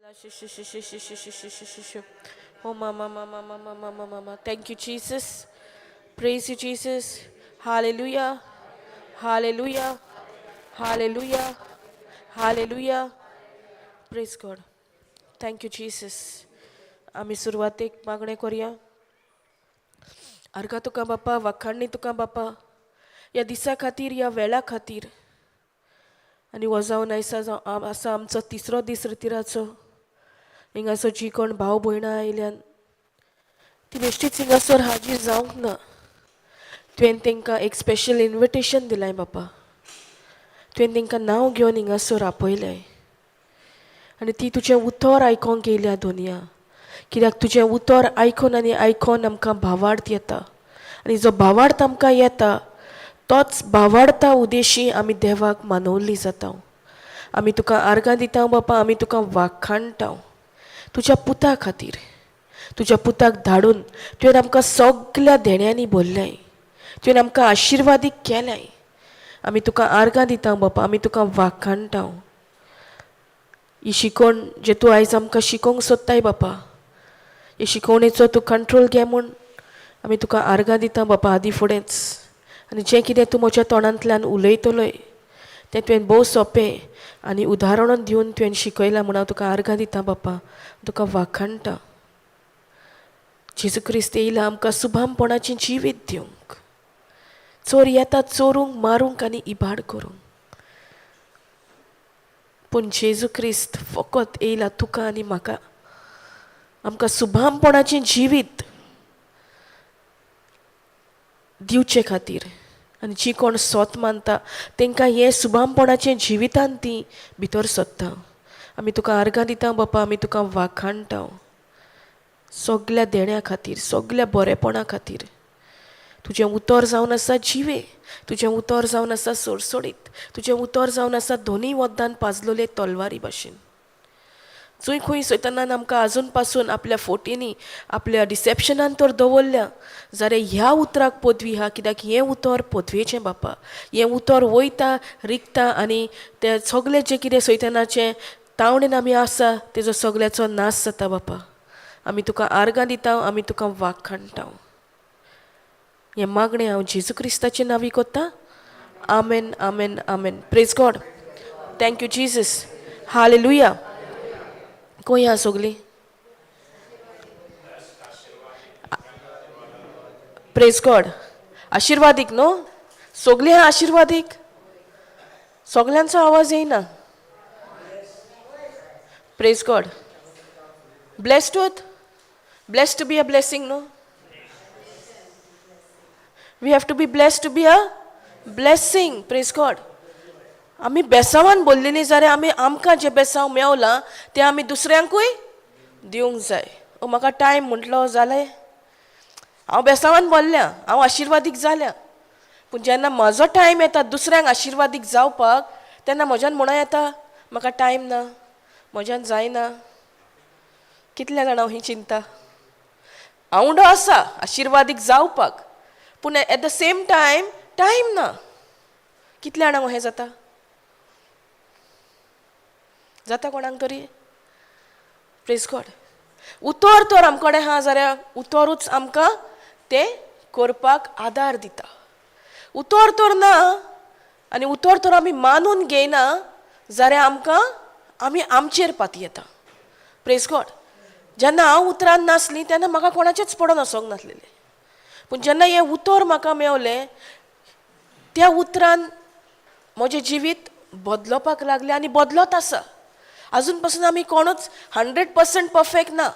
Oh, mama, mama, mama, mama, mama. Thank you, Jesus. Praise you, Jesus. Hallelujah. Hallelujah. Hallelujah. Hallelujah. Praise God. Thank you, Jesus. आम्ही सुरुवातीक मागणे करूया. अर्घा तुका बापा, वखाणणी तुका बापा, या दिसा खातीर, या वेळा खातीर. आनी हो जावन आसा आमचो तिसरो दीस रितीराचो. हिंगासर जी कोण भाव भयणां आयल्यान ती बेश्टीच हिंगासर हाजीर जावंक ना. तुवें तांकां एक स्पेशल इन्विटेशन दिलाय बापा. तुवें तांकां नांव घेवन हिंगासर आपयलें आनी ती तुजें उतर आयकोंक येयल्या दोनया. कित्याक तुजें उतर आयकून आनी आयकोन आमकां भावार्थ येता आनी जो भावार्थ आमकां येता तोच भावार्था उद्देशी आमी देवाक मानवल्ली जाता. आमी तुका आर्गां दिता बापा. आमी तुका वाखाणटा तुज्या पुता खातीर. तुज्या पुताक धाडून तुवें आमकां सगल्या देण्यांनी भरल्याय. तुवें आमकां आशिर्वादीक केल्याय. आमी तुका आर्गां दिता बापा. आमी तुका वाखाणटा. ही शिकोवण जे तूं आयज आमकां शिकोवंक सोदताय बापा, हे शिकोवणेचो तूं कंट्रोल घे म्हूण आमी तुका आर्गां दिता बापा आदी फुडेंच. आनी जें कितें तूं म्हज्या तोंडांतल्यान उलयतलोय तें तुवें भोव सोंपें आनी उदाहरण दिवन तुवें शिकयलां म्हूण हांव तुका आर्गां दिता बापा. तुका वाखाणटा. जेजू क्रिस्त येयला आमकां सुभामपणाचें जिवीत दिवंक. चोर येता चोरूंक, मारूंक आनी इबाड करूंक. पूण जेजू क्रिस्त फकत येयला तुका आनी म्हाका आमकां सुभामपणाचें जिवीत दिवचे खातीर. आनी जी कोण सोत मानता तांकां हें सुभामपणाचें जिवितान ती भितर सोदता. आमी तुका आर्गां दिता बापा. आमी तुका वाखाणटा सगल्या देण्या खातीर, सगल्या बरेपणा खातीर. तुजें उतर जावन आसा जिवे. तुजें उतर जावन आसा सोडसोडीत. तुजें उतर जावन आसा दोनूय वद्दान पाजलोले तलवारी भाशेन. चूय खंय सैतानान आमकां आजून पासून आपल्या फोटींनी, आपल्या डिसेप्शनान तर दवरल्या, जाल्यार ह्या उतराक पदवी हा. कित्याक हें उतर पदवेचें बापा. हें उतर वयता, रिकता आनी तें सगलें जें कितें सैतानाचें तावणेन आमी आसा तेजो सगल्याचो नाश जाता बापा. आमी तुका आर्गां दिता. आमी तुका वाखाणटा. हें मागणें हांव जेजू क्रिस्ताचे नांवी कोत्ता. आमेन, आमेन, आमेन. Praise God. Thank you Jesus. Hallelujah. खंय हा सगलीं? Praise God. आशिर्वादीक न्हू सगलीं हा आशिर्वादीक. सगल्यांचो आवाज येयना. Praise God. ब्लेस्ड उथ. Blessed to be a blessing, no? We have to be blessed to be a blessing. Praise God. आमी बेसांवान बोल्लेलीं जाल्यार आमी आमकां जें बेसांव मेवलां तें आमी दुसऱ्यांकूय दिवंक जाय. म्हाका टायम म्हटलो जालें. हांव बेसांवान बोल्ल्यां, हांव आशिर्वादीक जाल्यां. पूण जेन्ना म्हजो टायम येता दुसऱ्यांक आशिर्वादीक जावपाक तेन्ना म्हज्यान म्हणो येता म्हाका टायम ना, म्हज्यान जायना. कितल्या जाणां ही चिंता. हांव आसा आशिर्वादीक जावपाक पूण एट द सेम टायम ना. कितल्या जाणांक हें जाता? जाता कोणाक तरी? Praise God. उतर तर आमचे कडेन हा जाल्यार उतरूच आमकां तें करपाक आदार दिता. उतर तर ना आनी उतर तर आमी मानून घेयना जाल्यार आमी आमचेर पाती येता. Praise God. जेन्ना हांव उतरान नासलीं तेन्ना म्हाका कोणाचेंच पडोन वचोंक नासलेलें. पूण जेन्ना हें उतर म्हाका मेवलें त्या उतरान म्हजें जिवीत बदलपाक लागलें आनी बदलत आसा. आजून पासून आमी कोणूच 100% परफेक्ट ना.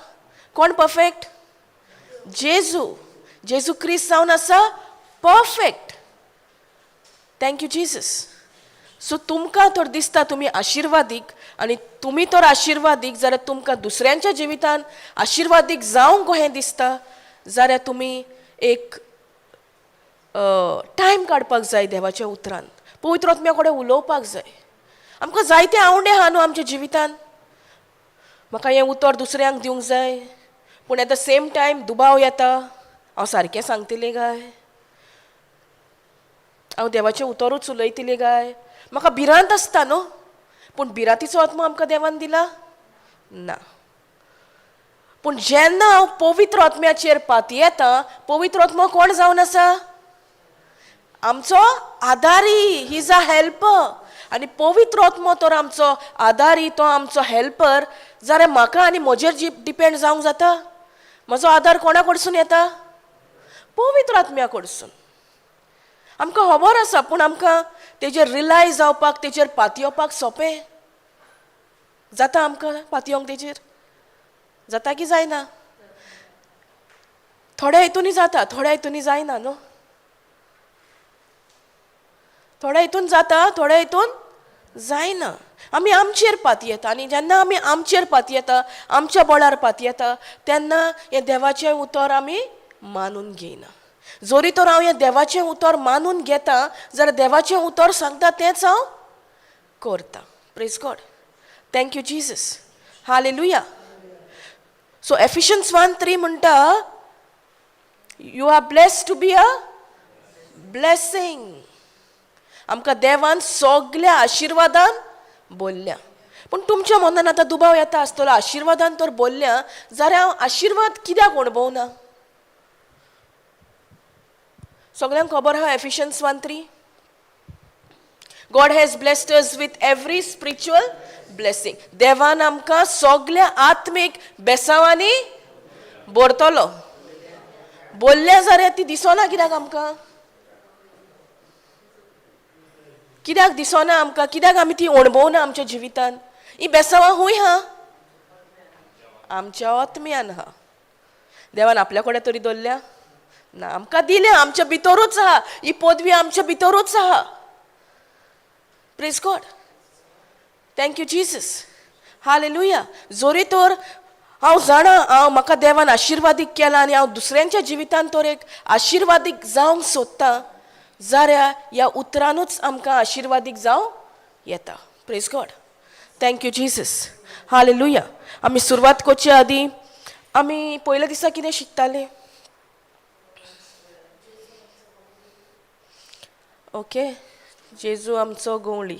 कोण परफेक्ट? जेजू क्रिस्त जावन आसा perfect. Thank you Jesus. So तुमकां तर दिसता तुमी आशिर्वादीक आनी तुमी तर आशिर्वादीक जाल्यार तुमकां दुसऱ्यांच्या जिवितान आशिर्वादीक जावंक कशें दिसता जाल्यार तुमी एक टायम काडपाक जाय देवाच्या उतरान. पवित्र आत्म्या कडेन उलोवपाक जाय. आमकां जायते आवडे आहा न्हू आमच्या जिवितान. म्हाका हें उतर दुसऱ्यांक दिवंक जाय पूण एट द सेम टायम दुबाव येता. हांव सारकें सांगतलें काय? हांव देवाचें उतरूच उलयतलें काय? म्हाका भिरांत आसता न्हू. पूण भिरांतीचो आत्मो आमकां देवान दिला? ना. पूण जेन्ना हांव पवित्र आत्म्याचेर पातयेता, पवित्र आत्मा कोण जावन आसा? आमचो आदारी. He is a helper. आनी पवित्र आत्मा तर आमचो आदारी, तो आमचो हेल्पर, जाल्यार म्हाका आनी म्हजेर डिपेंड जावंक जाता? म्हजो आदार कोणा कडसून येता? पवित्र आत्म्या कडसून. आमकां खबर आसा, पूण आमकां तेजेर रिलाय जावपाक, तेजेर पातयेवपाक सोंपें जाता? आमकां पातयोंक तेजेर जाता की जायना? थोड्या हितूनी जाता, थोड्या हितूनी जायना न्हू. थोड्या हितून जाता, थोड्या हितून जायना. आमी आमचेर पातयेता, आनी जेन्ना आमी आमचेर पातयेता, आमच्या बळार पातयेता, तेन्ना हें देवाचें उतर आमी मानून घेयना. जोरी तर हांव हें देवाचें उतर मानून घेता, जाल्यार देवाचें उतर सांगता तेंच हांव करता. Praise God. Thank you Jesus. Hallelujah. So Ephesians 1:3 म्हणटा, you are blessed to be a blessing. आमकां देवान सगल्या आशिर्वादान बोल्ल्या. पूण तुमच्या मनान आतां दुबाव येता आसतलो, आशिर्वादान तर बोल्ल्या, जाल्यार हांव आशिर्वाद कित्याक अणभवना? सगळ्यांक खबर आहा एफिशियन्स 1:3. God has blessed us with every spiritual blessing. देवान आमकां सगल्या आत्मीक बेसावांनी भरतलो. बोल्ल्या जाल्यार ती दिसना कित्याक आमकां? कित्याक दिसना आमकां? कित्याक आमी ती अणभवना आमच्या जिवितान? ही बेसावां खूंय आहा? आमच्या आत्म्यान आहा. देवान आपल्या कडेन तरी दवरल्या ना, आमकां दिल्या. आमच्या भितरूच आहा. ही पदवी आमच्या भितरूच आहा. Praise God. Thank you Jesus. Hallelujah. जोरी तर हांव जाणा, म्हाका देवान आशिर्वादीक केला आनी हांव दुसऱ्यांच्या जिवितान तर एक आशिर्वादीक जावंक सोदतां, जाल्यार ह्या उतरानूच आमकां आशिर्वादीक जावं येता. Praise God. Thank you Jesus. Hallelujah. आमी सुरवात करचे आदी आमी पयल्या दिसा कितें शिकताले? ओके, जेजू आमचो गवळी.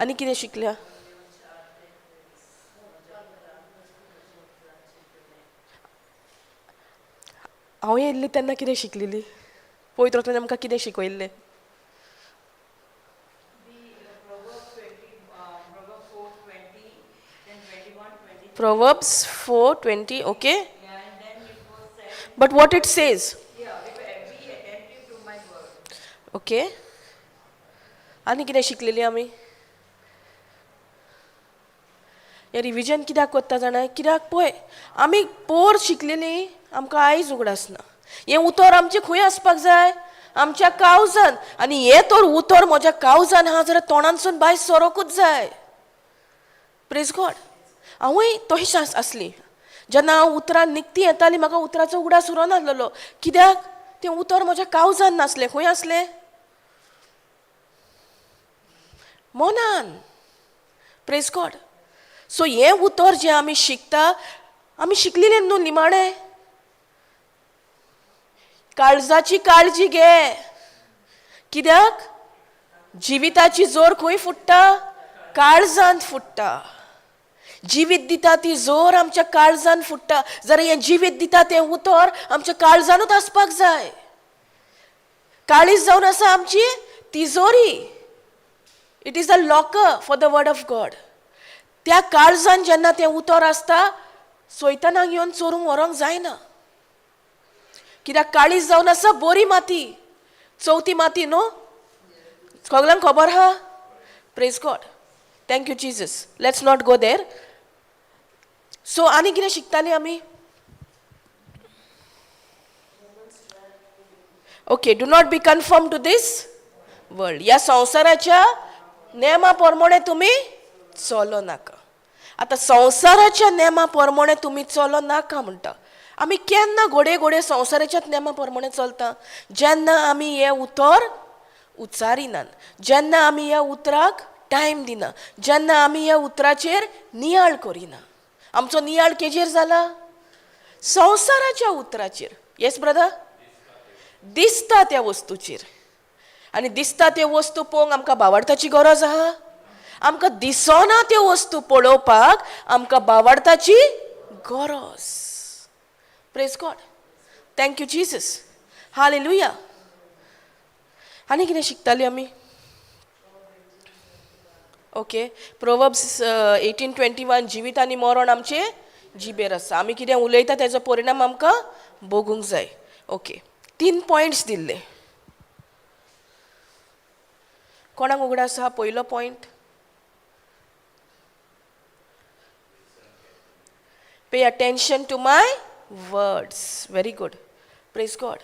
आनी कितें शिकल्या? हांव येयल्ली तेन्ना कितें शिकलेली? पवित्र आत्म्यान आमकां कितें शिकयल्लें? Proverbs 4:20, okay? But what it says? Okay. आनी कितें शिकलेली आमी? हें रिविजन कित्याक कोत्ता जाणा? कित्याक पळय, आमी पोर शिकलेली, आमकां आयज उगडासना. हें उतर आमचें खंय आसपाक जाय? आमच्या काळजान. आनी हें तर उतर म्हज्या काळजान आहा जाल्यार तोंडानसून भायर सरोकूच जाय. Praise God. हांवूय तशीच आसली. जेन्ना हांव उतरान निकती येताली, म्हाका उतराचो उगडास उरनासलेलो. कित्याक? तें उतर म्हज्या काळजान नासलें. खंय आसलें? मनान. Praise God. सो हें उतर जें आमी शिकता, आमी शिकलेलें न्हू निमाणें. काळजाची काळजी घे. कित्याक? जिविताची जोर खंय फुट्टा? काळजांत फुट्टा. जिवीत दिता ती जोर आमच्या काळजान फुट्टा. जाल्यार हें जिवीत दिता तें उतर आमच्या काळजानूच आसपाक जाय. काळीज जावन आसा आमची तिजोरी. It is a locker for the word of God. त्या काळजान जेन्ना तें उतर आसता, सोयतानाक येवन चोरूंक व्हरोंक जायना. कित्याक काळीज जावन आसा बरी माती, चवथी माती न्हू. सगळ्यांक खबर आहा? Praise God. Thank you Jesus. Let's not go there. So आनी कितें शिकताली आमी? Okay, do not be confirm to this world. ह्या संवसाराच्या नेमा प्रमाणे तुमी चलो नाका. आतां संवसाराच्या नेमा प्रमाणे तुमी चलो नाका म्हणटा. आमी केन्ना घोडे घोडे संवसाराच्याच नेमा प्रमाणे चलता? जेन्ना आमी हें उतर उच्चारिनात, जेन्ना आमी ह्या उतराक टायम दिना, जेन्ना आमी ह्या उतराचेर नियाळ करिना. आमचो नियाळ केजेर जाला? संवसाराच्या उतराचेर. Yes brother? दिसता त्या वस्तूचेर. आनी दिसता त्यो वस्तू पळोवंक आमकां भावार्थाची गरज आहा? आमकां दिसना त्यो वस्तू पळोवपाक आमकां भावार्थाची गरज. Praise God. Thank you Jesus. Hallelujah. आनी कितें शिकतालीं आमी? ओके. प्रोवर्ब्स 18:21 जिवीत आनी मरण आमचे जिबेर आसा. आमी कितें उलयता तेजो परिणाम आमकां भोगूंक जाय. ओके. 3 पॉयंट्स दिल्ले. कोणाक उगडा आसा? पयलो point. Pay attention to my words. Very good. Praise God.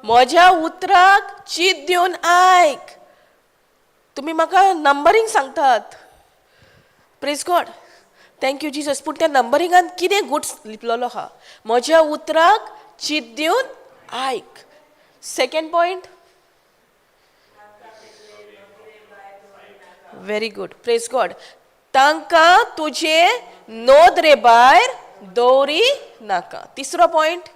म्हज्या उतराक चीत दिवन आयक. तुम्ही म्हाका नंबरींग सांगतात. Praise God. Thank you Jesus. पूण त्या नंबरिंगान कितें गुड्स लिपलेलो आहा? म्हज्या उतराक चीत दिवन आयक. Second point. Very good. Praise God. तांकां तुजे नोदरे भायर दवरी नाका. तिसरो पॉयंट.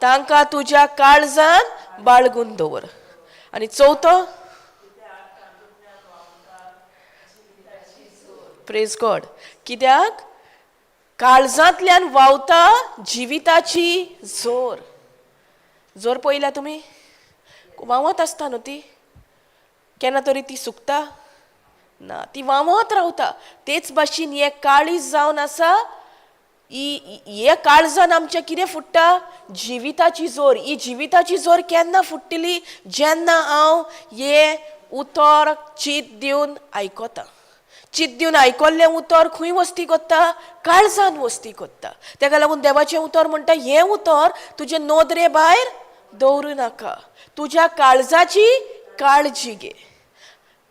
तांकां तुज्या काळजान बाळगून दवर. आणि चौथो. Praise God. कित्याक काळजांतल्यान व्हांवता जिविताची जोर. जोर पळयल्या तुमी? व्हांवत आसता न्हू ती. केन्ना तरी ती सुकता ना, ती व्हांवत रावता. तेच भाशेन हे काळीज जावन आसा. हे काळजान आमच्या कितें फुट्टा? जिविताची जोर. ही जिविताची जोर केन्ना फुट्टली? जेन्ना हांव हे उतर चीत दिवन आयकता. चीत दिवन आयकल्लें उतर खंय वस्ती कोत्ता? काळजान वस्ती कोत्ता. तेका लागून देवाचें उतर म्हणटा, हें उतर तुजे नोदरे भायर दवरूं नाका. तुज्या काळजाची काळजी घे.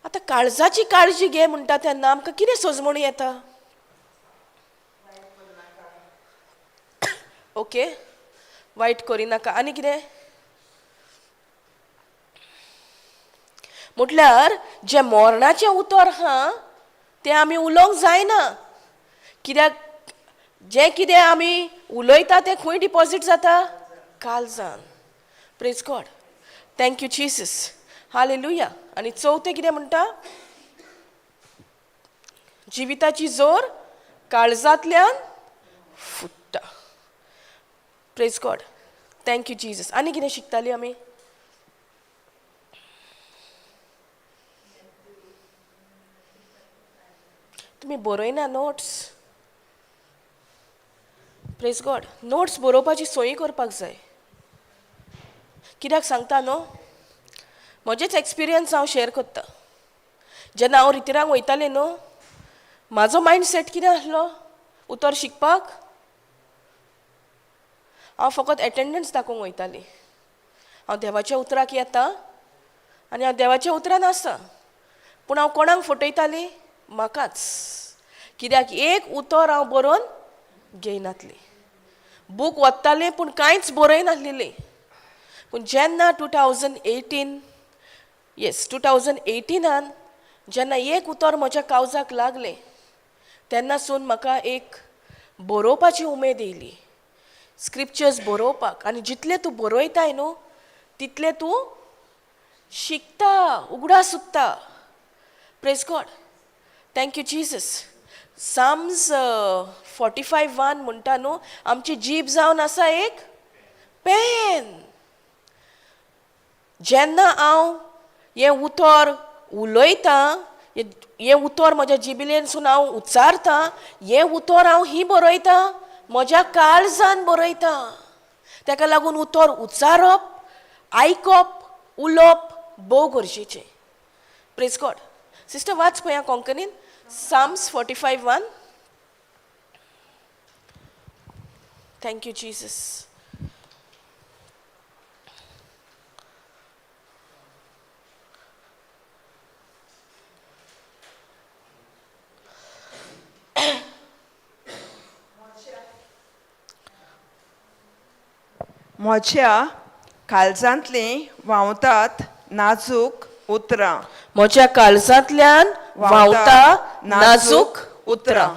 आतां काळजाची काळजी घे म्हणटा तेन्ना आमकां कितें सजमून येता? ओके. वायट करिनाका. आनी कितें? म्हटल्यार जे मरणाचें उतर आहा तें आमी उलोवंक जायना. कित्याक जें कितें आमी उलयता तें खंय डिपॉझीट जाता? काळजान. Praise God. Thank you Jesus. Hallelujah. आनी चवथें कितें म्हणटा? जिविताची जोर काळजांतल्यान फुट्टा. Praise God. Thank you Jesus. आनी कितें शिकतालीं आमी? तुमी बरयना नोट्स? Praise God. नोट्स बरोवपाची सोय करपाक जाय. कित्याक सांगता न्हू, म्हजेच एक्सपिरियन्स हांव शेअर करता. जेन्ना हांव रितीराक वयतालें न्हू, म्हाजो मायंड सेट कितें आसलो उतर शिकपाक? हांव फकत एटेंडन्स दाखोवंक वयतालीं. हांव देवाच्या उतराक येता आनी हांव देवाच्या उतरान आसा. पूण हांव कोणाक फटयतालीं? म्हाकाच. कित्याक एक उतर हांव बरोवन घेयनातली. बूक वत्तालें पूण कांयच बरयनासलेली. पूण जेन्ना 2018 जेन्ना एक उतर म्हज्या काळजाक लागलें तेन्नासून म्हाका एक बरोवपाची उमेद येयली. स्क्रिप्चर्स बरोवपाक. आनी जितले तूं बरयताय न्हू तितले तूं शिकता, उगडा सुट्टा. Praise God. Thank you Jesus. Psalms 45:1 म्हणटा न्हू, आमची जीब जावन आसा एक पेन. जेन्ना हांव हें उतर उलयता, हें उतर म्हज्या जिबिलेनसून हांव उच्चारता, हें उतर हांव ही बरयता म्हज्या काळजान बरयता. तेका लागून उतर उच्चारप, आयकप, उलोवप भोव गरजेचें. Praise God. सिस्टर वाच पळया कोंकणीन साम्स 45:1. Thank you Jesus. म्हज्या काळजांतलीं व्हांवतात नाजूक उतरां. म्हज्या काळजांतल्यान व्हांवता नाजूक उतरां.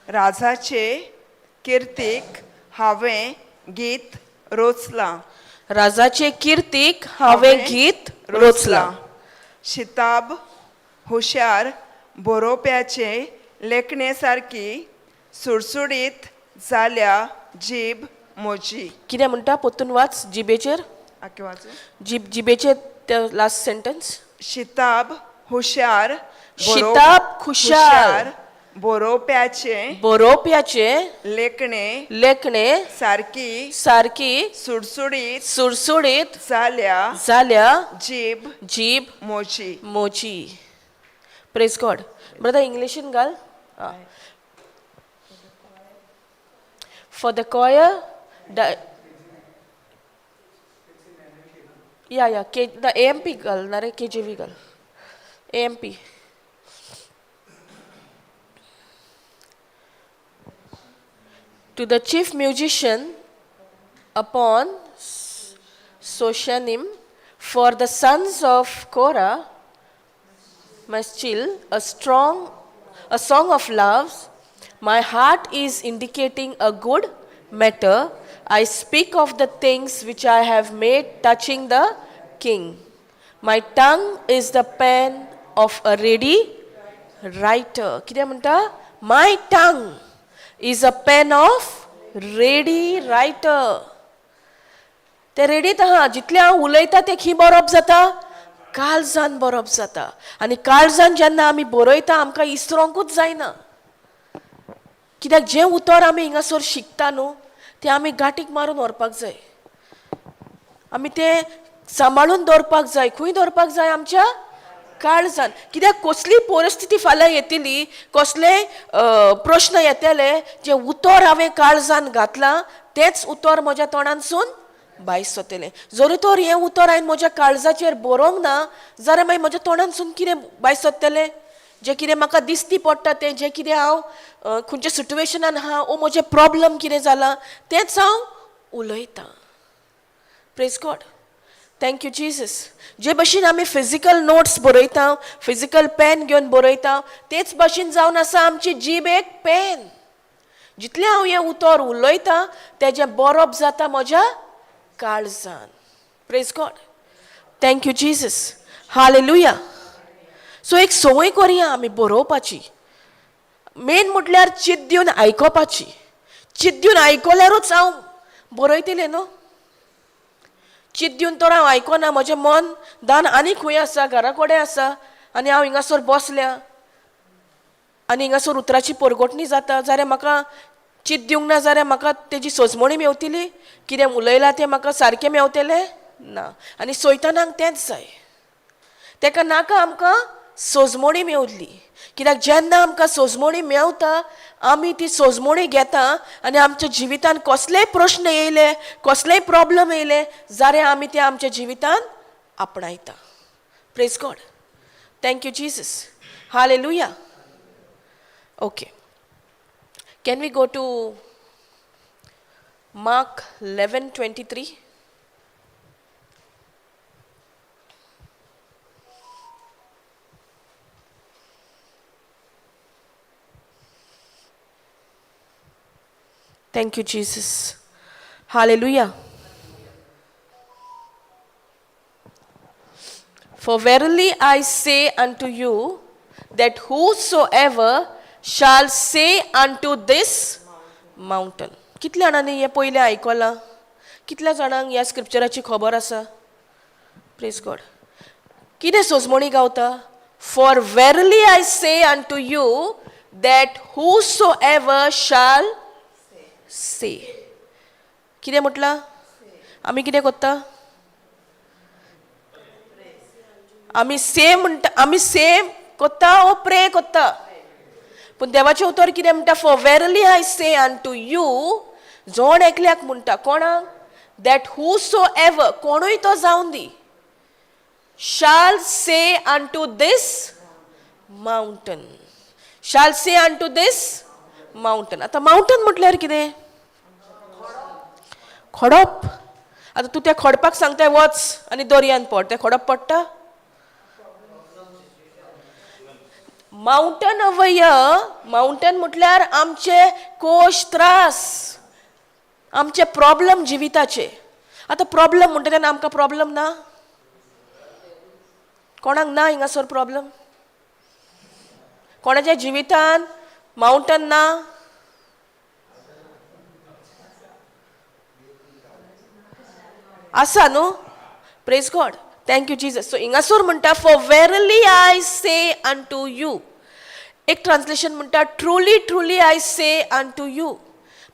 राजाचे किर्तीक हांवें गीत रोचलां. राजाचे किर्तीक हांवें गीत रोचलां. शिताब हुशार बरोवप्याचे लेखणे सारकी सुडसुडीत जाल्या जीब मोजी. कितें म्हणटा पोत्तून वाच जिबेचेर. आखे वाचू. जिबेचेर ते लास्ट सेंटेन्स. शिताब हुशार शिताब हुशार बरोवप्याचे लेखणे सारकी सुडसुडीत जाल्या जीब मोची. मोची. Praise God. ब्रदर इंग्लिशीन घाल. For the choir the AMP घाल ना रे. KJV घाल. AMP. To the chief musician upon Soshanim, for the sons of Korah, Maschil, a song of love. My heart is indicating a good matter. I speak of the things which I have made touching the king. My tongue is the pen of a ready writer. कितें म्हणटा? My tongue is a pen of ready writer. ते रेडीत आहा. जितले हांव उलयता ते खी बरोवप जाता? काळजान बरोवप जाता. आनी काळजान जेन्ना आमी बरयता आमकां इसरोंकूच जायना. कित्याक जें उतर आमी हिंगासर शिकता न्हू तें आमी गांठीक मारून व्हरपाक जाय. आमी तें सांबाळून दवरपाक जाय. खंय दवरपाक जाय? आमच्या काळजान. कित्याक कसली परिस्थिती फाल्यां येतली, कसलेय प्रश्न येतले, जे उतर हांवें काळजान घातलां तेंच उतर म्हज्या तोंडांतसून भायर सरतलें. जरी तर हें उतर हांवें म्हज्या काळजाचेर बरोवंक ना जाल्यार मागीर म्हज्या तोंडांतसून कितें भायर सरतलें? जें कितें म्हाका दिसती पडटा तें, जें कितें हांव खंयच्या सिट्युएशनान आहा, ओ म्हजें प्रॉब्लम कितें जाला तेंच हांव उलयतां. Praise God. Thank you Jesus. जे भशेन आमी फिजिकल नोट्स बरयता, फिजिकल पेन घेवन बरयता, तेच भशेन जावन आसा आमची जीब एक पेन. जितलें हांव हें उतर उलयतां तेजें बरोवप जाता म्हज्या काळजान. Praise God. Thank you Jesus. Hallelujah. So एक संवय करुया आमी बरोवपाची. मेन म्हटल्यार चित दिवन आयकोपाची. चित दिवन आयकल्यारूच हांव बरयतलें न्हू. चित दिवन तर हांव आयकोना. म्हजें मन दान आनी खंय आसा, घरा कडेन आसा, आनी हांव हिंगासर बसल्या आनी हिंगासर उतराची परगोटणी जाता जाल्यार म्हाका चित दिवंक ना जाल्यार म्हाका तेजी सोजमणी मेवतली? कितें उलयलां तें म्हाका सारकें मेवतलें? ना. आनी सैतानाक तेंच जाय. तेका नाका आमकां सोजमणी मेवली. कित्याक जेन्ना आमकां सोजमणी मेवता आमी ती सोजमणी घेता आनी आमच्या जिवितान कसलेय प्रश्न येयले, कसलेय प्रॉब्लम येयले जाल्यार आमी ते आमच्या जिवितान आपणायता. Praise God. Thank you Jesus. Hallelujah. Okay. Can we go to Mark 11:23? Thank you, Jesus. Hallelujah. For verily I say unto you that whosoever shall say unto this mountain. कितल्या जाणांनी हे पयलें आयकलां? कितल्या जाणांक ह्या स्क्रिप्चराची खबर आसा? Praise God. कितें सोजमणी गावता? For verily I say unto you that whosoever शाल से. कितें म्हटलां? आमी कितें कोत्ता? आमी से म्हणटा, आमी से कोत्ता ओ प्रे कोत्ता? पूण देवाचें उतर कितें म्हणटा? For verily I say unto you. जोड एकल्याक म्हणटा. कोणाक? दॅट हूसोएवर, कोणूय तो जावन दी, शाल से अनटू दिस माउंटन. शाल से अनटू दिस माउंटन. आतां माउंटन म्हटल्यार कितें? खडप. आतां तूं त्या खडपाक सांगताय वच आनी दर्यान पड, तें खडप पडटा? माउंटन अवय, माउंटन म्हटल्यार आमचे कोश त्रास, आमचे प्रॉब्लम जिविताचे. आतां प्रॉब्लम म्हणटा तेन्ना आमकां प्रॉब्लम ना? कोणाक ना हिंगासर प्रॉब्लम? कोणाच्या जिवितान माउंटन ना? आसा न्हू? Praise God. Thank you Jesus. So हिंगासर म्हणटा for verily I say unto you. एक ट्रान्सलेशन म्हणटा truly truly I say unto you.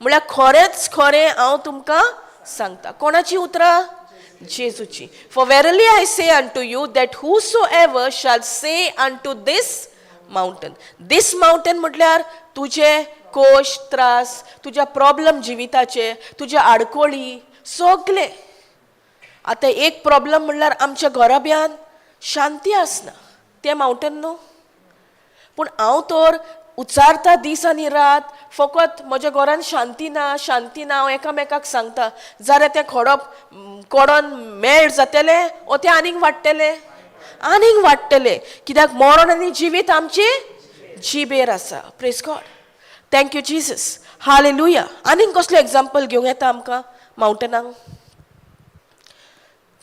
म्हळ्यार खरेंच खरें हांव तुमकां सांगता. कोणाची उतरां? जेजूची. For verily I say unto you that whosoever shall say unto this mountain. This mountain म्हटल्यार तुजे कोश त्रास, तुज्या प्रॉब्लम जिविताचे, तुज्या आडकोळी सगळे. आतां एक प्रॉब्लम म्हणल्यार आमच्या घराब्यान शांती आसना, तें माउंटन न्हू. पूण हांव तर उचारता दीस आनी रात, फकत म्हज्या घरान शांती ना शांती ना. हांव एकामेकाक सांगता जाल्यार तें खडप कोडोन मेळ जातलें ओ तें आनीक वाडटलें. कित्याक मरण आनी जिवीत आमची जिबेर आसा. Praise God. Thank you Jesus. Hallelujah. आनीक कसलो एग्जाम्पल घेवंक येता आमकां माउंटनाक?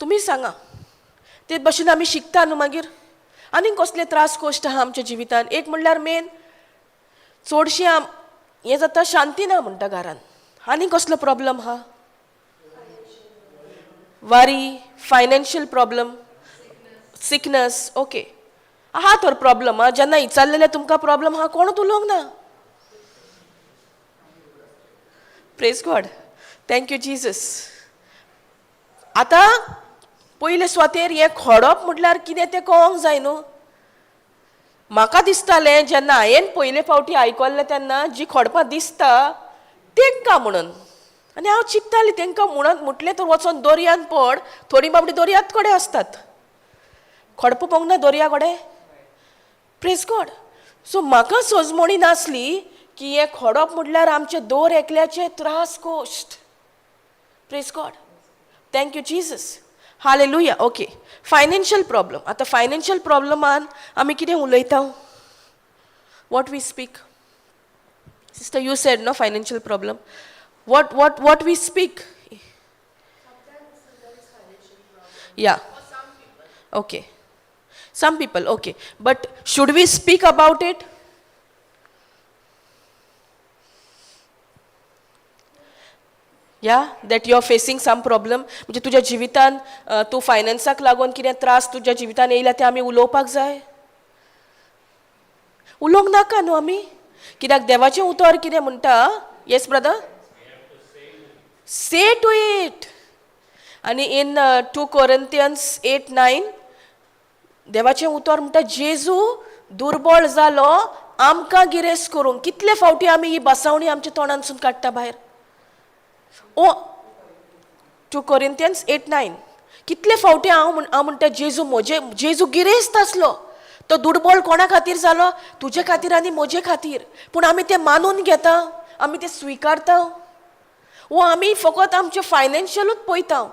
तुमी सांगा. ते भशेन आमी शिकता न्हू मागीर. आनीक कसले त्रास कोश्ट आहा आमच्या जिवितान? एक म्हणल्यार मेन चडशी हें जाता शांती ना म्हणटा घरान. आनीक कसलो प्रॉब्लम आहा? वारी, फायनान्शियल प्रॉब्लम, सिकनस. ओके, आहा तर प्रॉब्लम. जेन्ना विचारलेले तुमकां प्रॉब्लम आहा कोणूच उलोवंक ना. Praise God. Thank you Jesus. आतां पयले स्वातेर हें खडप म्हटल्यार कितें तें कळोंक जाय न्हू. म्हाका दिसतालें जेन्ना हांवें पयले फावटी आयकल्लें तेन्ना जीं खडपां दिसता तेंकां म्हणून. आनी हांव चिंत्तालें तेंकां म्हणत म्हटलें तर वचोन दर्यान पड. थोडी बाबडी दर्यांत कडेन आसतात, खडपां पळोवंक ना दर्या कडेन. Praise God. सो म्हाका सोजमणी नासली की हें खडप म्हटल्यार आमचे दोर एकल्याचे त्रास कोश्ट. Praise God. Thank you Jesus. Hallelujah. Okay, financial problem. आतां फायनान्शियल प्रॉब्लमान आमी कितें उलयता? What we speak? Sister you said no financial problem. what we speak? Yeah. Okay. Some people, okay. But should we speak about it? Yeah, that you are facing some problem. म्हणजे तुझ्या जिवितान तू फायनान्साक लागून कितें त्रास तुझ्या जिवितान येयला ते आमी उलोवपाक जाय. उलोवंक नाका न्हू आमी. कित्याक देवाचें उतर कितें म्हणटा? Yes brother? Say to it. आणि in 2 Corinthians 8:9 देवाचें उतर म्हणटा जेजू दुर्बळ जालो आमकां गिरेस्त करूंक. कितले फावटी आमी ही बसावणी आमच्या तोंडांसून काडटा भायर? ओ 2 Corinthians 8:9 कितले फावटी हांव म्हणटा जेजू गिरेस्त आसलो. तो दुर्बळ कोणा खातीर जालो? तुजे खातीर आनी म्हजे खातीर. पूण आमी तें मानून घेता, आमी तें स्विकारता. वो आमी फकत आमचे फायनान्शियलूच पळयता.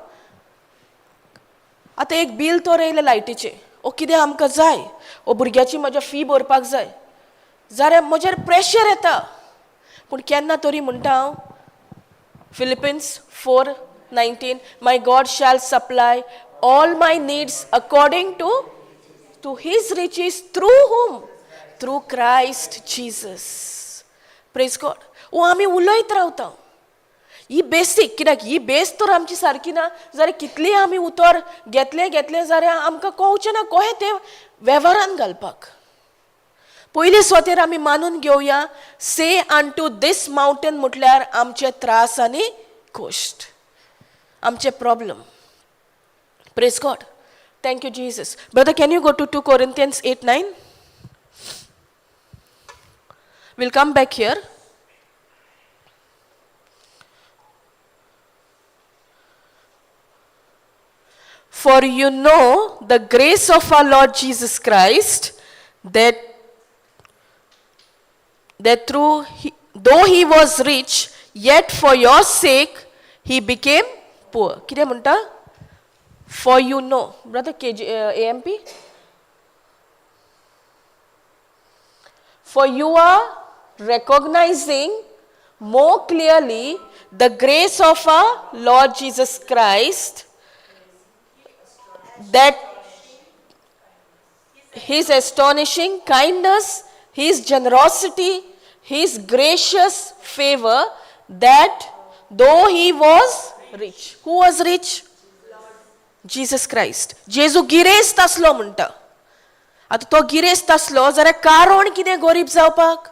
आतां एक बील तर येयलें लायटीचें, ओ कितें आमकां जाय, ओ भुरग्याची म्हज्या फी भरपाक जाय, जाल्यार म्हजेर प्रेशर येता. पूण केन्ना तरी म्हणटा हांव Philippians 4:19 my God shall supply all my needs according to his riches through whom? Through Christ Jesus. Praise God. वो आमी उलयत रावता. ही बेसीक. कित्याक ही बेस तर आमची सारकी ना जाल्यार कितली आमी उतर घेतलें जाल्यार आमकां कळचें ना कशें तें वेव्हारान घालपाक. पयले स्वतेर आमी मानून घेवया से अनटू दीस माउंटन म्हटल्यार आमचे त्रास आनी कोश्ट, आमचे problem. Praise God. Thank you Jesus. Brother can you go to 2 Corinthians 8:9? We'll come back here. For you know the grace of our Lord Jesus Christ, that though he was rich, yet for your sake he became poor. कितें म्हणटा? For you know. Brother AMP? For you are recognizing more clearly the grace of our Lord Jesus Christ, that his astonishing kindness, his generosity, his gracious favor, that though he was rich. Who was rich? Jesus Christ. जेजू गिरेस्त असलो म्हणटा. आता तो गिरेस्त असलो जाल्यार कारण कितें गरीब जावपाक?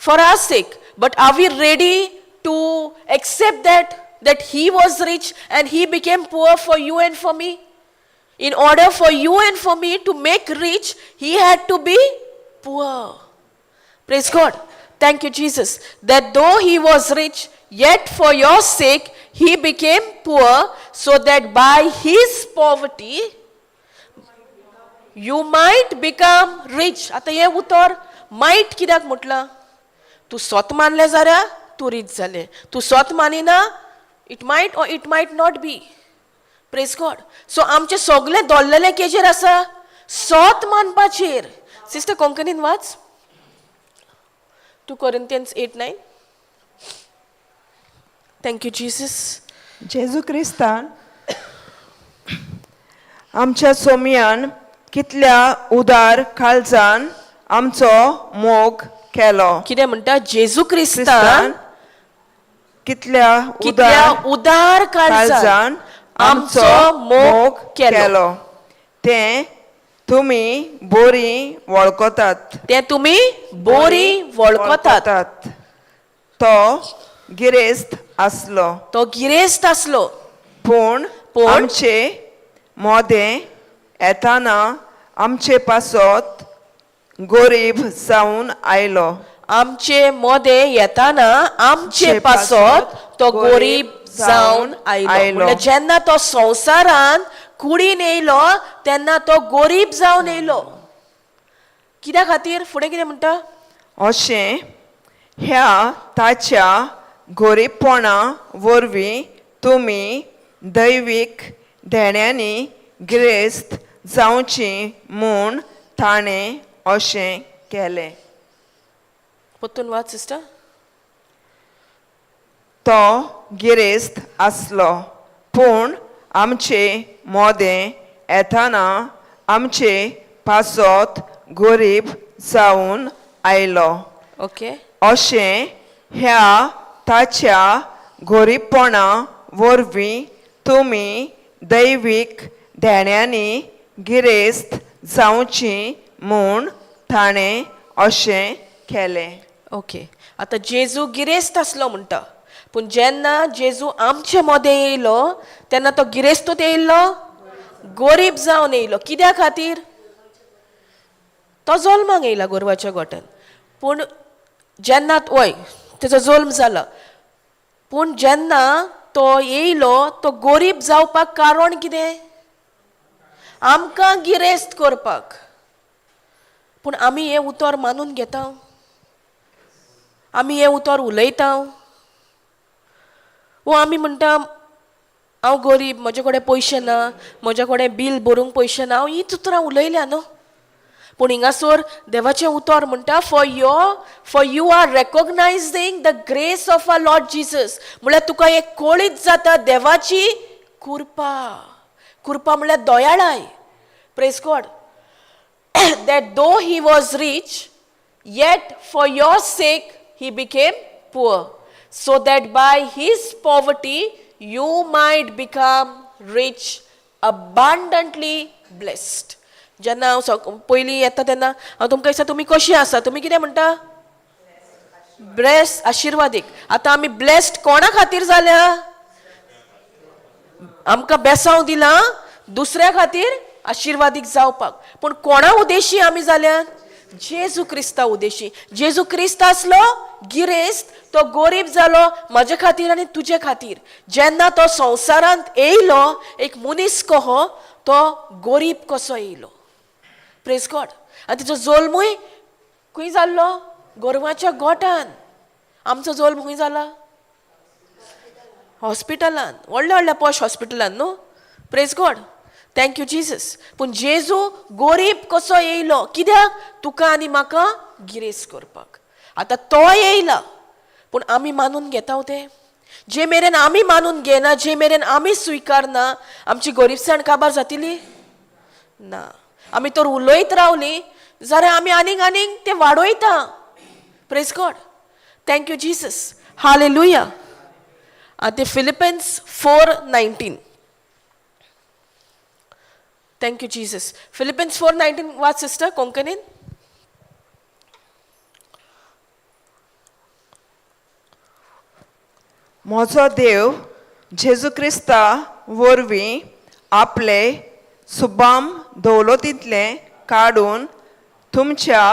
For our sake. But are we ready to accept that he was rich and he became poor for you and for me? In order for you and for me to make rich, he had to be poor. Praise God. Thank you, Jesus. That though he was rich, yet for your sake he became poor, so that by his poverty you might become rich. आता हे उतर might कित्याक म्हटलं? तू स्वत मानले जाल्यार तू reach जाले. तू स्वत मानिना, it might or it might not be. Praise God. So आमचे सगळे दोल्लेले केजेर आसा स्वत मानपाचेर. सिस्टर कोंकणीन वाच. 2 Corinthians 8:9. Thank you, Jesus. जेजू क्रिस्तान आमच्या सोमयान कितल्या उदार काळजान आमचो मोग केलो. कितें म्हणटा? जेजू क्रिस्तान क्रिस्तान कितल्या कितल्या उदार काळजान काळजान आमचो मोग केलो. ते तुम्ही बोरी वळखतात. ते तुम्ही बोरी वळखतात. तो गिरेस्त असलो तो गिरेस्त असलो पूण आमचे मोदे येताना आमचे पासत गरीब जावन आयलो. आमचे मोदे येताना आमचे पासत तो गरीब जावन आयलो. म्हणजे जेन्ना तो संवसारान कुडीन येयलो तेन्ना तो गरीब जावन येयलो. कित्या खातीर? फुडें कितें म्हणटा? अशें ह्या ताच्या गरीबपणा वरवीं तुमी दैवीक देण्यांनी गिरेस्त जावची म्हूण ताणें अशें केलें. परतून वाच सिस्टर. तो गिरेस्त असलो पूण आमचे मोदे येताना आमचे पासत गरीब जावन आयलो. ओके. अशें ह्या ताच्या गरीबपणा वरवीं तुमी दैवीक देण्यांनी गिरेस्त जावची म्हूण ताणें अशें केलें. ओके. आता जेजू गिरेस्त असलो म्हणटा पूण जेन्ना जेजू आमचे मोदे येयलो तेन्ना तो गिरेस्तूत येयल्लो गरीब जावन येयलो. कित्या खातीर? तो जल्माक येयला गोरवाच्या गोठान. पूण जेन्ना वय तेजो जल्म जाला पूण जेन्ना तो येयलो तो गरीब जावपाक कारण कितें? आमकां गिरेस्त करपाक. पूण आमी हें उतर मानून घेता. आमी हें उतर उलयता. वो आमी म्हणटा हांव गरीब, म्हजे कडेन पयशे ना, म्हजे कडेन बील भरूंक पयशे ना. हांव हीच उतरां उलयल्या न्हू. पूण हिंगासोर देवाचें उतर म्हणटा for you are recognising the grace of our Lord Jesus. म्हळ्यार तुका एक कळीत जाता देवाची कृपा. कृपा म्हळ्यार दयाळाय. Praise God. That though he was rich yet for your sake he became poor, so that by his poverty you might become rich, abundantly blessed. जेन्ना हांव पयलीं येता तेन्ना हांव तुमकां दिसता तुमी कशीं आसा? तुमी कितें म्हणटा? ब्लेस्ड, आशिर्वादीक. आतां आमी ब्लेस्ड कोणा खातीर जाल्या? आमकां बेसांव दिलां दुसऱ्या खातीर आशिर्वादीक जावपाक. पूण कोणा उद्देशी आमी जाल्यात? जेजू क्रिस्ता उद्देशी. जेजू क्रिस्त आसलो गिरेस्त, तो गरीब जालो म्हाजे खातीर आनी तुजे खातीर. जेन्ना तो संवसारांत येयलो एक मनीस कहो तो गरीब कसो येयलो. Praise God. आनी तिचो जल्मूय खंय जाल्लो? गोरवाच्या गोठान. आमचो जल्म खंय जाला? हॉस्पिटलान. व्हडल्या व्हडल्या पॉश हॉस्पिटलान न्हू. Praise God. Thank you Jesus. पूण जेजू गरीब कसो येयलो? कित्याक? तुका आनी म्हाका गिरेस्त करपाक. आतां तो येयला पूण आमी मानून घेता ते. जे मेरेन आमी मानून घेना, जे मेरेन आमी स्विकारना, आमची गरीबसाण काबार जातली ना. आमी तर उलयत रावली जाल्यार आमी आनीक आनीक ते वाडयता. Praise God. Thank you Jesus. Hallelujah. ते Philippians 4:19. Thank you Jesus. Philippians 4:19 वाच सिस्टर कोंकणीन. म्हजो देव जेजू क्रिस्ता वरवीं आपले सुबाम दौलतींतले काडून तुमच्या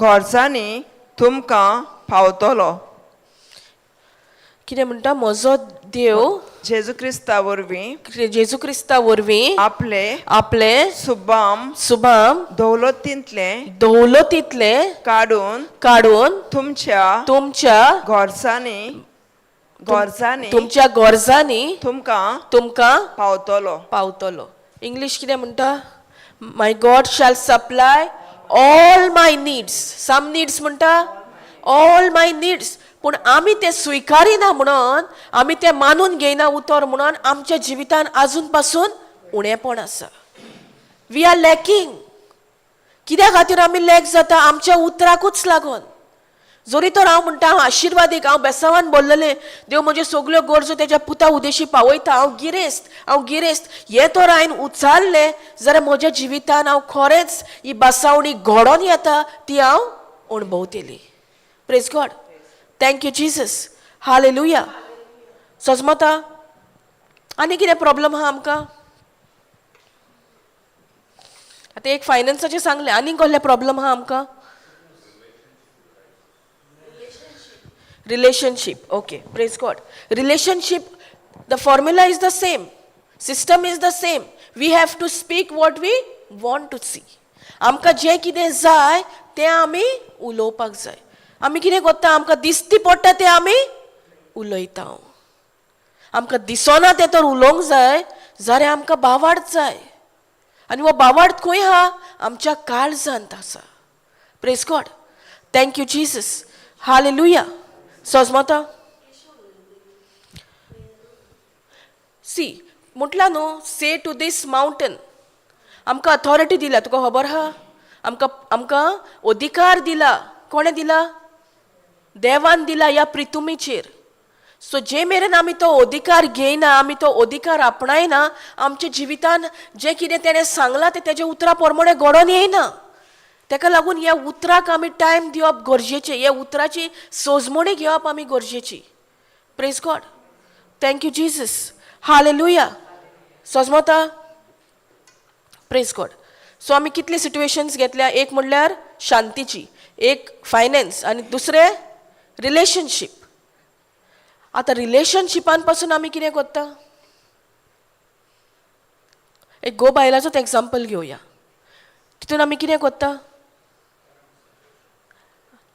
गरजांनी तुमकां पावतलो. कितें म्हणटा? म्हजो देव जेजू क्रिस्ता वरवीं जेजू क्रिस्ता वरवीं आपले सुबाम दौलतींतले काडून तुमच्या गरजांनी तुमकां पावतलो. इंग्लीश कितें म्हणटा? माय God shall supply all my needs. Some needs म्हणटा ऑल माय नीड्स. पूण आमी ते स्विकारिना म्हणून, आमी ते मानून घेयना उतर म्हणून आमच्या जिवितान आजून पासून उणेपण आसा. We are lacking. कित्या खातीर आमी लॅक जाता? आमच्या उतराकूच लागून. जरी तर हांव म्हणटा हांव आशिर्वादीक, हांव बेसांवान बोल्लेलें, देव म्हज्यो सगल्यो गरजो तेज्या पुता उदेशी पावयता, हांव गिरेस्त हें तर हांवें उचारलें जाल्यार म्हज्या जिवितान हांव खरेंच ही बासावणी घडोवन येता ती हांव अणभवतली. Praise God. Thank you Jesus. Hallelujah. सजमता. आनी कितें प्रॉब्लम आहा आमकां? आतां एक फायनान्साचें सांगलें, आनी कसले प्रॉब्लम आहा आमकां? Relationship. Okay. Praise God. Relationship, the formula is the same, system is the same. We have to speak what we want to see. आमकां जें कितें जाय तें आमी उलोवपाक जाय. आमी कितें करता? आमकां दिसती पडटा तें आमी उलयता. आमकां दिसना तें तर उलोवंक जाय जाल्यार आमकां बावार्थ जाय. आनी हो बावार्थ खंय आहा? आमच्या काळजांत आसा. Praise God. Thank you Jesus. Hallelujah. सजमता. सी म्हटला न्हू, से टू दीस माउंटन. आमकां अथॉरिटी दिला. तुका खबर आहा? आमकां अधिकार दिला. कोणें दिला? देवान दिला ह्या पृथ्वीचेर. सो जे मेरेन आमी तो अधिकार घेयना, आमी तो अधिकार आपणायना, आमच्या जिवितान जें कितें तेणें सांगलां तें तेज्या उतरा प्रमाणें घडोवन येयना. ताका लागून ह्या उतराक आमी टायम दिवप गरजेचें. ह्या उतराची सोजमणी घेवप आमी गरजेची. Praise God. Thank you Jesus. Hallelujah. सोजमता. Praise God. सो आमी कितली सिट्युएशन्स घेतल्या? एक म्हणल्यार शांतीची, एक फायनान्स, आनी दुसरें रिलेशनशीप. आतां रिलेशनशिपान पासून आमी कितें करता? एक गो बायलाचोच एग्जाम्पल घेवया. तितून आमी कितें करता?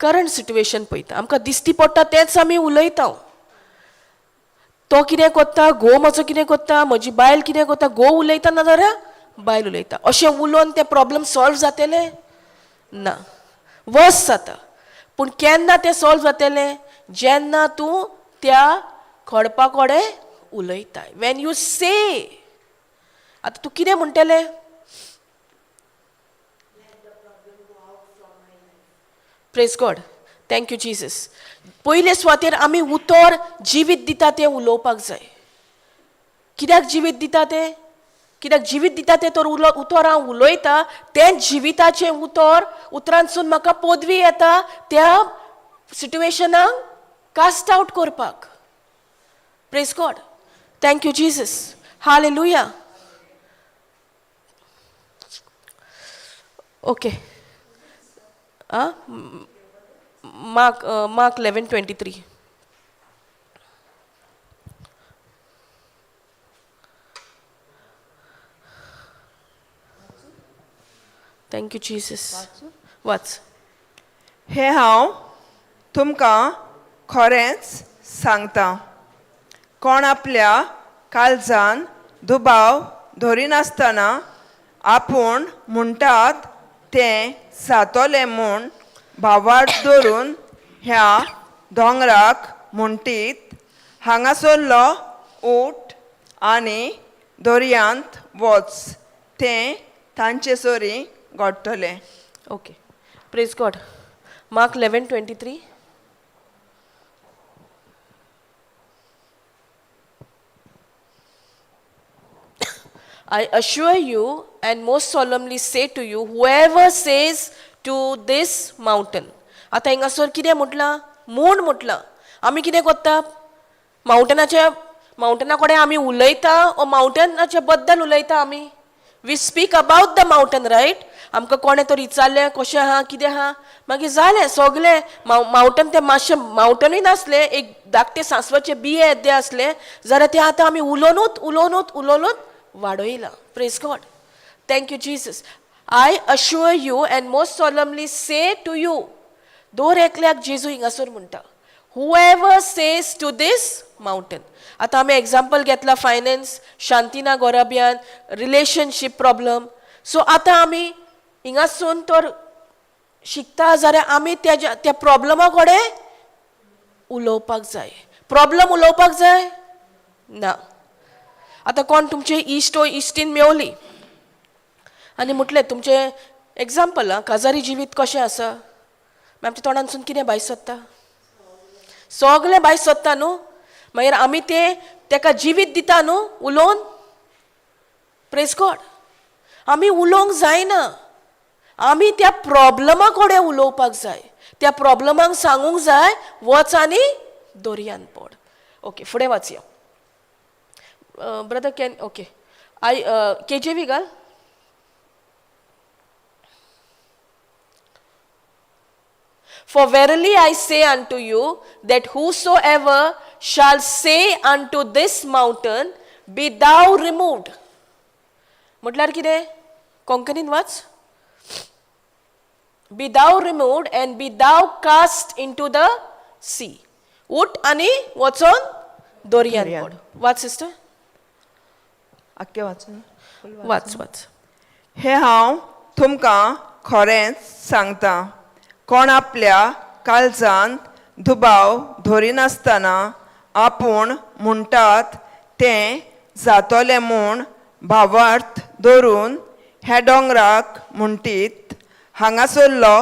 करंट सिट्युएशन पळयता. आमकां दिसती पडटा तेंच आमी उलयता. तो कितें करता? घोव म्हजो कितें करता? म्हजी बायल कितें करता? घोव उलयता ना जाल्यार बायल उलयता. अशें उलोवन ते प्रॉब्लेम सॉल्व जातले ना, वर्स जाता. पूण केन्ना तें सॉल्व जातलें? जेन्ना तूं त्या खडपा कडेन उलयता. वेन यू से. आतां तूं कितें म्हणटलें? Praise God. Thank you Jesus. पयले सुवातेर आमी उतर जिवीत दिता तें उलोवपाक जाय. कित्याक जिवीत दिता तें? कित्याक जिवीत दिता तें तर उतर हांव उलयता, तें जिविताचें उतरांसून म्हाका पदवी येता त्या सिट्युएशनाक कास्ट आवट करपाक. Praise God. Thank you Jesus. Hallelujah. Okay. Mark 11:23. Thank you Jesus. वाच. हे हांव तुमकां खरेंच सांगता, कोण आपल्या काळजान दुबाव धरिनासतना आपूण म्हणटात तें जातोलें म्हूण भावार्थ धरून ह्या दोंगराक म्हणटीत, हांगासरलो ऊट आनी दर्यांत वच तें तांचे सोरी घडटलें. Okay, praise God. Mark 11:23. I assure you and most solemnly say to you, whoever says to this mountain. आता हिंगासर कितें म्हटलां? म्हूण म्हटलां. आमी कितें करता? माउंटना कडेन आमी उलयता ओ माउंटनाच्या बद्दल उलयता आमी? We speak about the mountain, right? आमकां कोणें तरी विचारलें कशें आहा कितें आहा, मागीर जालें सगलें. माउंटन तें मातशें माउंटनूय नासलें, एक धाकटे सांसवाचे बिये येद्दे आसले जाल्यार ते आतां आमी उलोवनूच वाडयलां. Praise God. Thank you Jesus. I assure you and most solemnly say to you. दर एकल्याक जेजू हिंगासर म्हणटा, whoever says to this mountain. आतां आमी एग्जाम्पल घेतला फायनान्स, शांतिना गोराबियान, रिलेशनशीप प्रॉब्लम. सो आतां आमी हिंगासून तर शिकता जाल्यार आमी त्या प्रॉब्लमा कडेन उलोवपाक जाय. प्रॉब्लम उलोवपाक जाय ना. आतां कोण तुमचे इश्ट ओ इश्टीन मेवली आनी म्हटलें तुमचें एग्जाम्पल काजारी जिवीत कशें आसा, मागीर आमच्या तोंडानसून कितें भायर सरता? सगलें भायर सरता न्हू. मागीर आमी तेका जिवीत दिता न्हू उलोवन. Praise God. आमी उलोवंक जायना, आमी त्या प्रॉब्लमा कडेन उलोवपाक जाय. त्या प्रॉब्लमांक सांगूंक जाय वच आनी दर्यान पड. ओके, फुडें वाचया. ब्रदर कॅन, ओके, KJV घाल. For verily I say unto you that whosoever shall say unto this mountain, be thou removed. म्हटल्यार कितें? कोंकणीन वाच. Be thou removed and be thou cast into the sea. उठ आनी वचोन दर्यान पड. वाच sister. आख्खें वाचून वाच. हे हांव तुमकां खरेंच सांगता, कोण आपल्या काळजांत दुबाव धरिनासतना आपूण म्हणटात तें जातोलें म्हूण भावार्थ धरून हे दोंगराक म्हणटीत, हांगासरलो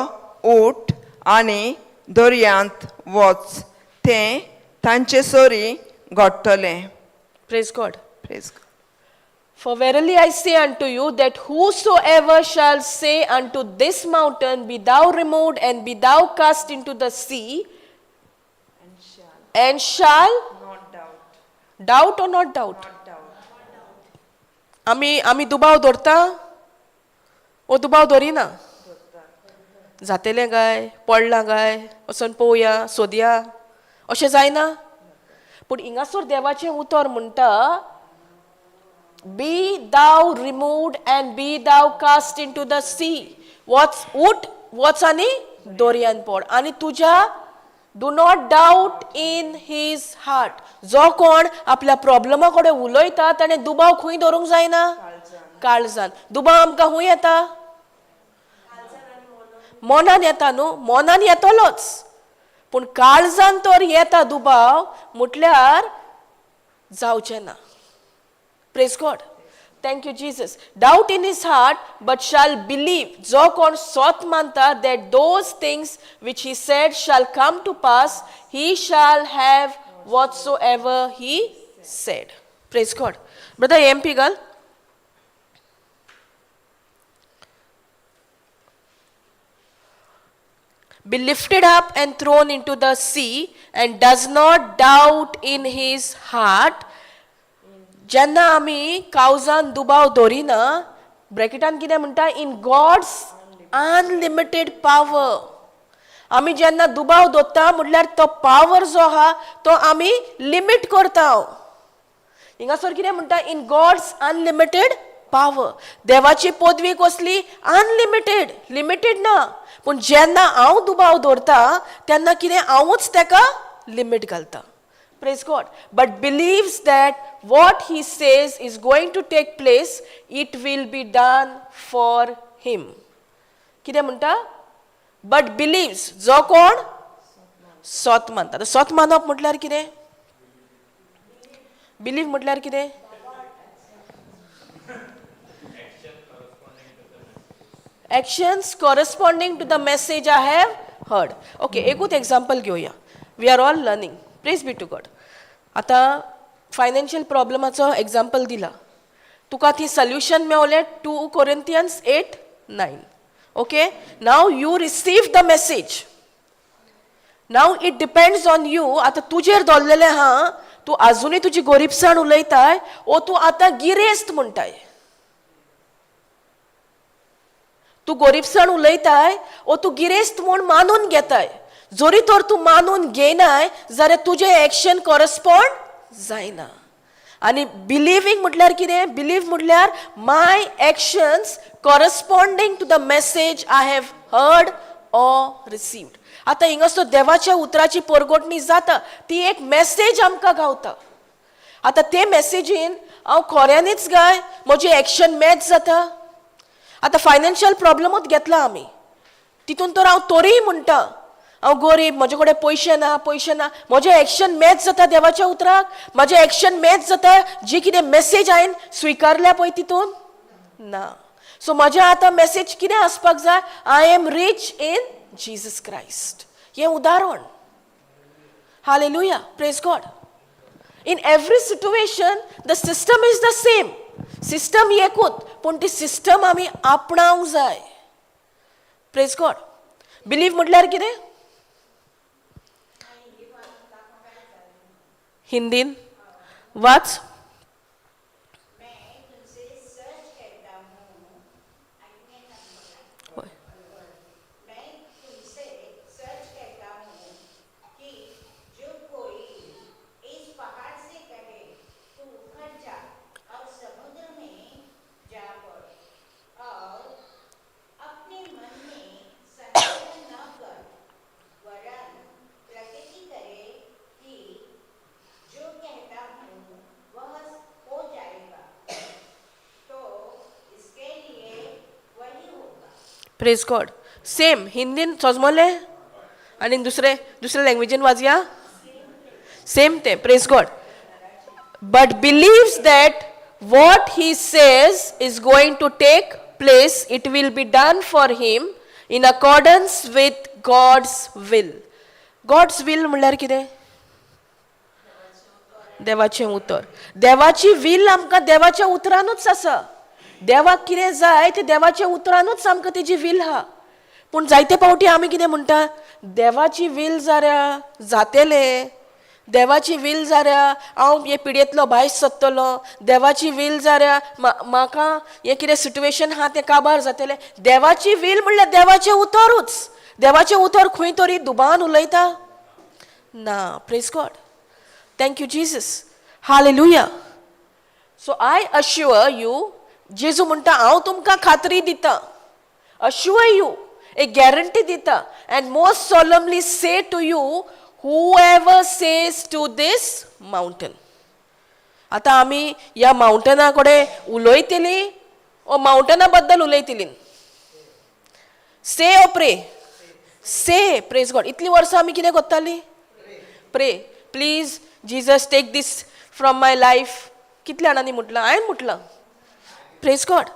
ऊट आनी दर्यांत वच तें तांचे सोरी घडटलें. Praise God. Praise. For verily I say unto you that whosoever shall say unto this mountain, be thou removed and be thou cast into the sea, and shall doubt or not doubt? आमी दुबाव धरता ओ दुबाव धरिना? जातेलें काय, पडलां काय, वचोन पळोवया, सोदया, अशें जायना. पूण हिंगासर देवाचें उतर म्हणटा, be thou removed and be thou cast into the sea. उठ वच आनी दर्यान पड. आनी तुज्या do not doubt in his heart. जो कोण आपल्या प्रॉब्लमा कडेन उलयता ताणें दुबाव खंय धरूंक जायना? काळजान. दुबाव आमकां खंय येता? मनान येता न्हू. मनान येतलोच, पूण काळजान तर येता दुबाव म्हटल्यार जावचें ना. Praise God. Thank you, Jesus. Doubt in his heart, but shall believe. जो कोण सोत मानता that those things which he said shall come to pass, he shall have whatsoever he said. Praise God. Brother MP Gal. Be lifted up and thrown into the sea, and does not doubt in his heart. जेन्ना आमी काळजान दुबाव धरिना, ब्रॅकेटान कितें म्हणटा? In God's unlimited power. आमी जेन्ना दुबाव धरता म्हटल्यार तो पावर जो आहा तो आमी लिमीट करता. हिंगासर कितें म्हणटा? In God's unlimited power. देवाची पदवी कसली? अनलिमिटेड, लिमिटेड ना. पूण जेन्ना हांव दुबाव धरता तेन्ना कितें? हांवूच तेका लिमीट घालता. Praise God. But believes that what he says is going to take place, it will be done for him. कितें म्हणटा? But believes. जो कोण सोत मानता. सोत मानप म्हटल्यार कितें? बिलीव म्हटल्यार कितें? Actions corresponding to the message I have heard. Okay, एकूच एक्झाम्पल घेऊया. We are all learning. Praise be to God. आता फायनान्शियल प्रॉब्लमाचो एक्झाम्पल दिला. तुका ती सोल्युशन मेवलें 2 Corinthians 8:9. Okay, now you receive the message. Now it depends on you. आता तुजेर दवरलेलें हा, तू अजूनही तुजी गोरीबसाण उलयताय ओ तू आता गिरेस्त म्हणटाय. तू गोरीबसाण उलयताय ओ तू गिरेस्त म्हूण मानून घेताय. जोरी तर तू मानून घेयनाय जाल्यार तुजें एक्शन कॉरस्पॉन्ड जायना. आनी बिलिव्हिंग म्हटल्यार कितें? बिलीव म्हटल्यार my actions corresponding to the message I have heard or received. आता हिंगासो देवाच्या उतराची परगोटणी जाता, ती एक मेसेज आमकां गावता. आता ते मेसेजीन हांव खऱ्यांनीच गाय म्हजें एक्शन मॅच जाता. आता फायनान्शियल प्रॉब्लमूच घेतला आमी, तितून तर हांव तोरीय म्हणटा हांव गरीब, म्हजे कडेन पयशे ना. म्हजें एक्शन मॅच जाता देवाच्या उतराक? म्हजें एक्शन मॅच जाता जी कितें मेसेज हांवें स्विकारल्या पळय तितून? ना. सो म्हजें आतां मेसेज कितें आसपाक जाय? I am rich in Jesus Christ. हें उदाहरण. Hallelujah, praise God. In every situation the system is the same. System एकूच, पूण ती सिस्टम आमी आपणावंक जाय. Praise God. बिलीव म्हटल्यार कितें? हिंदीन वाच. Praise God. सेम हिंदीन सोजमोलें आनी दुसरे लँग्वेजीन वाजया. सेम ते. Praise God. But believes that what he says is going to take place. It will be done for him in accordance with God's will. God's will म्हणल्यार कितें? देवाचें उतर. देवाची विल आमकां देवाच्या उतरानूच आसा. देवाक कितें जाय ते देवाच्या उतरानूच आमकां तेजी वील आहा. पूण जायते फावटी आमी कितें म्हणटा? देवाची वील जाल्या जातेलें. देवाची वील जाल्या हांव हे पिडेंतलो भायर सरतलो. देवाची वील जाल्या म्हाका हें कितें सिट्युएशन आहा तें काबार जातलें. देवाची वील म्हणल्यार देवाचें उतरूच. देवाचें उतर खंय तरी दुबान उलयता? ना. Praise God. Thank you Jesus. Hallelujah. So I assure you. Jezu म्हणटा हांव तुमकां खात्री दिता. Assure you. एक गॅरंटी दिता. And most solemnly say to you whoever says to this mountain. आता आमी ह्या माउंटना कडेन उलयतली ओ माउंटना बद्दल उलयतली? से ओ प्रे? से. Praise God. इतली वर्सां आमी कितें करताली? Pray. Please Jesus take this from my life. कितल्या जाणांनी म्हटलां? हांवें म्हटलां. Praise God.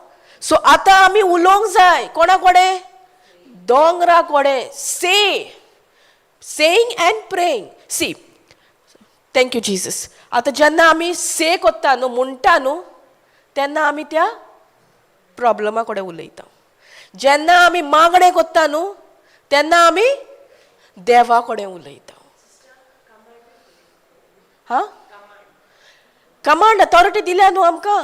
सो आतां आमी उलोवंक जाय. कोणा कडेन? दोंगरा कडेन. Say. Saying and praying. See. Thank you Jesus. आतां जेन्ना आमी से कोत्ता न्हू, म्हणटा न्हू, तेन्ना आमी त्या प्रॉब्लमा कडेन उलयता. जेन्ना आमी मागणें कोत्ता न्हू, तेन्ना आमी देवा कडेन उलयता. हा? कमांड अथॉरिटी दिल्या न्हू आमकां,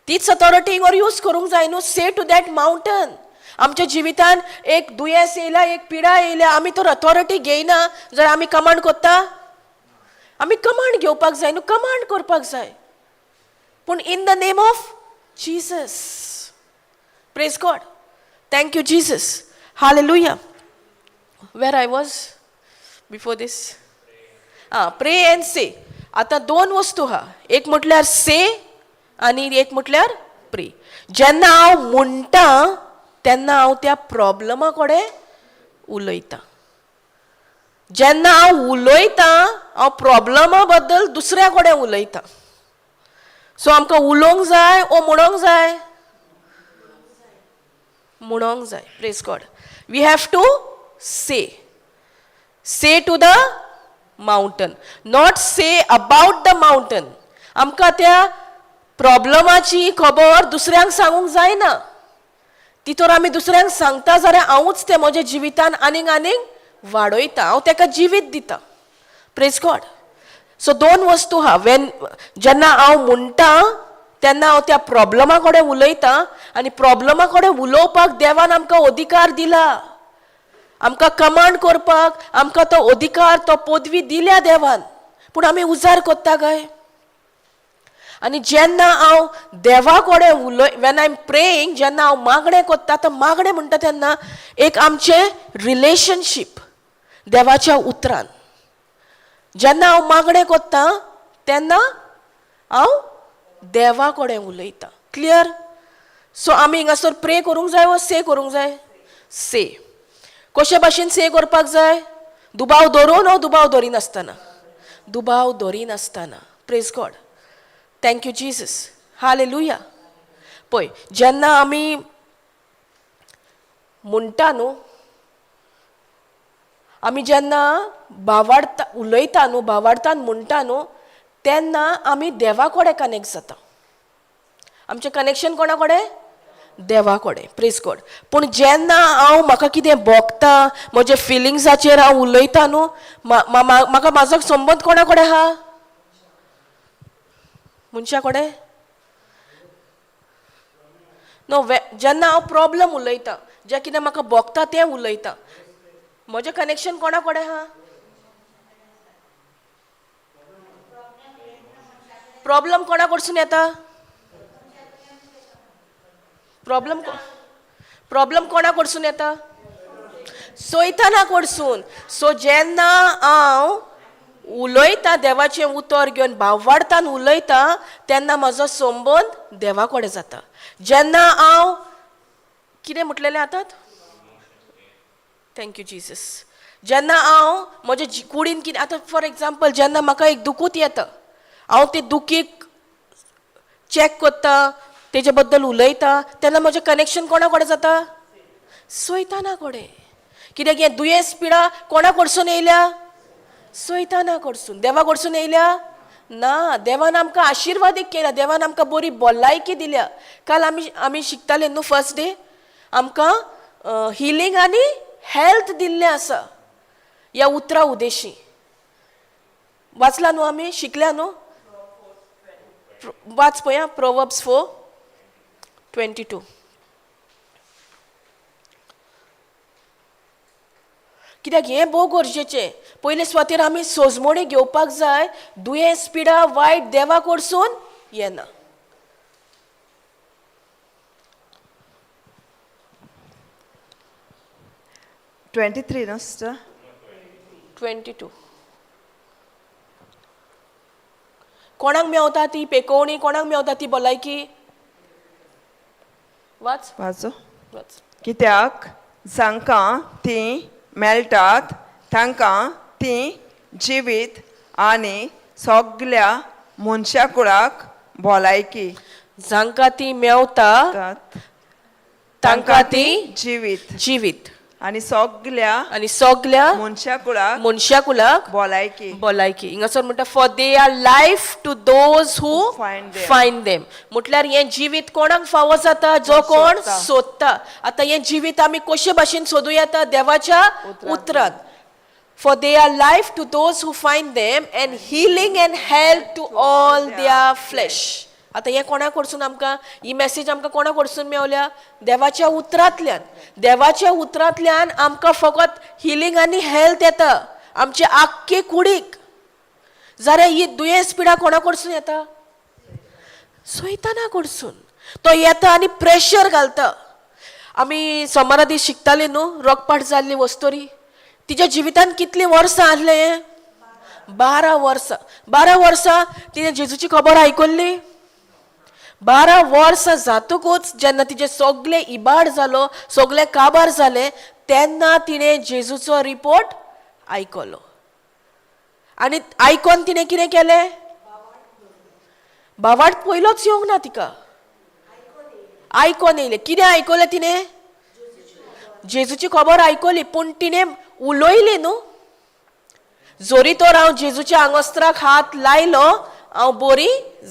तीच अथॉरिटी हिंगोर यूज करूंक जाय न्हू. Say to that mountain. आमच्या जिवितान एक दुयेंस येयल्या, एक पिडा येयल्या, आमी तर अथॉरिटी घेयना जाल्यार आमी कमांड कोत्ता? आमी कमांड घेवपाक जाय न्हू, कमांड करपाक जाय. पूण in the name of Jesus. Praise God. Thank you Jesus. Hallelujah. Where I was before this? Pray and से. आतां दोन वस्तू आहा. एक म्हटल्यार से आनी एक म्हटल्यार प्रे. जेन्ना हांव म्हणटा तेन्ना हांव त्या प्रॉब्लमा कडेन उलयता. जेन्ना हांव उलयतां हांव प्रॉब्लमा बद्दल दुसऱ्या कडेन उलयतां. सो आमकां उलोवंक जाय ओ म्हणोंक जाय? म्हणोंक जाय. Praise God. We have to say to the mountain, not say about the mountain. आमकां त्या प्रॉब्लमाची खबर दुसऱ्यांक सांगूंक जायना. ती तर आमी दुसऱ्यांक सांगता जाल्यार हांवूच तें म्हज्या जिवितान आनीक आनीक वाडयता, हांव ताका जिवीत दिता. Praise God. सो दोन वस्तू आहा. जेन्ना हांव म्हणटा तेन्ना हांव त्या प्रॉब्लमा कडेन उलयतां, आनी प्रॉब्लमा कडेन उलोवपाक देवान आमकां अधिकार दिला. आमकां कमांड करपाक आमकां तो अधिकार, तो पदवी दिल्या देवान. पूण आमी उजार कोत्ता काय? आनी जेन्ना हांव देवा कडेन वेन आय एम प्रेयिंग, जेन्ना हांव मागणें कोत्ता, तर मागणें म्हणटा तेन्ना एक आमचें रिलेशनशीप देवाच्या उतरान. जेन्ना हांव मागणें कोत्ता तेन्ना हांव देवा कडेन उलयतां. क्लियर? सो आमी हिंगासर प्रे करूंक जाय वा से करूंक जाय? से. कशे भाशेन से करपाक जाय? दुबाव धरून ओ दुबाव धरिनासतना? दुबाव धरिनासतना. Praise God. Thank you Jesus. Hallelujah. पळय, जेन्ना आमी म्हणटा न्हू, आमी जेन्ना भावार्थ उलयता न्हू, भावार्थान म्हणटा न्हू, तेन्ना आमी देवा कडेन कनेक्ट जाता. आमचें कनेक्शन कोणा कडेन? देवा कडेन. Praise God. पूण जेन्ना हांव म्हाका कितें भोगता, म्हजे फिलिंग्साचेर हांव उलयता न्हू, म्हाका म्हाजो संबंद कोणा कडेन आहा? मनशा कडेन? नो. जेन्ना हांव प्रॉब्लम उलयतां, जें कितें म्हाका भोगता तें उलयतां, म्हजें कनेक्शन कोणा कडेन आहा? प्रॉब्लम कोणा कडसून येता? प्रॉब्लम कोणा कडसून येता? सैताना कडसून. सो जेन्ना हांव उलयता देवाचें उतर घेवन, भावार्थान उलयता, तेन्ना म्हजो संबंद देवा कडेन जाता. जेन्ना हांव कितें म्हटलेलें आतां? Thank you Jesus. जेन्ना हांव म्हज्या कुडीन कितें, आतां फॉर एग्जाम्पल जेन्ना म्हाका एक दुखूत येता, हांव ते दुखीक चॅक कोत्ता, तेजे बद्दल उलयता, तेन्ना म्हजें कनेक्शन कोणा कडेन जाता? सैताना कडेन. कित्याक हें दुयेंस पिडा कोणा कडसून येयल्या? सैताना कडसून. देवा कडसून येयल्या? ना. देवान आमकां आशिर्वादीक केला. देवान आमकां बरी भलायकी दिल्या. काल आमी शिकताले न्हू फर्स्ट डे, आमकां हिलींग आनी हेल्थ दिल्लें आसा ह्या उतरा उद्देशी. वाचला न्हू आमी? शिकल्या न्हू? वाच पळया. प्रोवर्ब्स 4:22. कित्याक हें भोव गरजेचें. पयले सुवातेर आमी सोजमणी घेवपाक जाय. दुयेंस पिडा वायट देवा कडसून येना. (23) नो सिस्टर? 22. कोणाक मेवता ती पेकोवणी? कोणाक मेवता ती भलायकी? वाच. वाचो. वाच. कित्याक जांकां ती मेळटात तांकां ती जिवीत आनी सगल्या मनशा कुळाक भलायकी. जांकां ती मेवता तांकां ती जिवीत आनी सगल्या मनशा कुळाक भलायकी. भलायकी. हिंगासर म्हणटा for they are life to those who find them. म्हटल्यार हें जिवीत कोणाक फावो जाता? जो कोण सोदता. आतां हें जिवीत आमी कशे भाशेन सोदूं येता? देवाच्या उतरांत. For they are life to those who find them and healing and health to all their flesh. आतां हें कोणा कडसून आमकां ही मॅसेज आमकां कोणा कडसून मेवल्या? देवाच्या उतरांतल्यान. देवाच्या उतरांतल्यान आमकां फकत हिलींग आनी हेल्थ येता आमचे आख्खे कुडीक. जाल्यार ही दुयेंस पिडा कोणा कडसून येता? सैताना कडसून. तो येता आनी प्रेशर घालता. आमी सोमारा दीस शिकताली न्हू, रोगपाट जाल्ली वस्तोरी. तिच्या जिवितान कितलीं वर्सां आसलें? 12 वर्सां. 12 वर्सां तिणें जेजूची खबर आयकल्ली. 12 वर्सां जातकूच जेन्ना तिचे सगळे इबाड जालो, सगळे काबार जाले, तेन्ना तिणें जेजूचो रिपोर्ट आयकलो आनी आयकोन तिणें कितें केलें बावार्द पयलोच येवंक ना तिका आयकोन येयलें कितें आयकलें तिणें जेजूची खबर आयकली पूण तिणें उलोयली न्हू जोरी तर हांव जेजूच्या आंगोस्त्राक हात लायलो हांव बरी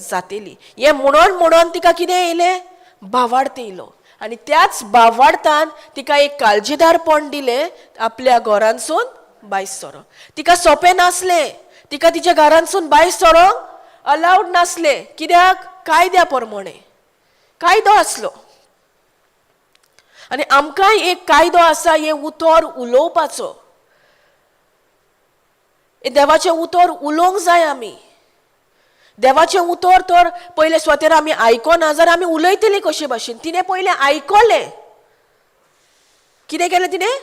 जातली हें म्हणून तिका कितें येयलें बावार्थ येयलो आनी त्याच बावार्थान तिका एक काळजीदारपण दिलें आपल्या घरांसून भायर सरो तिका सोंपें नासलें तिका तिच्या घरांसून भायर सरोंक अलावड नासलें कित्याक कायद्या प्रमाणे कायदो आसलो आनी आमकांय एक कायदो आसा हें उतर उलोवपाचो देवाचें उतर उलोवंक जाय आमी देवाचें उतर तर पयलें स्वतेर आमी आयकोना जाल्यार आमी उलयतलीं कशे भाशेन तिणें पयलें आयकलें कितें केलें तिणें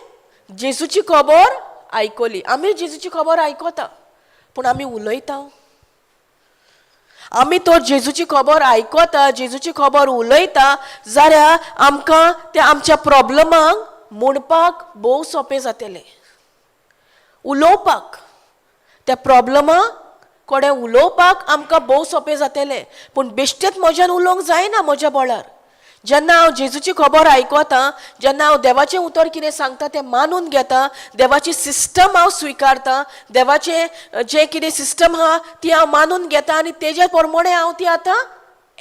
जेजूची खबर आयकली आमी जेजूची खबर आयकता पूण आमी उलयता आमी तर जेजूची खबर आयकता जेजूची खबर उलयता जाल्यार आमकां त्या आमच्या प्रॉब्लमांक म्हणपाक भोव सोंपें जातलें उलोवपाक त्या प्रॉब्लमाक कोणें उलोवपाक आमकां भोव सोंपें जातलें पूण बेश्टेच म्हज्यान उलोवंक जायना म्हज्या बोळार जेन्ना हांव जेजूची खबर आयकता जेन्ना हांव देवाचें उतर कितें सांगता तें मानून घेता देवाची सिस्टम हांव स्विकारता देवाचें जें कितें सिस्टम आहा ती हांव मानून घेता आनी तेजे प्रमाणे हांव ती आतां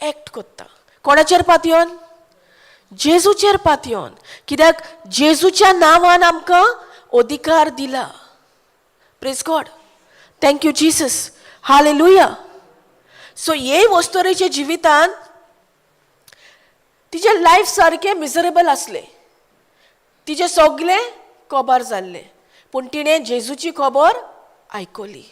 एक्ट करता कोणाचेर पातयेवन जेजूचेर पातयेवन कित्याक जेजूच्या नांवान आमकां अधिकार दिला praise God thank you Jesus hallelujah so हे वस्तुरेच्या जिवितान तिचे लायफ सारकें मिजरेबल आसलें तिचें सगळें कबार जाल्लें पूण तिणें जेजूची खबर आयकली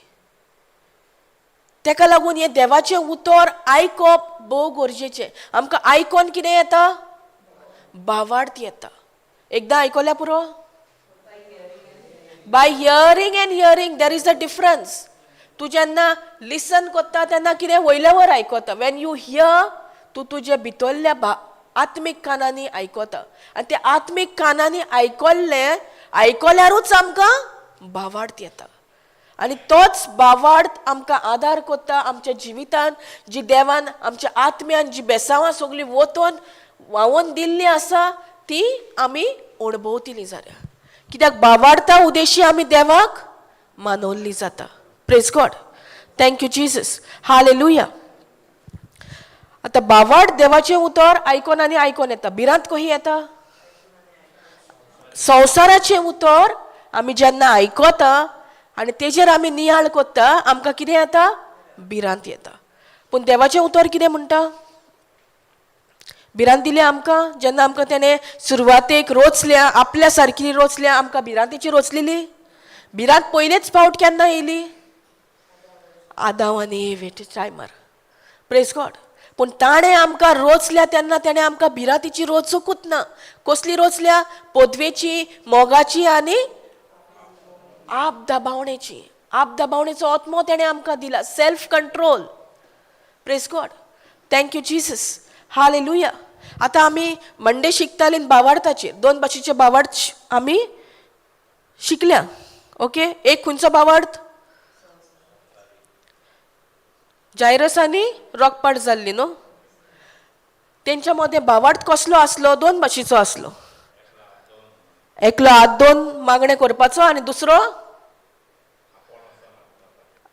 तेका लागून हें देवाचें उतर आयकप भोव गरजेचें आमकां आयकोन कितें येता बावार्थ येता एकदां आयकल्या पुरो by hearing and hearing there is a difference तूं जेन्ना लिसन करता तेन्ना कितें वयल्या वर आयकता वेन यू हियर तूं तुजे भितरल्या आत्मीक कानांनी आयकता आनी त्या आत्मीक कानांनी आयकल्यारूच आमकां बावार्थ येता आनी तोच बावार्थ आमकां आदार करता आमच्या जिवितान जी देवान आमच्या आत्म्यान जी बेसांवां सगळीं वतोन व्हांवोन दिल्लीं आसा ती आमी अणभवतलीं जाल्यार कित्याक बावार्था उद्देशी आमी देवाक मानवल्लीं जाता praise God thank you Jesus hallelujah आतां बावार्थ देवाचें उतर आयकोन आनी आयकोन येता भिरांत कशी येता संवसाराचें उतर आमी जेन्ना आयकता आनी तेजेर आमी नियाळ करता आमकां कितें येता भिरांत येता पूण देवाचें उतर कितें म्हणटा भिरांत दिलें आमकां जेन्ना आमकां तेणें सुरवातेक रोचल्या आपल्या सारकी रोचल्या आमकां भिरांतीची रोचलेली भिरांत पयलेच फावट केन्ना येयली आदाम आनी एवेच्या टायमार प्रेज गॉड पूण ताणें आमकां रोचल्या तेन्ना तेणें आमकां भिरांतीची रोचूंकूच ना कसली रोचल्या पदवेची मोगाची आनी आप दाबावणेचो आत्मो तेणें आमकां दिला self control praise God thank you Jesus hallelujah आतां आमी मंडे शिकतालीं बावार्थाचेर दोन भाशेचे बावार्थ आमी शिकल्या ओके एक खंयचो बावार्थ जायरस आनी रोकपाट जाल्ली न्हू तेंच्या मदें बावार्थ कसलो आसलो दोन भाशेचो आसलो एकलो हात दोन मागणें करपाचो आनी दुसरो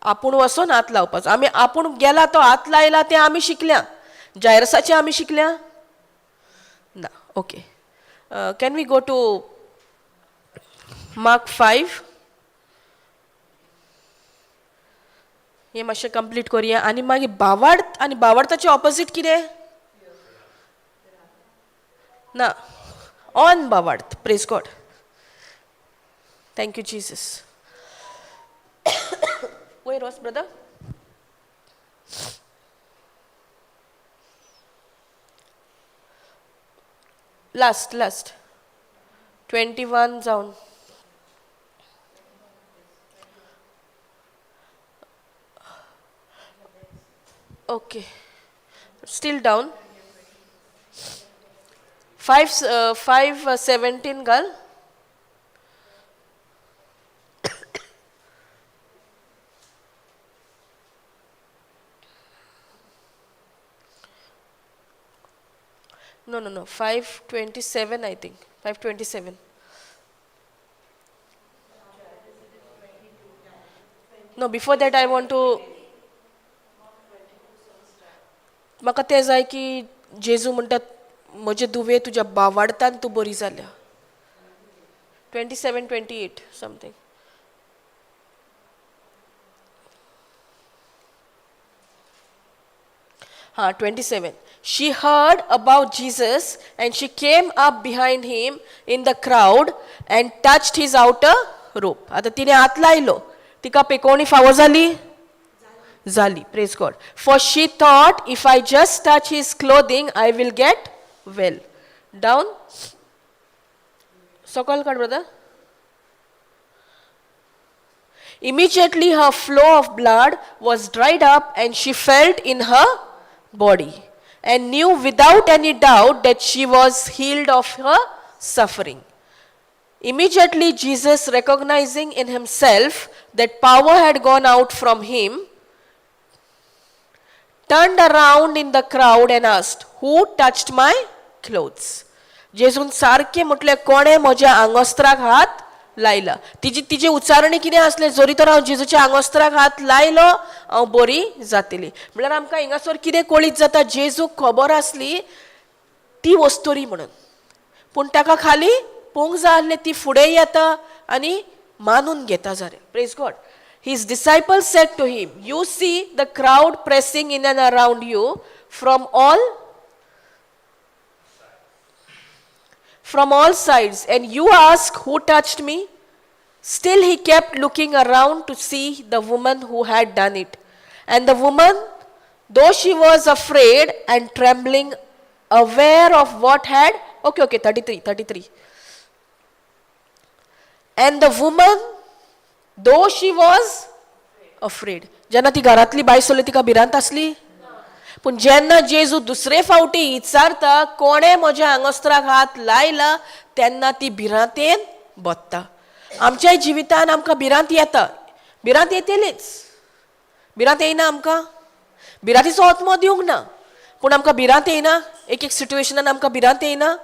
आपूण वचोन हात लावपाचो आमी आपूण गेला तो हात लायला तें आमी शिकल्या जायरसाचें आमी शिकल्या ना okay can we go to Mark 5 हें मातशें कंप्लीट करुया आनी मागीर बावार्थ आनी बावार्थाचें ऑपोजीट कितें ना ऑन बावार्थ praise God thank you Jesus वयर वच ब्रदर लास्ट 21 जावन ओके स्टील डावन 5:17 घाल No. 5:27, I think. 5:27. No, before that I want to. म्हाका तें जाय की जेजू म्हणटात म्हजे दुवे तुज्या बावाडतान तूं बरी जाल्या. 27-28 something. Ha, 27. She heard about Jesus and she came up behind him in the crowd and touched his outer robe. आता तिने हात लायलो. तिका पेकोवणी फावो जाली? Zali, praise God. For she thought, if I just touch his clothing, I will get well. Down. Sokal card, brother. Immediately her flow of blood was dried up and she felt in her body and knew without any doubt that she was healed of her suffering. Immediately Jesus, recognizing in himself that power had gone out from him, turned around in the crowd and asked, who touched my clothes? जेजून सारखे म्हटले कोणे म्हज्या आंगोस्त्राक हात लायला. तिचे उच्चारणी कितें आसले? जोरी तर हांव जेजूच्या आंगोस्त्राक हात लायलो हांव बरी जातली. म्हळ्यार आमकां हिंगासर कितें कळीत जाता? जेजूक खबर आसली ती वस्तोरी म्हणून, पूण ताका खाली पोंग जाय आसलें ती फुडें येता आनी मानून घेता जालें. Praise God. His disciples said to him, you see the crowd pressing in and around you from all sides, and you ask who touched me? Still he kept looking around to see the woman who had done it. And the woman, though she was afraid and trembling, aware of what had, 33. And the woman, though she was afraid. जेन्ना ती घरातली बाई सोली तिका भिरांत आसली, पूण जेन्ना जेजू दुसरे फावटी विचारता कोणे म्हज्या आंगोस्त्राक हात लायला तेन्ना ती भिरांतेन बसता. आमच्या जिवितान आमकां भिरांत येता. भिरांत येतलीच. भिरांत येयना आमकां? भिरांतीचो आत्मो दिवंक ना, पूण आमकां भिरांत येयना? एक सिट्युएशनान आमकां भिरांत येयना?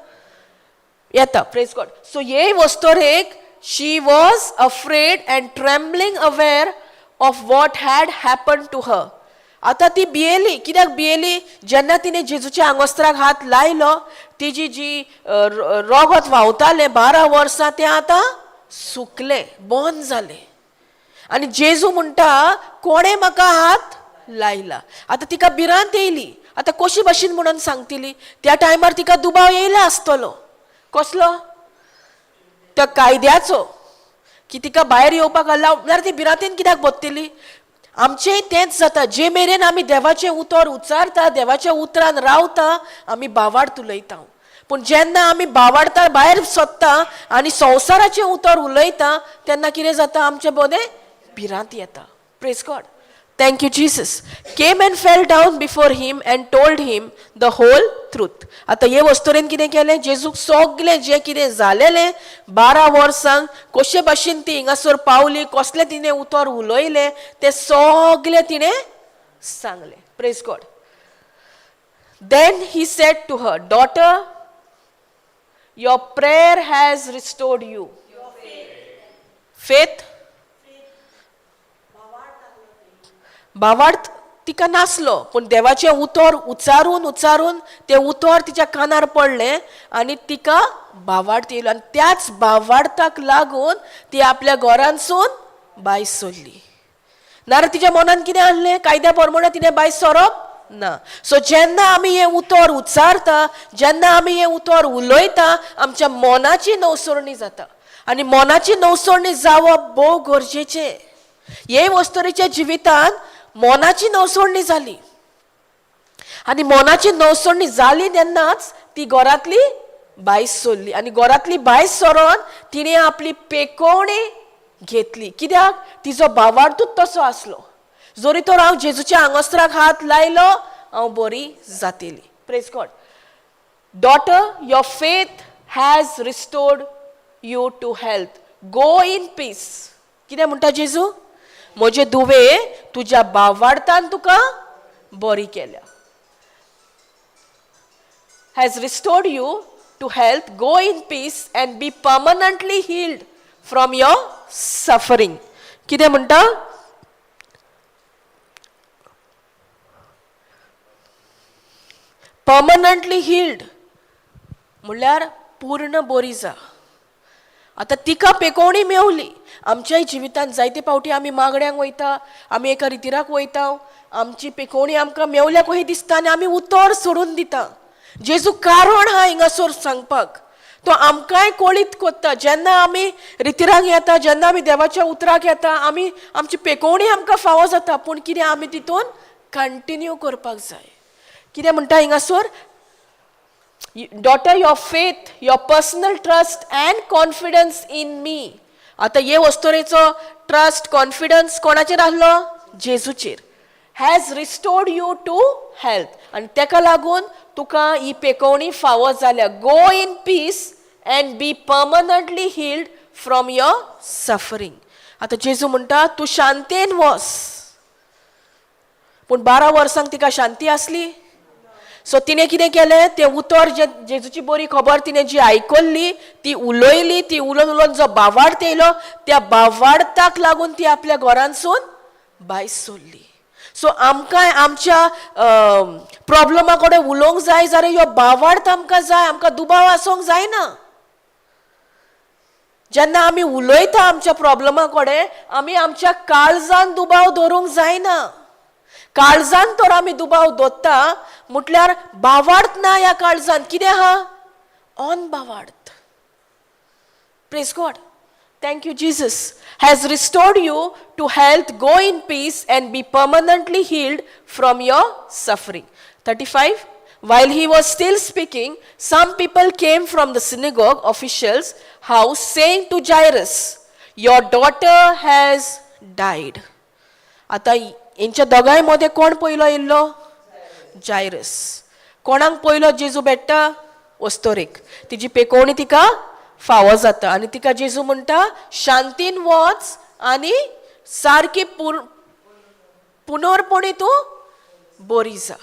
येता. Praise God. सो हे वस्तोरेक she was afraid and trembling, aware of what had happened to her. आता ती भियेली. कित्याक भियेली? जेन्ना तिने जेजूच्या आंगोस्त्राक हात लायलो तिजी जी रोगत व्हांवतालें 12 वर्सां तें आतां सुकलें, बंद जालें. आनी जेजू म्हणटा कोणे म्हाका हात लायला. आतां तिका भिरांत येयली. आतां कशी भाशेन म्हणून सांगतली? त्या टायमार तिका दुबाव येयला आसतलो. कसलो? त्या कायद्याचो, की तिका भायर येवपाक अलाव, जाल्यार ती भिरांतेन कित्याक बसतली? आमचेंय तेंच जाता. जे मेरेन आमी देवाचें उतर उच्चारता, देवाच्या उतरान रावता, आमी बावार्थ उलयता. पूण जेन्ना आमी बावार्था भायर सरता आनी संवसाराचें उतर उलयता तेन्ना कितें जाता? आमचे मदें भिरांत येता. Praise God. Thank you, Jesus. Came and fell down before him and told him the whole truth. आता हे वस्तुरेन कितें केलें? जेजूक सगळें जें कितें जालेलें 12 वर्सांक कशे भाशेन ती हिंगासर पावली, कसलें तिणें उतर उलयलें तें सगळें तिणें सांगलें. Praise God. Then he said to her, daughter, your prayer has restored you. Faith. बावार्थ तिका नासलो, पूण देवाचें उतर उच्चारून तें उतर तिच्या कानार पडलें आनी तिका बावार्थ येयलो. आनी त्याच बावार्थाक लागून ती आपल्या घरांतसून भायर सरली. नाल्यार तिच्या मनान कितें आसलें? कायद्या प्रमाणे तिणें भायर सरप ना. सो जेन्ना आमी हें उतर उच्चारता, जेन्ना आमी हें उतर उलयता, आमच्या मनाची नवसरणी जाता. आनी मनाची नवसरणी जावप भोव गरजेचें. हे वस्तुरेच्या जिवितान मोनाची नवसरणी जाली आनी मोनाची नवसरणी जाली तेन्नाच ती घरांतली भायर सरली. आनी घरांतली भायर सरोन तिणें आपली पेकोवणी घेतली. कित्याक? तिचो भावार्थूच तसो आसलो. जोरी तर हांव जेजूच्या आंगोस्त्राक हात लायलो हांव बरी जातली. Praise God. Daughter, your faith has restored you to health. Go in peace. कितें म्हणटा जेजू? म्हजे दुवे तुज्या बावार्थान तुका बरी केल्या. has restored you to health. Go in peace and be permanently healed from your suffering. कितें म्हणटा? परमनंटली हील्ड म्हणल्यार पूर्ण बरी जा. आता तिका पेकोवणी मेवली. आमच्याय जिवितांत जायते फावटी आमी मागण्यांक वयता, आमी एका रितीराक वयता, आमची पेकोवणी आमकां मेवल्या कशी दिसता आनी आमी उतर सोडून दिता. जेजू कारण हा हिंगासोर सांगपाक. तो आमकांय कोळीत कोत्ता. जेन्ना आमी रितीराक येता, जेन्ना आमी देवाच्या उतराक येता, आमी आमची पेकोवणी आमकां फावो जाता, पूण कितें आमी तितून कंटिन्यू करपाक जाय. कितें म्हणटा हिंगासोर? Daughter, your faith, your personal trust and confidence in me. आता हे वस्तुरेचो ट्रस्ट, कॉन्फिडन्स कोणाचेर आसलो? जेजूचेर. Has restored you to health. आनी तेका लागून तुका ही पेकोवणी फावो जाल्या. Go in peace and be permanently healed from your suffering. आता जेजू म्हणटा तूं शांतेन वच. पूण 12 वर्सांक तिका शांती आसली. सो तिने कितें केलें? तें उतर जे जेजूची बरी खबर तिने जी आयकल्ली ती उलयली. ती उलोवन उलोवन जो बावार्थ येयलो त्या बावार्थाक लागून ती आपल्या घरांतसून भायर सरली. सो आमकां आमच्या प्रॉब्लमा कडेन उलोवंक जाय जाल्यार ह्यो बावार्थ आमकां जाय. आमकां दुबाव आसूंक जायना. जेन्ना आमी उलयता आमच्या प्रॉब्लमा कडेन, आमी आमच्या काळजान दुबाव दवरूंक जायना. काळजान तर आमी दुबाव दवरता म्हटल्यार बावार्थ ना ह्या काळजान. कितें आहा? ऑन बावार्थ. Praise God. Thank you, Jesus. Has restored you to health. Go in peace and be permanently healed from your suffering. 35. While he was still speaking, some people came from the synagogue officials' house saying to Jairus, your daughter has died. आता यांच्या दोगांय मध्ये कोण पयलो येयल्लो? जायरस. कोणाक पयलो जेजू भेटता? वस्तोरेक. तिची पेकोवणी तिका फावो जाता आनी तिका जेजू म्हणटा शांतीन वच आनी सारकी पुनर्पणी तूं बरी जा.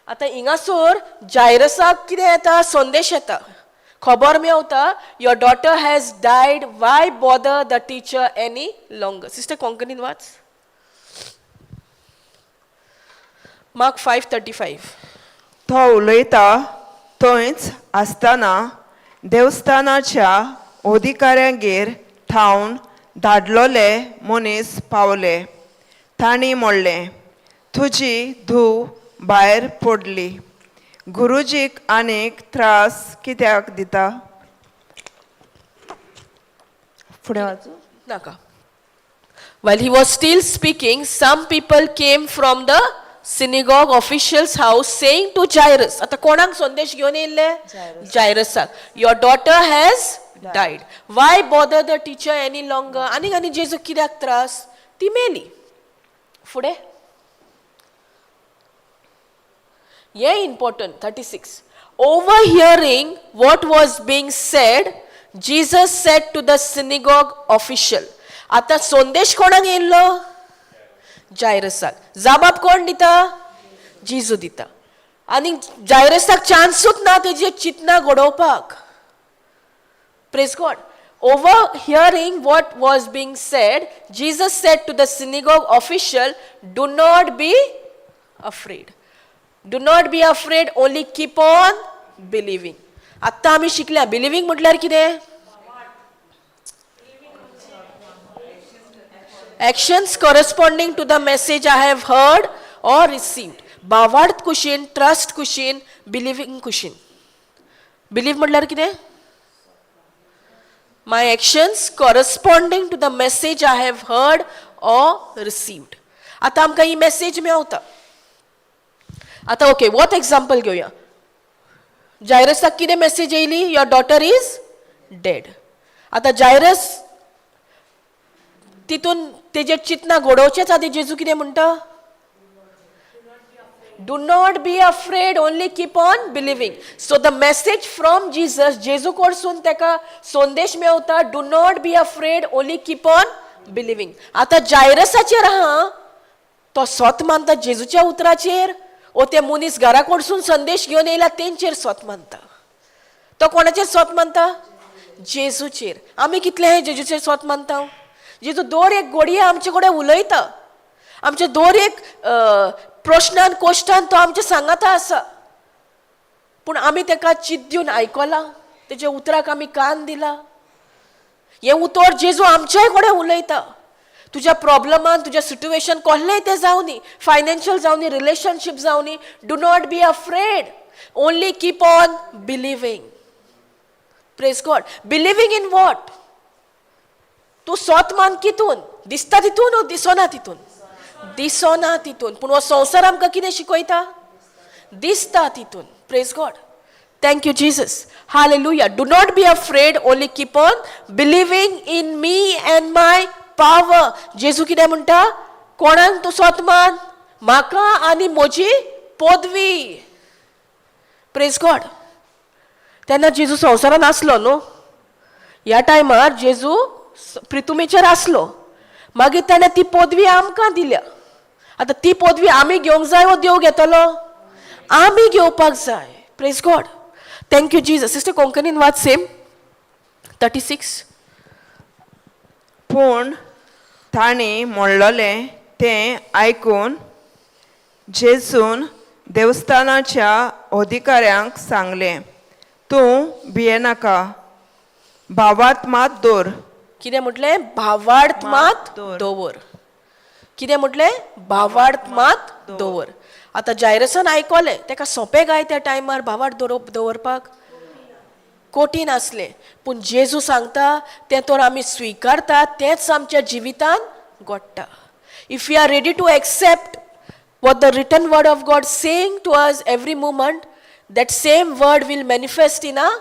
आता हिंगासोर जायरसाक कितें येता? संदेश येता, खबर मेवता, your daughter has died. Why bother the teacher any longer. Sister कोंकणीन वाच. मार्क 5:35. तो उलयता थंयच आसतना देवस्थानाच्या अधिकाऱ्यांगेर ठावन धाडलोले मनीस पावले. तांणी म्हणलें, तुजी धूव भायर पडली. गुरुजीक आनीक त्रास कित्याक दिता? फुडें वाचू नाका. While he was still speaking, some people came from the synagogue official's house saying to Jairus. आता कोणाक संदेश घेवन येयल्ले? जायरसाक. Your daughter has died. Why bother the teacher any longer? आनी जेजू कित्याक त्रास? ती मेली. फुडें. ये important. 36. Overhearing what was being said, Jesus said to the synagogue official. आता संदेश कोणाक येयल्लो? जायरसाक. जबाब कोण दिता? जेजू दिता. आनी जायरसाक चान्सूच ना तेजे चिंतना घडोवपाक. Praise God. Overhearing what was being said, Jesus said to the synagogue official, do not be afraid. Do not be afraid, only keep on believing. आता आमी शिकल्या बिलिव्हिंग म्हटल्यार कितें? Actions corresponding to the message I have heard or received. बावार्थ कुशीन, trust कुशीन, believing कुशीन. Believe म्हटल्यार कितें? My actions corresponding to the message I have heard or received. आता आमकां ही मेसेज मेवता. आता ओके, वॉट एक्झाम्पल घेवया. जायरसाक कितें मेसेज येयली? Your daughter is dead. आता जायरस तितून तेजे चिंतना घडोवचेच आदी जेजू कितें म्हणटा? Do not be afraid, only keep on believing. So the message from Jesus, जेजू कडसून तेका संदेश Mewat, do not be afraid, only keep on believing. आता जायरसाचेर आहा तो स्वत मानता जेजूच्या उतराचेर, ओ ते मनीस घरा कडसून संदेश घेवन येयला तेंचेर स्वत मानता. तो कोणाचेर स्वत मानता? जेजूचेर. आमी कितले हे जेजूचेर स्वत मानता? जेजू दर एक घडये आमचे कडेन उलयता. आमचे दर एक प्रश्नान कोश्टान तो आमचे सांगाता आसा. पूण आमी ताका चित दिवन आयकलां, तेजे उतराक आमी कान दिला. हे उतर जेजू आमच्याय कडेन उलयता. तुज्या प्रॉब्लमान, तुज्या सिट्युएशन कसलेंय तें जावनी, फायनान्शियल जावनी, रिलेशनशीप जावनी, do not be afraid. Only keep on believing. Praise God. Believing in what? तूं स्वत मान कितून? दिसता तितून ओ दिसना तितून? दिसना तितून. पूण हो संवसार आमकां कितें शिकयता? दिसता तितून. Praise God. Thank you, Jesus. Hallelujah. Do not be afraid. Only keep on believing in me and my power. जेजू कितें म्हणटा? कोणाक तूं स्वत मान? म्हाका आनी म्हजी पदवी. Praise God. तेन्ना जेजू संवसारान आसलो न्हू. ह्या टायमार जेजू पृथ्वीचेर आसलो. मागीर ताणें ती पदवी आमकां दिल्या. आतां ती पदवी आमी घेवंक जाय वो देव घेतलो? आमी घेवपाक जाय. Praise God. Thank you, Jesus. Sister Konkanin watch same 36. पूण ताणी म्हणलोलें तें आयकून जेजून देवस्थानाच्या अधिकाऱ्यांक सांगलें, तूं भियेनाका, भावार्थ मात दवर. कितें म्हटलें? भावार्थ मात दवर. कितें म्हटलें? भावार्थ मात दवर. आतां जायरसान आयकलें, ताका सोंपें काय त्या टायमार भावार्थ दवरपाक? कठीण आसलें. पूण जेजू सांगता तें तर आमी स्विकारता, तेंच आमच्या जिवितान घडटा. If you are ready to accept what the written word of God saying to us every moment, that same word will manifest in our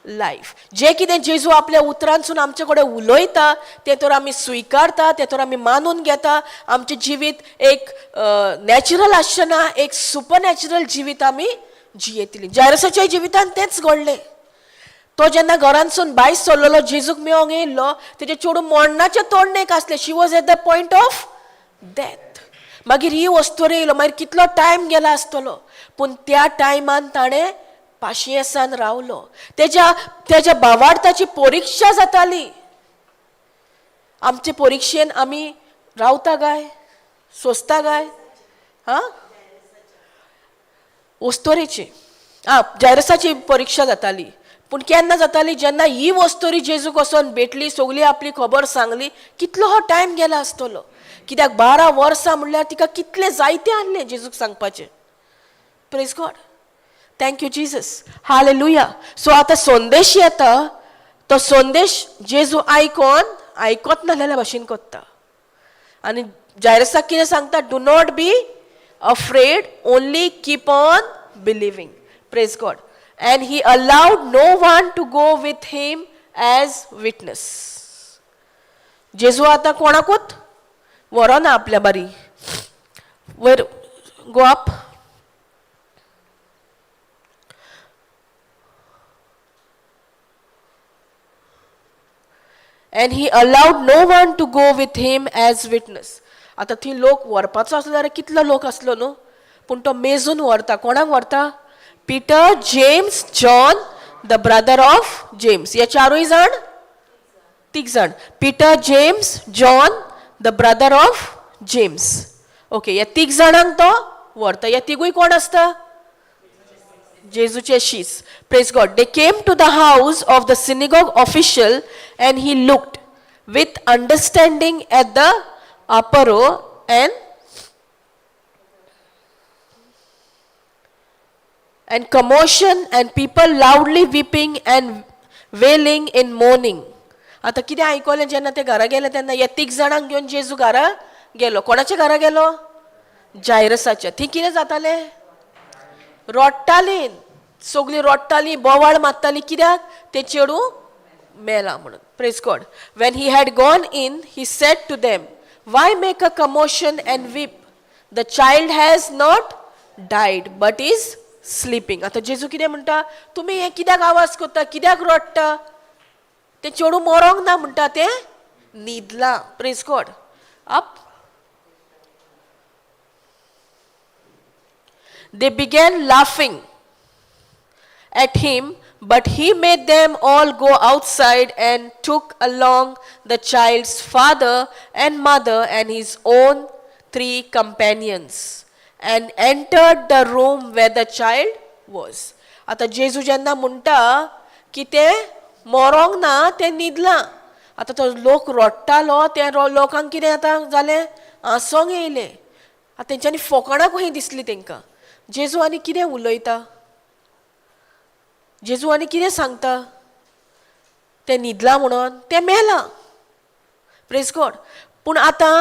life. जे कितें जेजू आपल्या उतरांसून आमचे कडेन उलयता तें तर आमी स्विकारता, तें तर आमी मानून घेता. आमचें जिवीत एक नॅचरल आसचेना, एक सुपरनॅचरल जिवीत आमी जियेतलीं. जायरसाच्या जिवितान तेंच घडलें. तो जेन्ना घरांतसून भायर सरलेलो, जेजूक मेळोंक येयल्लो, तेजे चेडूं मरणाच्या तोंडणेक आसलें. She was at the point of death. मागीर ही वस्तूर येयलो, मागीर कितलो टायम गेला आसतलो, पूण त्या टायमान ताणें पाशियेंसान रावलो. तेज्या भावार्थाची परीक्षा जाताली. आमचे परीक्षेन आमी रावता काय? सोंसता काय? वस्तोरेची जायरसाची परीक्षा जाताली. पूण केन्ना जाताली? जेन्ना ही वस्तोरी जेजूक वचोन भेटली, सगळी आपली खबर सांगली. कितलो हो टायम गेला आसतलो. कित्याक 12 वर्सां म्हणल्यार तिका कितले जायते आहले जेजूक सांगपाचें. Praise God. Thank you Jesus. Hallelujah. So आतां संदेश येता, तो संदेश जेजू आयकोत नासलेल्या भाशेन कोत्ता. आनी जायरसाक कितें सांगता? Do not be afraid, only keep on believing. Praise God. And he allowed no one to go with him as witness. जेजू आता कोणाकूत वरोना आपल्या बारी. Where go up. And he allowed no one to go with him as witness. आता थी लोक व्हरपाचो आसलो जाल्यार कितलो लोक आसलो न्हू, पूण तो मेजून व्हरता. कोणाक व्हरता? Peter, James, John, the brother of James. हे चारूय जाण, तीग जाण. Peter, James, John, the brother of James. Okay, ह्या तीग जाणांक तो व्हरता. ह्या तिगूय कोण आसता? जेजूचे शीस. Praise God. They came to the house of the synagogue official and he looked with understanding at the upper row and commotion and people loudly weeping and wailing in mourning. आता कितें आयकलें जेन्ना ते घरा गेले तेन्ना? ह्या तीग जाणांक घेवन जेजू घरा गेलो. कोणाच्या घरा गेलो? जायरसाच्या. थंय कितें जातालें? रडटालीं. सगळीं रडटालीं, बोवाळ मारतालीं. कित्याक? ते चेडूं मेला म्हणून. Praise God. When he had gone in, he said to them, why make a commotion and weep? The child has not died, but is sleeping. आता जेजू कितें म्हणटा? तुम्ही हे कित्याक आवाज करता? कित्याक रडटा? ते चेडूं मरोंक ना म्हणटा, ते न्हिदला. Praise God. Up. They began laughing at him, but he made them all go outside and took along the child's father and mother and his own 3 companions and entered the room where the child was. आता जेजू जेन्ना म्हणटा की ते मरोंक ना ते न्हिदला. आता तो लोक रडटालो ते लोकांक कितें आतां जालें आंसोंक येयलें. आतां तेंच्यांनी फकाणां कशीं दिसलीं तेंकां. जेजू आनी कितें उलयता, जेजू आनी कितें सांगता, ते न्हिदला म्हणून ते मेला. Praise God. पूण आतां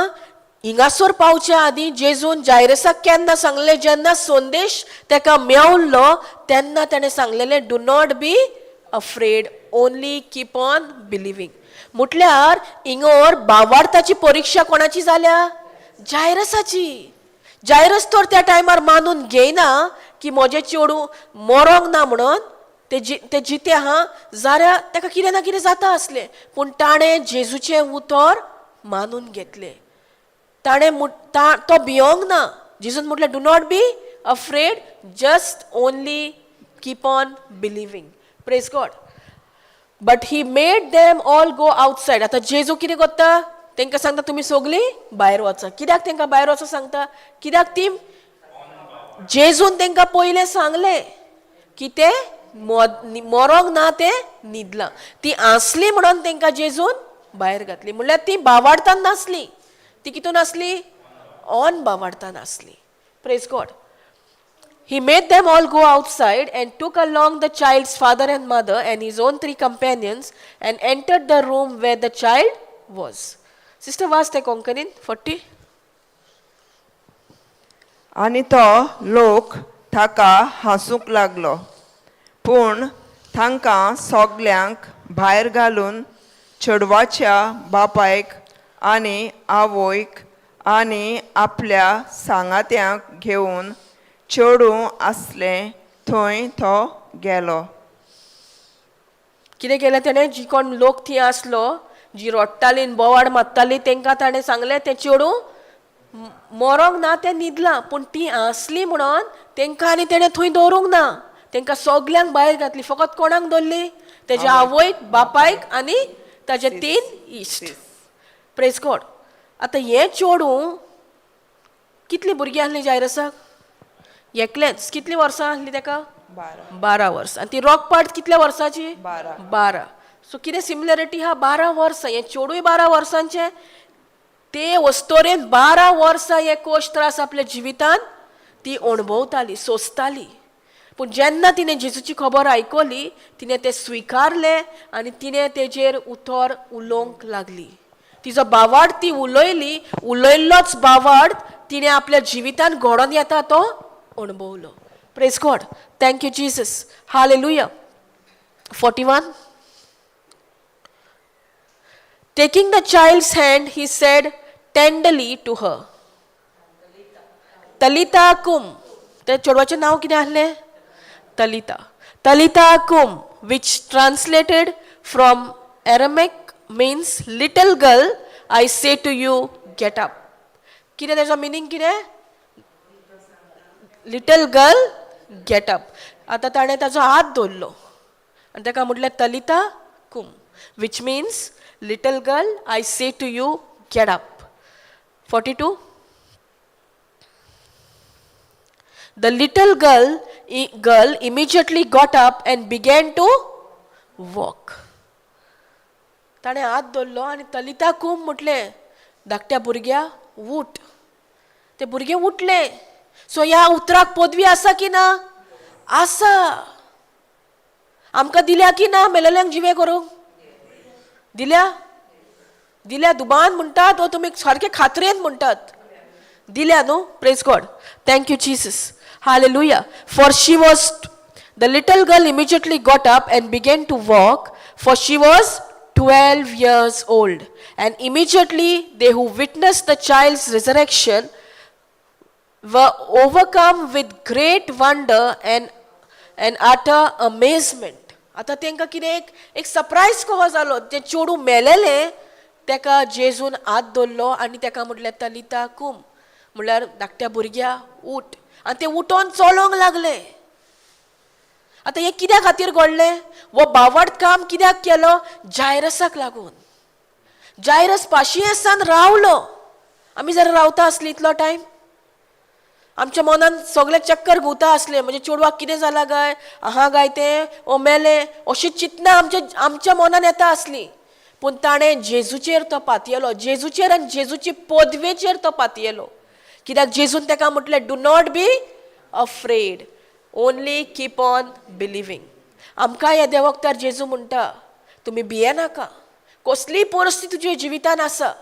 हिंगासर पावच्या आदीं जेजून जायरसाक केन्ना सांगलें, जेन्ना संदेश ताका मेवल्लो तेन्ना ताणें सांगलेलें, do not be afraid, only keep on believing. म्हटल्यार हिंगर भावार्थाची परीक्षा कोणाची जाल्या? जायरसाची. जायरस तर त्या टायमार मानून घेयना की म्हजें चेडूं मरोंक ना म्हणून ते जिते आहा जाल्यार ताका कितें ना कितें जाता आसलें. पूण ताणें जेजूचें उतर मानून घेतलें. ताणें तो भियोंक ना. जेजून म्हटलें, do not be afraid, just only keep on believing. Praise God. But he made them all go outside. आतां जेजू कितें करता? तांकां सांगता तुमी सगळीं भायर वचा. कित्याक तांकां भायर वचूंक सांगता? कित्याक ती जेजून तांकां पयलें सांगलें की ते मरोंक ना, ते न्हिदला. ती आसली म्हणून तांकां जेजून भायर घातली. म्हणल्यार ती भावार्थान नासली. ती कितून आसली? ऑन भावार्थान आसली. Praise God. He made them all go outside and took along the child's father and mother and his own 3 companions and entered the room where the child was. Sister, was ते कोंकणीन 40? आनी तो लोक ताका हांसूंक लागलो. पूण तांकां सगल्यांक भायर घालून चेडवाच्या बापायक आनी आवयक आनी आपल्या सांगात्यांक घेवन चेडूं आसलें थंय तो गेलो. कितें केलें ताणें? जी कोण लोक थी आसलो, जी रडटाली बोवाड मारताली, तांकां ताणें सांगलें तें चेडूं मरोंक ना, तें न्हिदलां. पूण ती आसली म्हणून तांकां आनी ताणें थंय दवरूंक ना. तांकां सगल्यांक भायर घातली. फकत कोणाक दवरली? तेज्या आवयक, बापायक आनी ताजे 3 इश्ट. Praise God. आतां हें चेडूं कितलीं भुरगीं आसलीं जायरसाक? एकलेंच. कितलीं वर्सां आसलीं ताका? 12 वर्सां. आनी ती रोकपाट कितल्या वर्साची? 12. सो कितें सिमिलरिटी आहा? 12 वर्सां. हें चेडूय 12 वर्सांचें. ते वस्तोरेन 12 वर्सां हे कोश त्रास आपल्या जिवितान ती अणभवताली, सोंसताली. पूण जेन्ना तिणें जेजूची खबर आयकली, तिणें तें स्विकारलें आनी तिणें तेजेर उतर उलोवंक लागली. तिजो भावार्थ ती उलयल्लोच भावार्थ तिणें आपल्या जिवितान घडोवन येता तो अणभवलो. Praise God. Thank you Jesus. Hallelujah. 41. Taking the child's hand, he said tenderly to her, Talitha kum. त्या चेडवाचें नांव कितें आसलें? तलिता. Talitha kum, which translated from Aramaic means little girl, I say to you, get up. कितें तेजो meaning कितें? Little girl get up. आतां ताणें ताजो हात धरलो आनी ताका म्हटलें तलिता कुम, which means little girl I say to you get up. 42. The little girl immediately got up and began to walk. ताणें हात धरलो आनी तलिता कुम म्हटलें. धाकट्या भुरग्या उठ. ते भुरगें उठलें. सो ह्या उतराक पदवी आसा की ना? आसा. आमकां दिल्या की ना मेलेल्यांक जिवे करूंक? दिल्या दुबान म्हणटात वा तुमी सारके खात्रेन म्हणटात? दिल्या न्हू. Praise God. Thank you Jesus. Hallelujah. For she was, the little girl immediately got up and began to walk, for she was 12 years old. And immediately they who witnessed the child's resurrection were overcome with great wonder and utter amazement. आता तांकां कितें एक surprise कहो जालो. तें चेडूं मेलेलें, ताका जेजून हात धरलो आनी ताका म्हटलें तलिता कुम, म्हळ्यार धाकट्या भुरग्या उठ. आनी ते उठोन चलोंक लागले. आतां हें कित्या खातीर घडलें? वो बावड काम कित्याक केलो? जायरसाक लागून. जायरस पाशियेंसान रावलो. आमी जर रावता आसली इतलो टायम, आमच्या मनान सगळे चक्कर घुंवता आसले, म्हणजे चेडवाक कितें जालां काय, आहा काय तें, ओ मेलें, अशीं चिंतनां आमच्या मनान येता आसली. पूण ताणें जेजूचेर तो पातयेलो, जेजूचेर आनी जेजूची पदवेचेर तो पातयेलो. कित्याक जेजून ताका म्हटलें, do not be afraid, only keep on believing. आमकां ह्या देवक्तार जेजू म्हणटा, तुमी भियेनाका. कसलीय परिस्थिती तुज्या जिवितान आसा,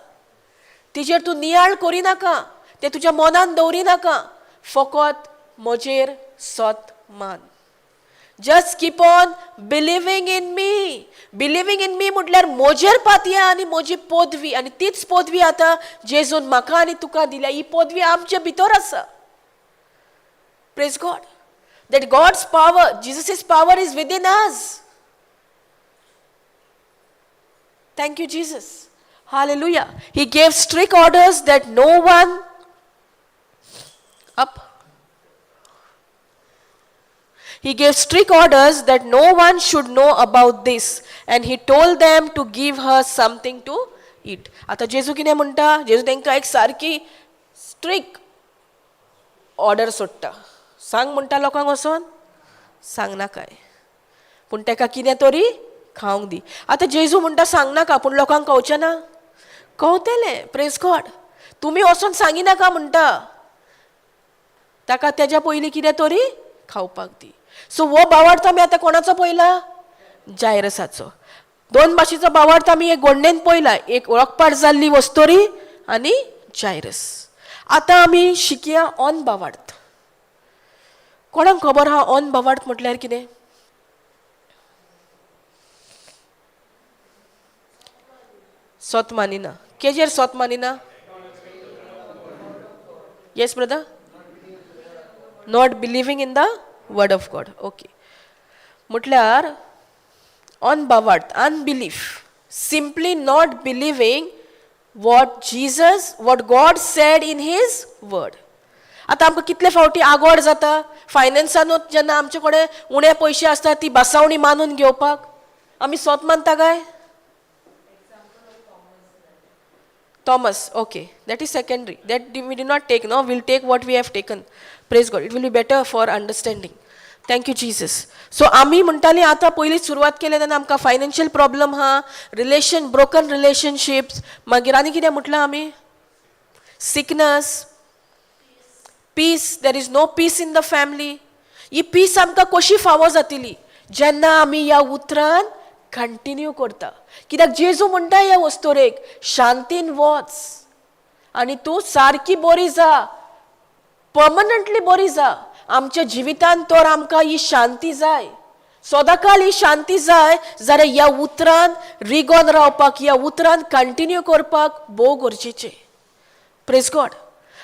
तिजेर तूं नियाळ करिनाका, तें तुज्या मनान दवरिनाका. फकत म्हजेर सोत मान. Just keep on believing in me. Believing in me म्हटल्यार म्हजेर पातया आनी म्हजी पदवी, आनी तीच पदवी आतां जेजून म्हाका आनी तुका दिल्या. ही पदवी आमच्या भितर आसा. Praise God. That God's power, Jesus power is within us. Thank you, Jesus. Hallelujah. He gave strict orders that no one up. He gave strict orders that no one should know about this, and he told them to give her something to eat. आता जेजू कितें म्हणटा? जेजू तांकां एक सारकी strict order सोडटा. सांग म्हणटा लोकांक वचोन, सांगनाकाय, पूण ताका कितें तरी खावंक दी. आतां जेजू म्हणटा सांगनाका, पूण लोकांक कळचें ना? कळटलें. Praise God. तुमी वचोन सांगिनाका म्हणटा, ताका तेज्या पयलीं कितें तरी खावपाक दी. सो हो बावार्थ आमी आतां कोणाचो पळयला? जायरसाचो. दोन भाशेचो बावार्थ आमी एक गोंडेन पळयला, एक वळखपाट जाल्ली वस्तोरी आनी जायरस. आतां आमी शिकया ऑन बावार्थ. कोणाक खबर आहा ऑन बावार्थ म्हटल्यार कितें? सोत मानिना. केजेर सोत मानिना? Yes brother? Not believing in the word of God. Okay. म्हटल्यार ऑन बावार्थ, unbelief, simply not believing what Jesus, what God said in his word. आतां आमकां कितले फावटी आगोड जाता फायनान्सानूच, जेन्ना आमचे कडेन उणे पयशे आसता ती बासावणी मानून घेवपाक, आमी सोत मानता काय? Thomas, okay, that is secondary. That we do not take, no, we'll take what we have taken. Praise God. It will be better for understanding. Thank you, Jesus. So, आमी म्हणटाली आतां पयलीं सुरवात केले तेन्ना आमकां फायनान्शियल प्रॉब्लेम हा, broken relationships, मागीर आनी कितें म्हटलां आमी? Sickness, peace, there is no peace in the family. ही पीस आमकां कशी फावो जातली? जेन्ना आमी ह्या उतरान कंटिन्यू करता. कित्याक जेजू म्हणटा ह्या वस्तोरेक, शांतीन वच आनी तूं सारकी बरी जा, पर्मनंटली बरी जा. आमच्या जिवितान तर आमकां ही शांती जाय, सदांकाळ ही शांती जाय, जाल्यार ह्या उतरान रिगोन रावपाक, ह्या उतरान कंटिन्यू करपाक भोव गरजेचें. Praise God.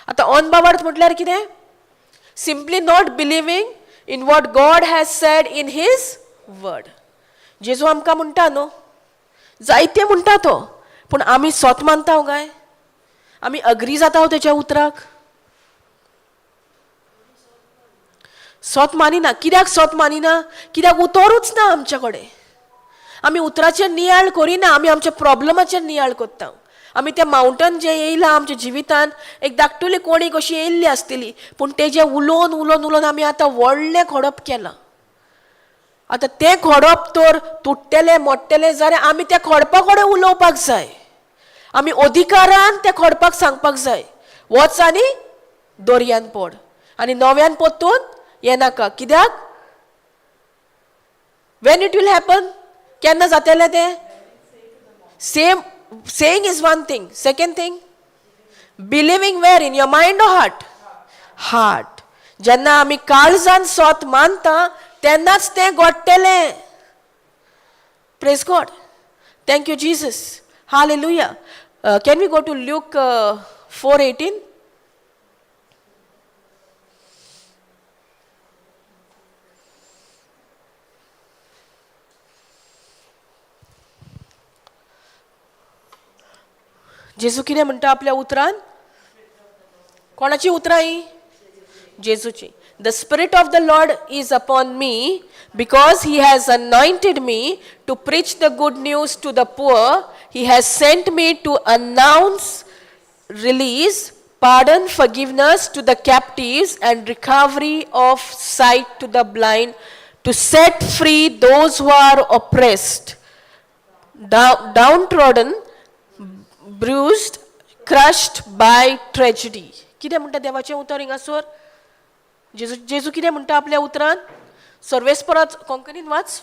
आतां ऑन बावार्थ म्हटल्यार कितें? Simply not believing in what God has said in his word. Jezu आमकां म्हणटा न्हू, जायते म्हणटा तो, पूण आमी सोत मानता काय? आमी अग्री जाता तेच्या उतराक? सोत मानिना. कित्याक सोत मानिना? कित्याक उतरूच ना आमच्या कडेन. आमी उतराचेर नियाळ करिना, आमी आमच्या प्रॉब्लेमाचेर नियाळ करता. आमी तें मावंटन जें येयलां आमच्या जिवितान, एक धाकटुली कोणी कशी येयल्ली आसतली, पूण तेजें उलोवन उलोवन उलोवन आमी आतां व्हडलें खडप केलां. आतां तें खडप तर तुटलें मोडटलें जाल्यार आमी त्या खडपा कडेन उलोवपाक जाय. आमी अधिकारान त्या खडपाक सांगपाक जाय, वच आनी दर्यान पड, आनी नव्यान परतून येनाका. कित्याक? When it will happen? केन्ना जातलें तें? Saying is one thing. Second thing, believing where? In your mind or heart? Heart. जेन्ना आमी काळजान सोत मानता तेन्नाच तें घडटलें. Praise God. Thank you Jesus. Hallelujah. Can we go to Luke 4:18? जेजू कितें म्हणटा आपल्या उतरान? कोणाची उतरां ही? जेजूची. The spirit of the Lord is upon me because he has anointed me to preach the good news to the poor. He has sent me to announce release, pardon, forgiveness to the captives and recovery of sight to the blind, to set free those who are oppressed, downtrodden, bruised, crushed by tragedy. कितें म्हणटा देवाचें उतर हिंगासर? जेजू कितें म्हणटा आपल्या उतरान? सर्वेस्पराच कोंकणीन वाच.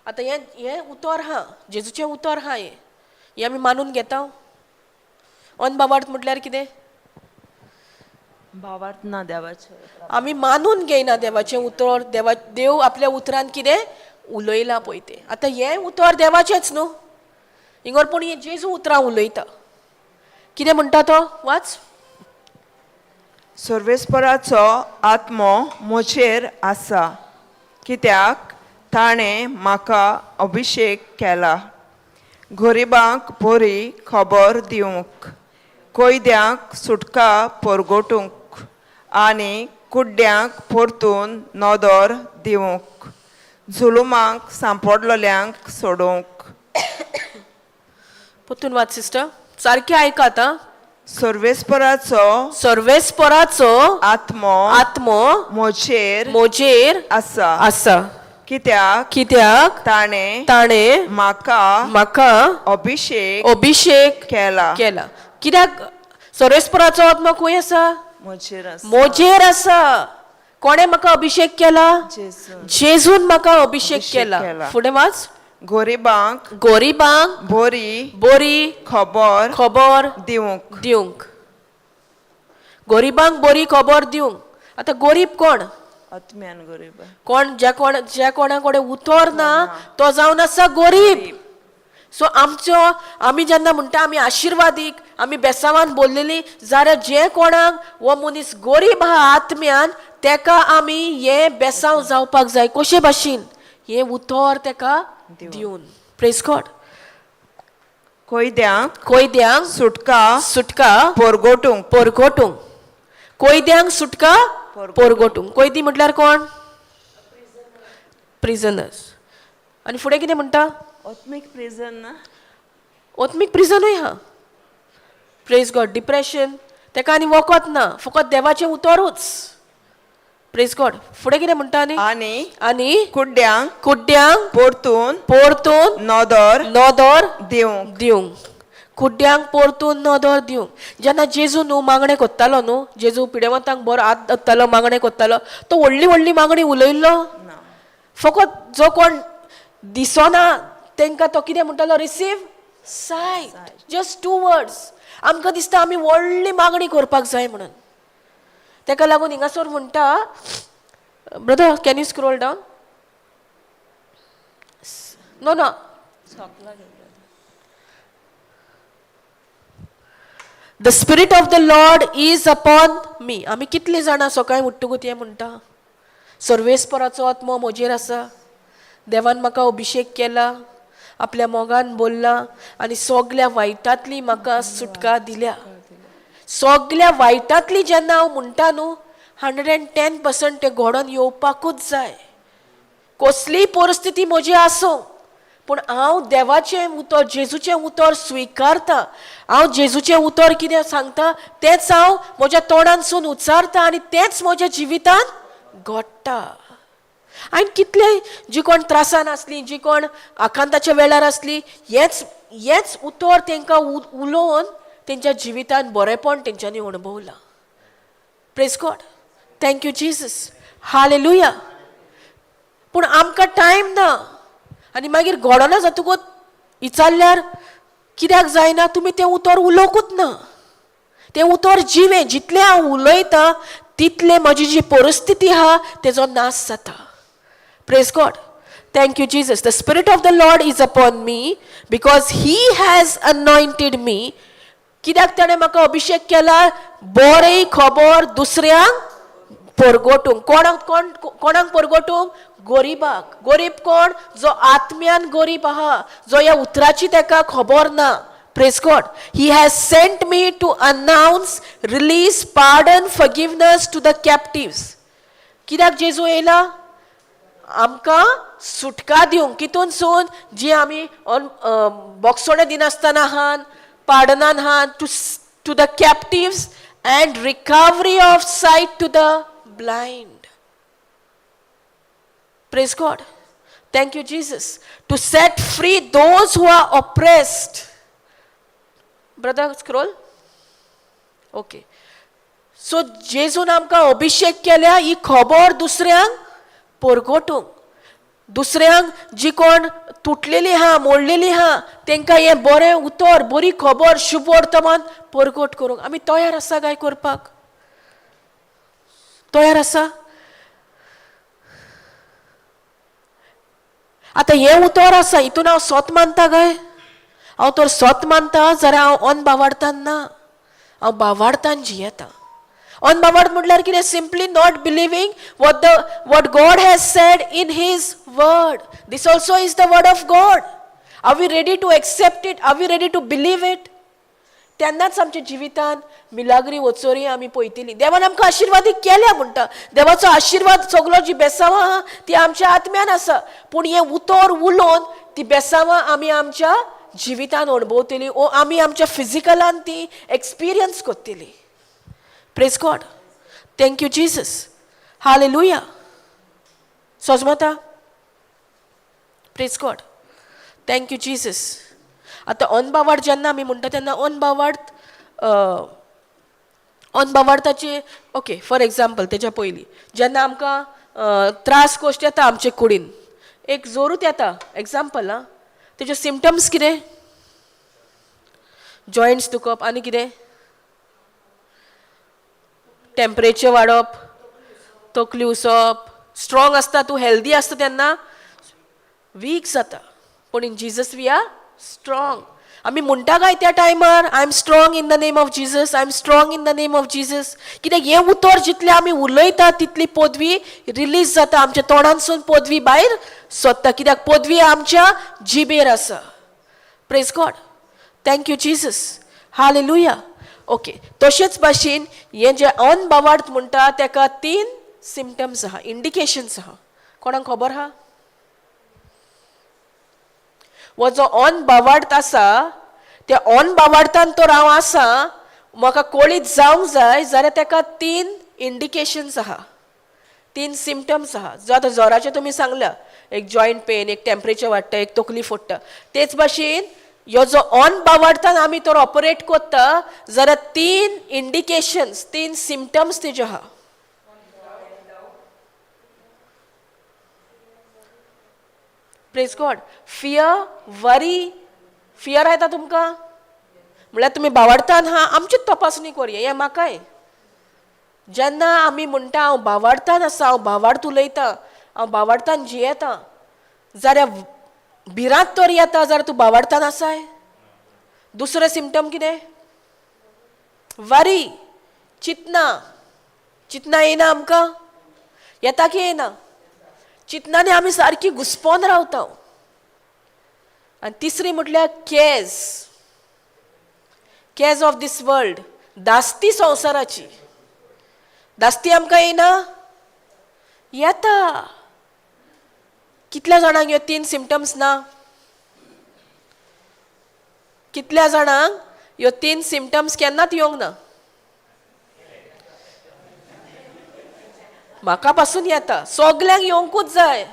आता हे उतर हा जेजूचें उतर हा हे आमी मानून घेता. अनभावार्थ म्हटल्यार कितें? भावार्थ ना देवाचे. आमी मानून घेयना देवाचें उतर. देव आपल्या उतरान कितें उलयलां पळय तें. आतां हें उतर देवाचेंच न्हू. हिंगर पूण हे जेजू उतरां उलयता. कितें म्हणटा तो? वाच. सर्वेस्पराचो आत्मो म्हजेर आसा कित्याक ताणें म्हाका अभिशेक केला गरिबांक बरी खबर दिवंक, कोयद्यांक सुटका परगोटूंक आनी कुड्ड्यांक परतून नदर दिवंक, जुलुमांक सांपडलेल्यांक सोडूंक. परतून वाच सिस्टर. सारकें आयका आतां. सर्वेस्पराचो आत्मो म्हजेर आसा कित्याक ताणें म्हाका अभिशेक केला. कित्याक सर्वेस्पराचो आत्मा खंय आसा? म्हजेर आसा. कोणें म्हाका अभिशेक केला? जेजून म्हाका अभिशेक केला. फुडें वाच. गरिबांक बरी खबर दिवंक. गरिबांक बरी खबर दिवंक. आतां गरीब कोण? आत्म्यान गरीब कोण ज्या कोणा कडेन उतर ना तो जावन आसा गरीब. सो आमी जेन्ना म्हणटा आमी आशिर्वादीक, आमी बेसांवान बोललेली, जाल्यार जे कोणाक हो मनीस गरीब आहा आत्म्यान तेका आमी हे बेसांव जावपाक जाय. कशे भाशेन? हे उतर तेका दिवन. Praise God. कोयद्यांक सुटका परगोटूंक. कोयद्यांक सुटका परगोटूंक. कोयदी म्हटल्यार कोण? प्रिजनर्स. आनी फुडें कितें म्हणटा? आत्मीक प्रिजन ना. आत्मीक प्रिजनूय हा. Praise God. डिप्रेशन तेका आनी वखद ना, फकत देवाचें उतरूच. Praise God. फुडें कितें म्हणटा? आनी कुड्ड्यांक परतून नदर दिवंक. कुड्ड्यांक परतून नदर दिवंक. जेन्ना जेजू न्हू मागणें कोत्तालो न्हू, जेजू पिडेवंतांक बरो आत धरतालो, मागणें कोत्तालो, तो व्हडली मागणी उलयल्लो. फकत जो कोण दिसना तांकां तो कितें म्हणटालो? Receive sight. Just 2 words. आमकां दिसता आमी व्हडली मागणी करपाक जाय म्हणून. तेका लागून हिंगासर म्हणटा, brother can you scroll down? No. The spirit of the Lord is upon me. आमी कितले जाणां सकाळीं उठ्ठगूत हें म्हणटा? सर्वेस्पराचो आत्मो म्हजेर आसा. देवान म्हाका अभिशेक केला, आपल्या मोगान बोलला आनी सगल्या वायटांतली म्हाका सुटका दिल्या. सगल्या वायटांतली जेन्ना हांव म्हणटा न्हू, 110% तें घडोवन येवपाकूच जाय. कसलीय परिस्थिती म्हजी आसूं, पूण हांव देवाचें उतर, जेजूचें उतर स्विकारता. हांव जेजूचें उतर कितें सांगता तेंच हांव म्हज्या तोंडानसून उच्चारता आनी तेंच म्हज्या जिवितांत घडटा. आनी कितले जी कोण त्रासान आसलीं, जी कोण आकांताच्या वेळार आसलीं, हेच उतर तांकां उलोवन तेंच्या जिवितांत बरेपण तेंच्यांनी अणभवलां. Praise God. Thank you Jesus. Hallelujah. पूण आमकां टायम ना. आनी मागीर घडना जातकूच विचारल्यार कित्याक जायना? तुमी तें उतर उलोवंकूच ना. तें उतर जिवें. जितलें हांव उलयतां तितले म्हजी जी परिस्थिती आहा तेजो नाश जाता. Praise God. Thank you Jesus. The spirit of the Lord is upon me because he has anointed me. कित्याक ताणें म्हाका अभिशेक केला बरी खबर दुसऱ्यांक परगोटूंक. कोणाक परगोटूंक? गरीबाक. गरीब कोण? जो आत्म्यान गरीब आहा, जो ह्या उतराची ताका खबर ना, Praise God. He has sent me to announce release, pardon, forgiveness to the captives. कित्याक जेजू येयला आमकां सुटका दिवंक कितूनसून जी आमी बोगसोणे दिनासतना आहान पार्डनान आहान to the captives and recovery of sight to the blind. Praise God. Thank you, Jesus. To set free those who are oppressed. Brother, scroll. Okay. So, जेजून आमकां अभिषेक केल्या ही खबर दुसऱ्यांक परगोटूंक. दुसऱ्यांक जी कोण तुटलेली हा मोडलेली हा तांकां हें बरें उतर बरी खबर शुभ वर्तमान परगोट करूंक आमी तयार आसा काय करपाक तयार आसा आतां हें उतर आसा हितून हांव सोत मानता काय हांव तर सोत मानता जाल्यार हांव अनबावार्थान ना हांव बावार्थान जियेता अनबावार्थ म्हटल्यार कितें simply not believing what God has said in his word. This also is the word of God. Are we ready to accept it? Are we ready to believe it? तेन्नाच आमच्या जिवितान मिलाग्री वचोरी आमी पळयतली देवान आमकां आशिर्वादी केल्या म्हणटा देवाचो आशिर्वाद सगळो जी बेसांवां आहा ती आमच्या आत्म्यान आसा पूण हें उतर उलोवन ती बेसांवां आमी आमच्या जिवितान अणभवतली ओ आमी आमच्या फिजिकलान ती एक्सपिरियन्स करतली Praise God. Thank you, Jesus. Hallelujah. Sojmata. Praise God. Thank you, Jesus. आता अनबावार्थ जेन्ना आमी म्हणटा तेन्ना अनबावार्थाचे ओके फॉर एग्जाम्पल तेच्या पयलीं जेन्ना आमकां त्रास कोश्ट येता आमचे कुडीन एक जोरूत येता एग्जाम्पल आं तेजे सिम्पटम्स कितें जॉयंट्स दुखप आनी कितें टेम्परेचर वाडप तकली उसप स्ट्रॉंग आसता तूं हेल्दी आसता तेन्ना वीक जाता पूण in Jesus we are strong आमी म्हणटा काय त्या टायमार I am strong in the name of Jesus I am strong in the name of Jesus कित्याक हें उतर जितलें आमी उलयता तितली पदवी रिलीज जाता आमच्या तोंडांतसून पदवी भायर सोदता कित्याक पदवी आमच्या जिबेर आसा praise God thank you Jesus hallelujah okay तशेंच भाशेन हें जें अनबावार्थ म्हणटा ताका 3 सिम्पटम्स आहा इंडिकेशन्स आहा कोणाक खबर आहा वो जो अनबावार्थ आसा त्या अनबावार्थान तर हांव आसा म्हाका कळीत जावंक जाय जाल्यार ताका 3 इंडिकेशन्स आहा 3 सिम्पटम्स आहा जो आतां जोराचें तुमी सांगल्या एक जॉयंट पेन एक टेम्परेचर वाडटा एक तकली फोडटा तेच भाशेन ह्यो जो अनबावार्थान आमी तर ऑपरेट करता जाल्यार 3 इंडिकेशन्स 3 सिम्पटम्स तेजे आहा प्रेज गॉड फियर वरी फियर येता तुमकां म्हळ्यार तुमी बावार्थान हा आमचीच तपासणी करूया हें म्हाकाय जेन्ना आमी म्हणटा हांव बावार्थान आसा हांव बावार्थ उलयतां हांव बावार्थान जियेतां जाल्यार भिरांत तर येता जाल्यार तूं बावार्थान आसाय दुसरें सिम्पटम कितें वरी चिंतना येना आमकां येता की येना चिंतनांनी आमी सारकी घुस्पोन रावता आनी तिसरी म्हटल्यार केज ऑफ दीस वर्ल्ड दास्ती संवसाराची दास्ती आमकां येना येता कितल्या जाणांक ह्यो 3 सिम्पटम्स ना कितल्या जाणांक ह्यो 3 सिम्पटम्स केन्नाच येवंक ना म्हाका पासून येता सगल्यांक येवंकूच जाय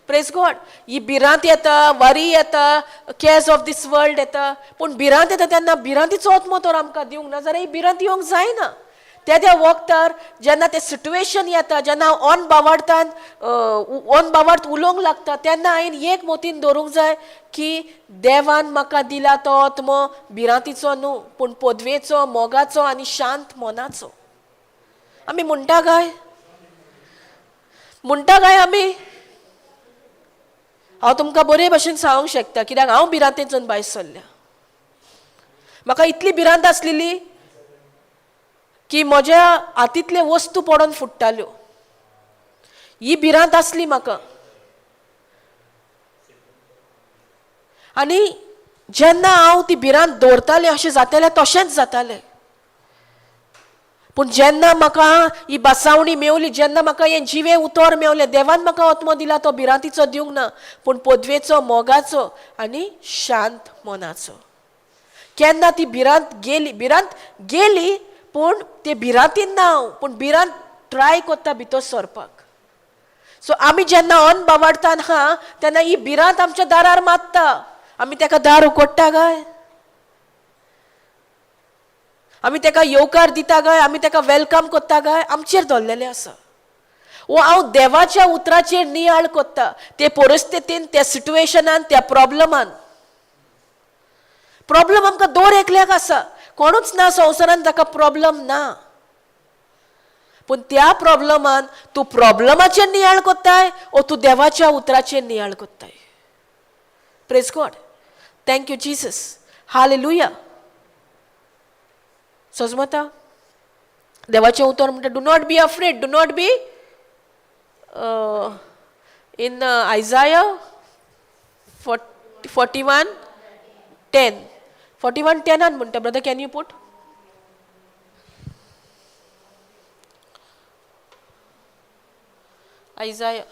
प्रेज गॉड ही भिरांत येता वरी येता केज ऑफ दीस वर्ल्ड येता पूण भिरांत येता तेन्ना भिरांतीचो आत्मो तर आमकां दिवंक ना जाल्यार ही भिरांत येवंक जायना त्या वखदार जेन्ना तें सिट्युएशन येता जेन्ना हांव अनबावार्थ उलोवंक लागता तेन्ना हांवें एक मोतीन दवरूंक जाय की देवान म्हाका दिला तो आत्मो भिरांतीचो न्हू पूण पदवेचो मोगाचो आनी शांत मनाचो आमी म्हणटा काय आमी हांव तुमकां बरे भशेन सांगूंक शकता कित्याक हांव भिरांतेंतसून भायर सरल्या म्हाका इतली भिरांत आसलेली की म्हज्या हातींतले वस्तू पडोन फुट्टाल्यो ही भिरांत आसली म्हाका आनी जेन्ना हांव ती भिरांत दवरतालें अशें जातालें तशेंच जातालें. पूण जेन्ना म्हाका ही बासावणी मेवली, जेन्ना म्हाका हें जिवे उतर मेवलें, देवान म्हाका आत्मो दिला तो भिरांतीचो दिवंक ना, पूण पदवेचो, मोगाचो आनी शांत मनाचो. केन्ना ती भिरांत गेली पूण ते भिरांतीन ना हांव, पूण भिरांत ट्राय कोत्ता भितर सरपाक. सो आमी जेन्ना अन्न बावाडटान हा तेन्ना ही भिरांत आमच्या दारार मात्ता, आमी तेका दार उगडटा गाय, आमी तेका येवकार दिता गाय, आमी तेका वेलकम कोत्ता गाय, आमचेर धरलेलें आसा. वो हांव देवाच्या उतराचेर नियाळ कोत्ता, ते परिस्थितीन, त्या सिट्युएशनान, त्या प्रॉब्लमान. प्रॉब्लम आमकां दोर एकल्याक आसा, कोणूच ना संवसारान ताका प्रॉब्लम ना. पूण त्या प्रॉब्लमान तूं प्रॉब्लमाचेर नियाळ कोत्ताय ओ तूं देवाच्या उतराचेर नियाळ कोत्ताय. Praise God. Thank you Jesus. Hallelujah. सजमता देवाचें उतर म्हणटा do not be afraid, do not be. In Isaiah 41:10 41:10 म्हणटा. Brother can you put. Isaiah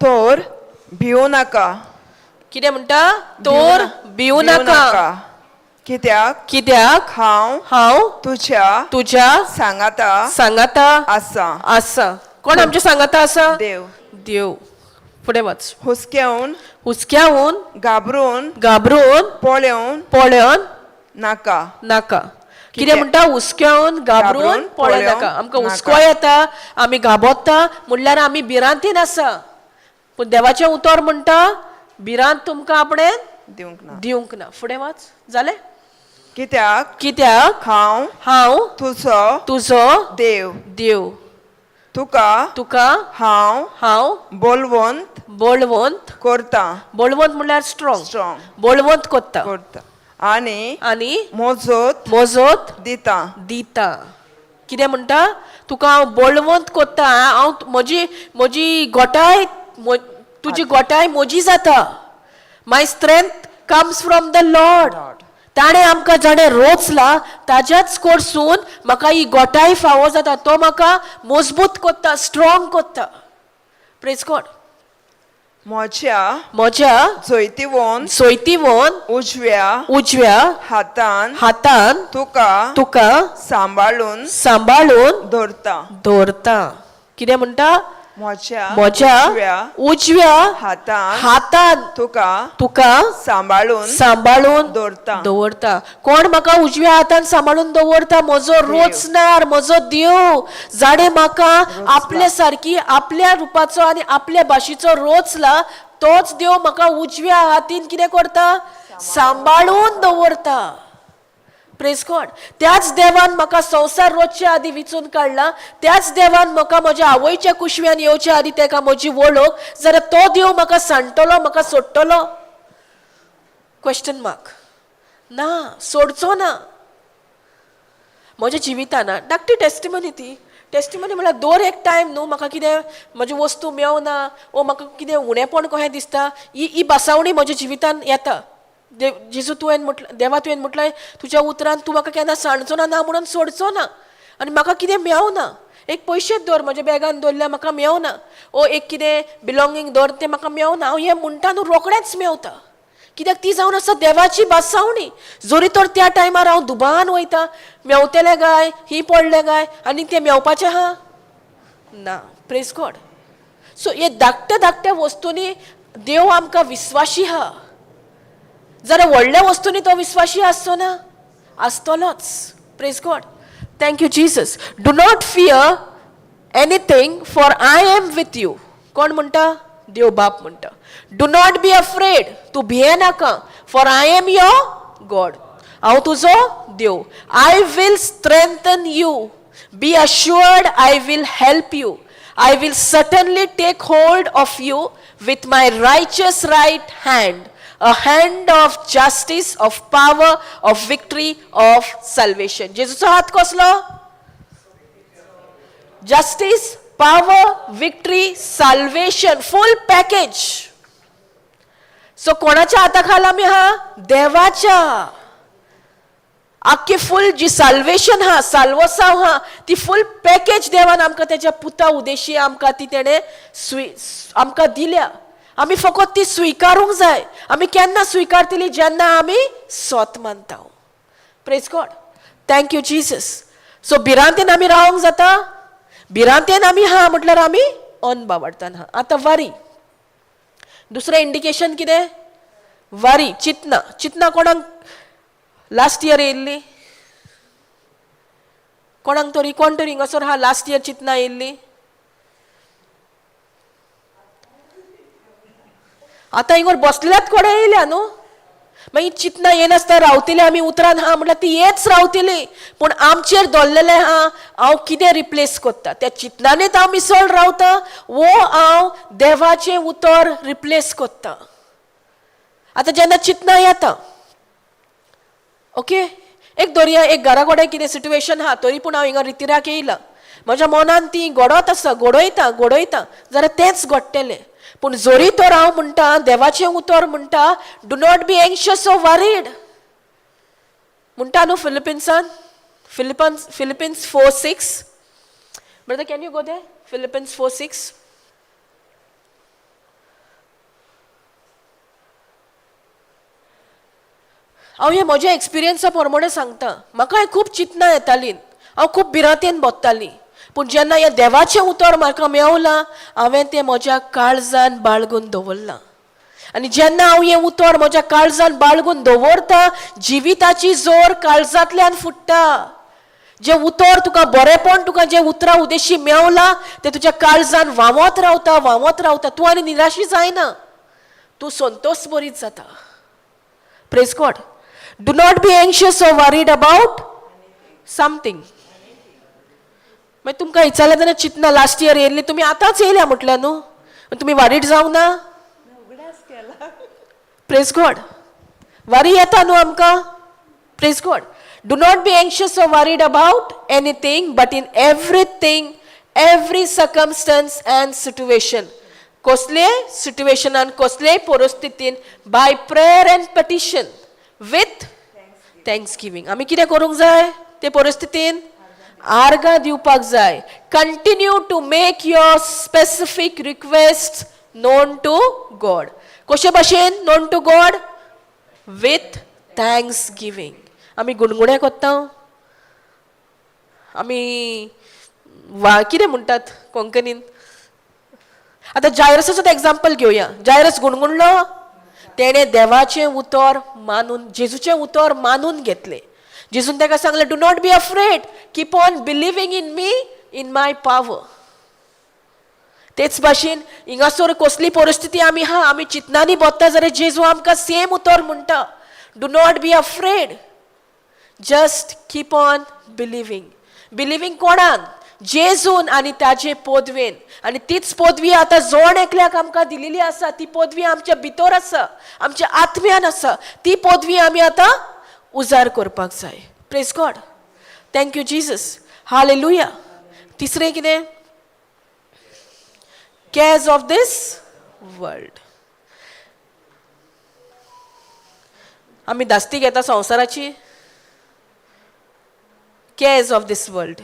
तोर भिवू नाका. कितें म्हणटा. तोर भिवू नाका. कित्याक हांव तुज्या सांगाता आसा. कोण आमच्या सांगाता आसा. देव. फुडें वच. हुस्क्यावून घाबरून पळोवन नाका. कितें म्हणटा. हुस्क्यावून घाबरून पळोवन नाका. आमकां हुस्को येता, आमी घाबरता म्हणल्यार आमी भिरांतीन आसा. पूण देवाचें उतर म्हणटा भिरांत तुमकां आपणें दिवंक ना. फुडें वच. जालें. कित्याक हांव तुजो देव. तुका हांव बोलवंत करता. बोलवंत म्हणल्यार स्ट्रॉंग. बोलवंत कोत्ता आनी मोजोत दिता. कितें म्हणटा. तुका हांव बोलवंत कोत्ता. हांव म्हजी गोठाय, तुजी गोठाय म्हजी जाता. My strength comes from the Lord. ताणें आमकां जाणें रोचला ताज्याच कडसून म्हाका ही गोठाय फावो जाता. तो म्हाका मजबूत कोत्ता, स्ट्रॉंग कोत्ता. Praise God. म्हज्या सोयतीवोन उजव्या हातान तुका सांबाळून दवरता. कितें म्हणटा. म्हज्या उजव्या हातान तुका सांबाळून दवरता. कोण म्हाका उजव्या हातान सांबाळून दवरता. म्हजो रोचणार, म्हजो देव. जाणें म्हाका आपल्या सारकी, आपल्या रुपाचो आनी आपल्या भाशेचो रोचला, तोच देव म्हाका उजव्या हातीन कितें करता. सांबाळून दवरता. Praise God. त्याच देवान म्हाका संवसार रोजच्या आदी विचून काडला. त्याच देवान म्हाका म्हज्या आवयच्या कुशव्यान येवच्या आदी तेका म्हजी वळख. जाल्यार तो देव म्हाका सांडटलो, म्हाका सोडटलो. Question mark. ना, सोडचो ना. म्हज्या जिवितान धाकटी टेस्टिमनी ती. टेस्टिमनी म्हळ्यार दर एक टायम न्हू म्हाका कितें म्हजी वस्तू मेवना वो म्हाका कितें उणेपण कशें दिसता, ही बासावणी म्हज्या जिवितान येता. जेजू तुवें म्हटलें, देवा तुवें म्हटलें तुज्या उतरान तूं म्हाका केन्ना सांडचो ना म्हणून सोडचो ना. आनी म्हाका कितें मेवना. एक पयशेच दवर म्हज्या बॅगान दवरल्यार म्हाका मेवना. ओ एक कितें बिलोंगींग दवर तें म्हाका मेवना. हांव हें म्हणटा न्हू रोखडेंच मेवता. कित्याक ती जावन आसा देवाची बासावणी. जोरी तर त्या टायमार हांव दुबान वयता, मेवतलें गाय, ही पडलें गाय, आनी तें मेवपाचें आहा ना. Praise God. सो हे धाकट्या वस्तूंनी देव आमकां विस्वाशी आहा. जाल्यार व्हडल्या वस्तूंनी तो विस्वाशी आसचो ना. आसतलोच. Praise God. Thank you Jesus. Do not fear anything for I am with you. कोण म्हणटा. देव बाप म्हणटा. Do not be afraid. तूं भिये नाका. For I am your God. हांव तुजो देव. I will strengthen you. Be assured I will help you. I will certainly take hold of you with my righteous right hand. a hand of justice, of power, of victory, of salvation. जेजूचो हात कसलो? Justice, power, victory, salvation, full package. So कोणाच्या हाताखाल आमी हा? देवाच्या. आख्खी फुल जी solvation हा, साल्वसाव हा, ती फुल पॅकेज देवान आमकां त्याच्या पुता उदेशी आमकां ती तेणे आमकां दिल्या. आमी फकत ती स्विकारूंक जाय. आमी केन्ना स्विकारतली? जेन्ना आमी सोत मानता. Praise God. Thank you Jesus. So भिरांतेन आमी रावंक जाता? भिरांतेन आमी हा म्हटल्यार आमी अनबावडतान हा. आतां वारी. दुसरें इंडिकेशन कितें? वारी, चितना. चितना कोणाक लास्ट इयर येयल्ली? कोणाक तरी कोण तरी हिंगासर हा लास्ट इयर चितना येयल्ली? आतां हिंगर बसल्यात कोडे येयल्या न्हू. मागीर चितना येनासता रावतली आमी उतरान हा म्हटल्यार ती येच रावतली. पूण आमचेर दवरलेले हा हांव कितें रिप्लेस करता? त्या चितनानीच हांव मिसळ रावता वो हांव देवाचें उतर रिप्लेस करता. आतां जेन्ना चितना येता, ओके, एक दर्या एक घरा कडेन कितें सिट्युएशन हा, तरी पूण हांव हिंगा रितिराक येयला. म्हज्या मनान ती घडत आसा, घडयता जाल्यार तेंच घडटलें. पूण जोरी तर हांव म्हणटा, देवाचें उतर म्हणटा, do not be anxious or worried म्हणटा न्हू फिलिपिन्सान. Philippians 4:6. Brother can you go there? Philippians 4:6. हांव हे म्हज्या एक्सपिरियन्सा प्रमाणे सांगता. म्हाका खूब चिंतना येताली, हांव खूब भिरांतेन बसताली. पूण जेन्ना हें देवाचें उतर म्हाका मेवलां, हांवें तें म्हज्या काळजान बाळगून दवरलां. आनी जेन्ना हांव हें उतर म्हज्या काळजान बाळगून दवरता, जिविताची जोर काळजांतल्यान फुट्टा. जे उतर तुका बरेपण, तुका जे उतरा उदेशी मेवला, ते तुज्या काळजान व्हांवत रावता. तूं आनी निराशी जायना, तूं संतोश भरीत जाता. Praise God. Do not be anxious or worried about something. मागीर तुमकां विचारलें जाल्यार चिंतना लास्ट इयर येयल्ली, तुमी आतांच येयल्या म्हटल्यार न्हू, तुमी वारीड जावंक ना? Praise God. वारी येता न्हू आमकां. Praise God. Do not be anxious or worried about anything, but in everything, every circumstance and situation, कसलेय सिट्युएशनान, कसलेय परिस्थितीन, by prayer and petition with thanksgiving. आमी कितें करूंक जाय? ते परिस्थितीन आर्गां दिवपाक जाय. Continue to make your specific request known to God. कशे भाशेन known to God? With thanksgiving. आमी गुणगुणे करता. आमी कितें म्हणटात कोंकणीन? आतां जायरसाचोच एग्जाम्पल घेवया. जायरस गुणगुणलो, तेणे देवाचें उतर मानून, जेजूचें उतर मानून घेतलें. जेजून ताका सांगलें, do not be afraid, keep on believing in me, in my power. तेच भाशेन हिंगासर कसली परिस्थिती आमी हा, आमी चिंतनांनी बसता जाल्यार जेजू आमकां सेम उतर म्हणटा, do not be afraid, just keep on believing. Believing कोणान? जेजून आनी ताजे पदवेन. आनी तीच पदवी आतां जोण एकल्याक आमकां दिलेली आसा. ती पदवी आमच्या भितर आसा, आमच्या आत्म्यान आसा. ती पदवी आमी आतां उजार करपाक जाय. Praise God. Thank you Jesus. Hallelujah. तिसरें कितें? Cares of this world. आमी धास्ती घेता संवसाराची. Cares of this world.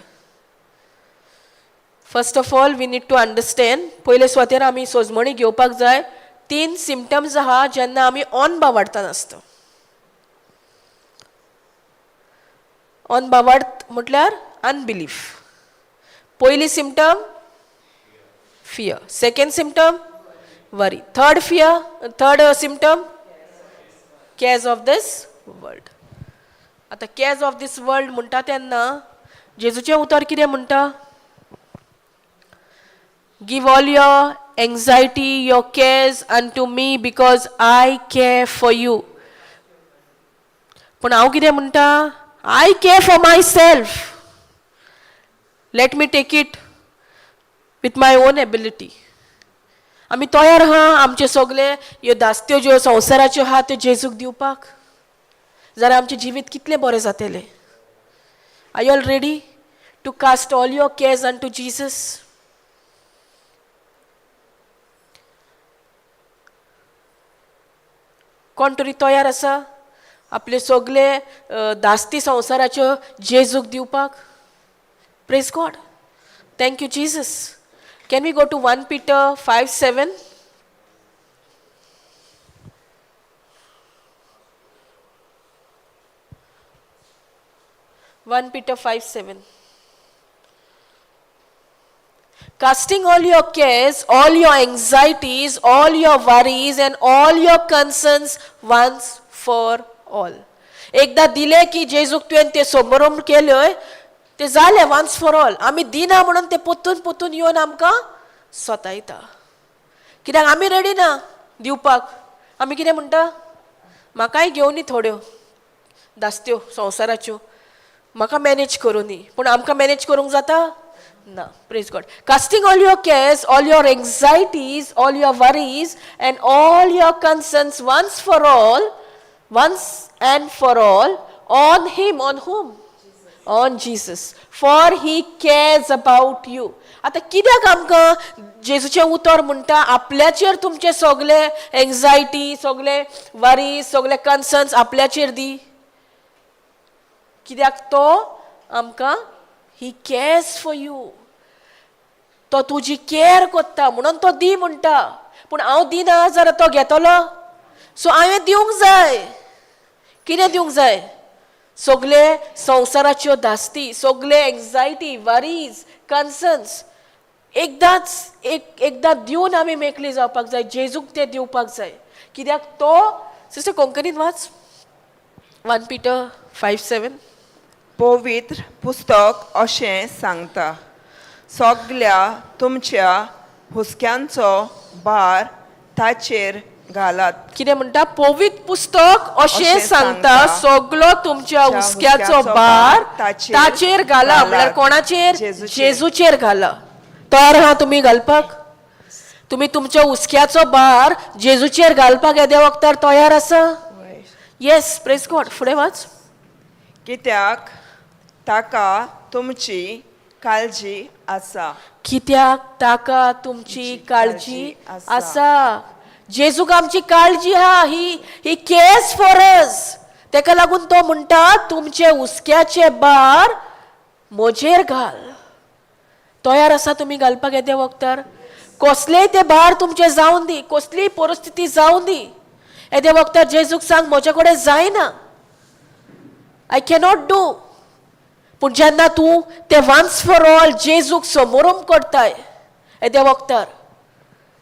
First of all we need to understand. पयले सुवातेर आमी सोजमणी घेवपाक जाय. 3 सिम्पटम्स आहा जेन्ना आमी अनबावडतान आसता. अनबावड म्हटल्यार अनबिलीफ. पयली symptom fear. Second symptom worry. Third symptom cares of this world. आतां केअर्स ऑफ दिस वर्ल्ड म्हणटा तेन्ना जेजूचें उतर कितें म्हणटा? Give all your anxiety, your cares unto me because I care for you. पूण हांव कितें म्हणटा? I care for myself. Let me take it with my own ability. आमी तयार आहा आमचे सगळे ह्यो दास्त्यो ज्यो संवसाराच्यो आहा त्यो जेजूक दिवपाक? जाल्यार आमचें जिवीत कितलें बरें जातलें. Are you all ready to cast all your cares on to Jesus? कोण तरी तयार आसा आपले सगळे दास्ती संवसाराच्यो जेजूक दिवपाक? Praise God. Thank you Jesus. Can we go to 1 Peter 5:7? 1 Peter 5:7. Casting all your cares, all your anxieties, all your worries and all your concerns once for all. एकदा दिले की जेजूक तुवें ते समोरून केल्योय ते जालें वन्स फॉर ऑल. आमी दिना म्हणून ते पोतून पोतून येवन आमकां स्वतायता. कित्याक आमी रेडी ना दिवपाक. आमी कितें म्हणटा, म्हाकाय घेवन न्ही थोड्यो दास्त्यो संवसाराच्यो, म्हाका मॅनेज करूं न्ही. पूण आमकां मॅनेज करूंक जाता ना. Praise God. Casting all your cares, all your anxieties, all your worries and all your concerns once for all, once and for all on him. On whom? On Jesus. For he cares about you. आता कित्याक आमकां जेजूचें उतर म्हणटा आपल्याचेर तुमचे सगळे anxiety, सगळे worries, सगळे कन्सर्न्स आपल्याचेर दी. कित्याक तो आमकां ही केअर्स फॉर यू. तो तुजी केअर कोत्ता म्हणून तो दी म्हणटा. पूण हांव दिना जाल्यार तो घेतलो. सो हांवें दिवंक जाय. कितें दिवंक जाय? सगळे संवसाराच्यो दास्ती, सगळे एंग्जायटी, वरीज, कन्सर्न्स एकदां दिवन आमी मेकळी जावपाक जाय. जेजूक ते दिवपाक जाय. कित्याक तो, सिस्टर कोंकणीन वाच 1 Peter 5:7. पवित्र पुस्तक अशें सांगता, सगळ्या तुमच्या हुस्क्यांचो भार ताचेर घालात. कितें म्हणटा? पवित्र पुस्तक अशें सांगता, सगळो तुमच्या हुस्क्याचो भार ताचेर घाला. म्हळ्यार कोणाचेर? जेजूचेर घाला. तयार आहा तुमी घालपाक? तुमी तुमच्या हुस्क्याचो भार जेजूचेर घालपाक येद्या वक्तार तयार आसा? येस. Praise God. फुडें वाच. कित्याक ताका तुमची काळजी आसा. कित्याक ताका तुमची काळजी आसा. जेजूक आमची काळजी आहा. ही केअर्स फॉर अस. तेका लागून तो म्हणटा तुमचे हुस्क्याचे भार म्हजेर घाल. तयार आसा तुमी घालपाक येद्या वक्तार? कसलेय ते भार तुमचे जावन दी, कसलीय परिस्थिती जावन दी. येद्या वक्तार जेजूक सांग म्हजे कडेन जायना, आय कॅनॉट डू. पूण जेन्ना तूं ते वन्स फॉर ऑल जेजूक समोरून करताय येद्या वक्तार,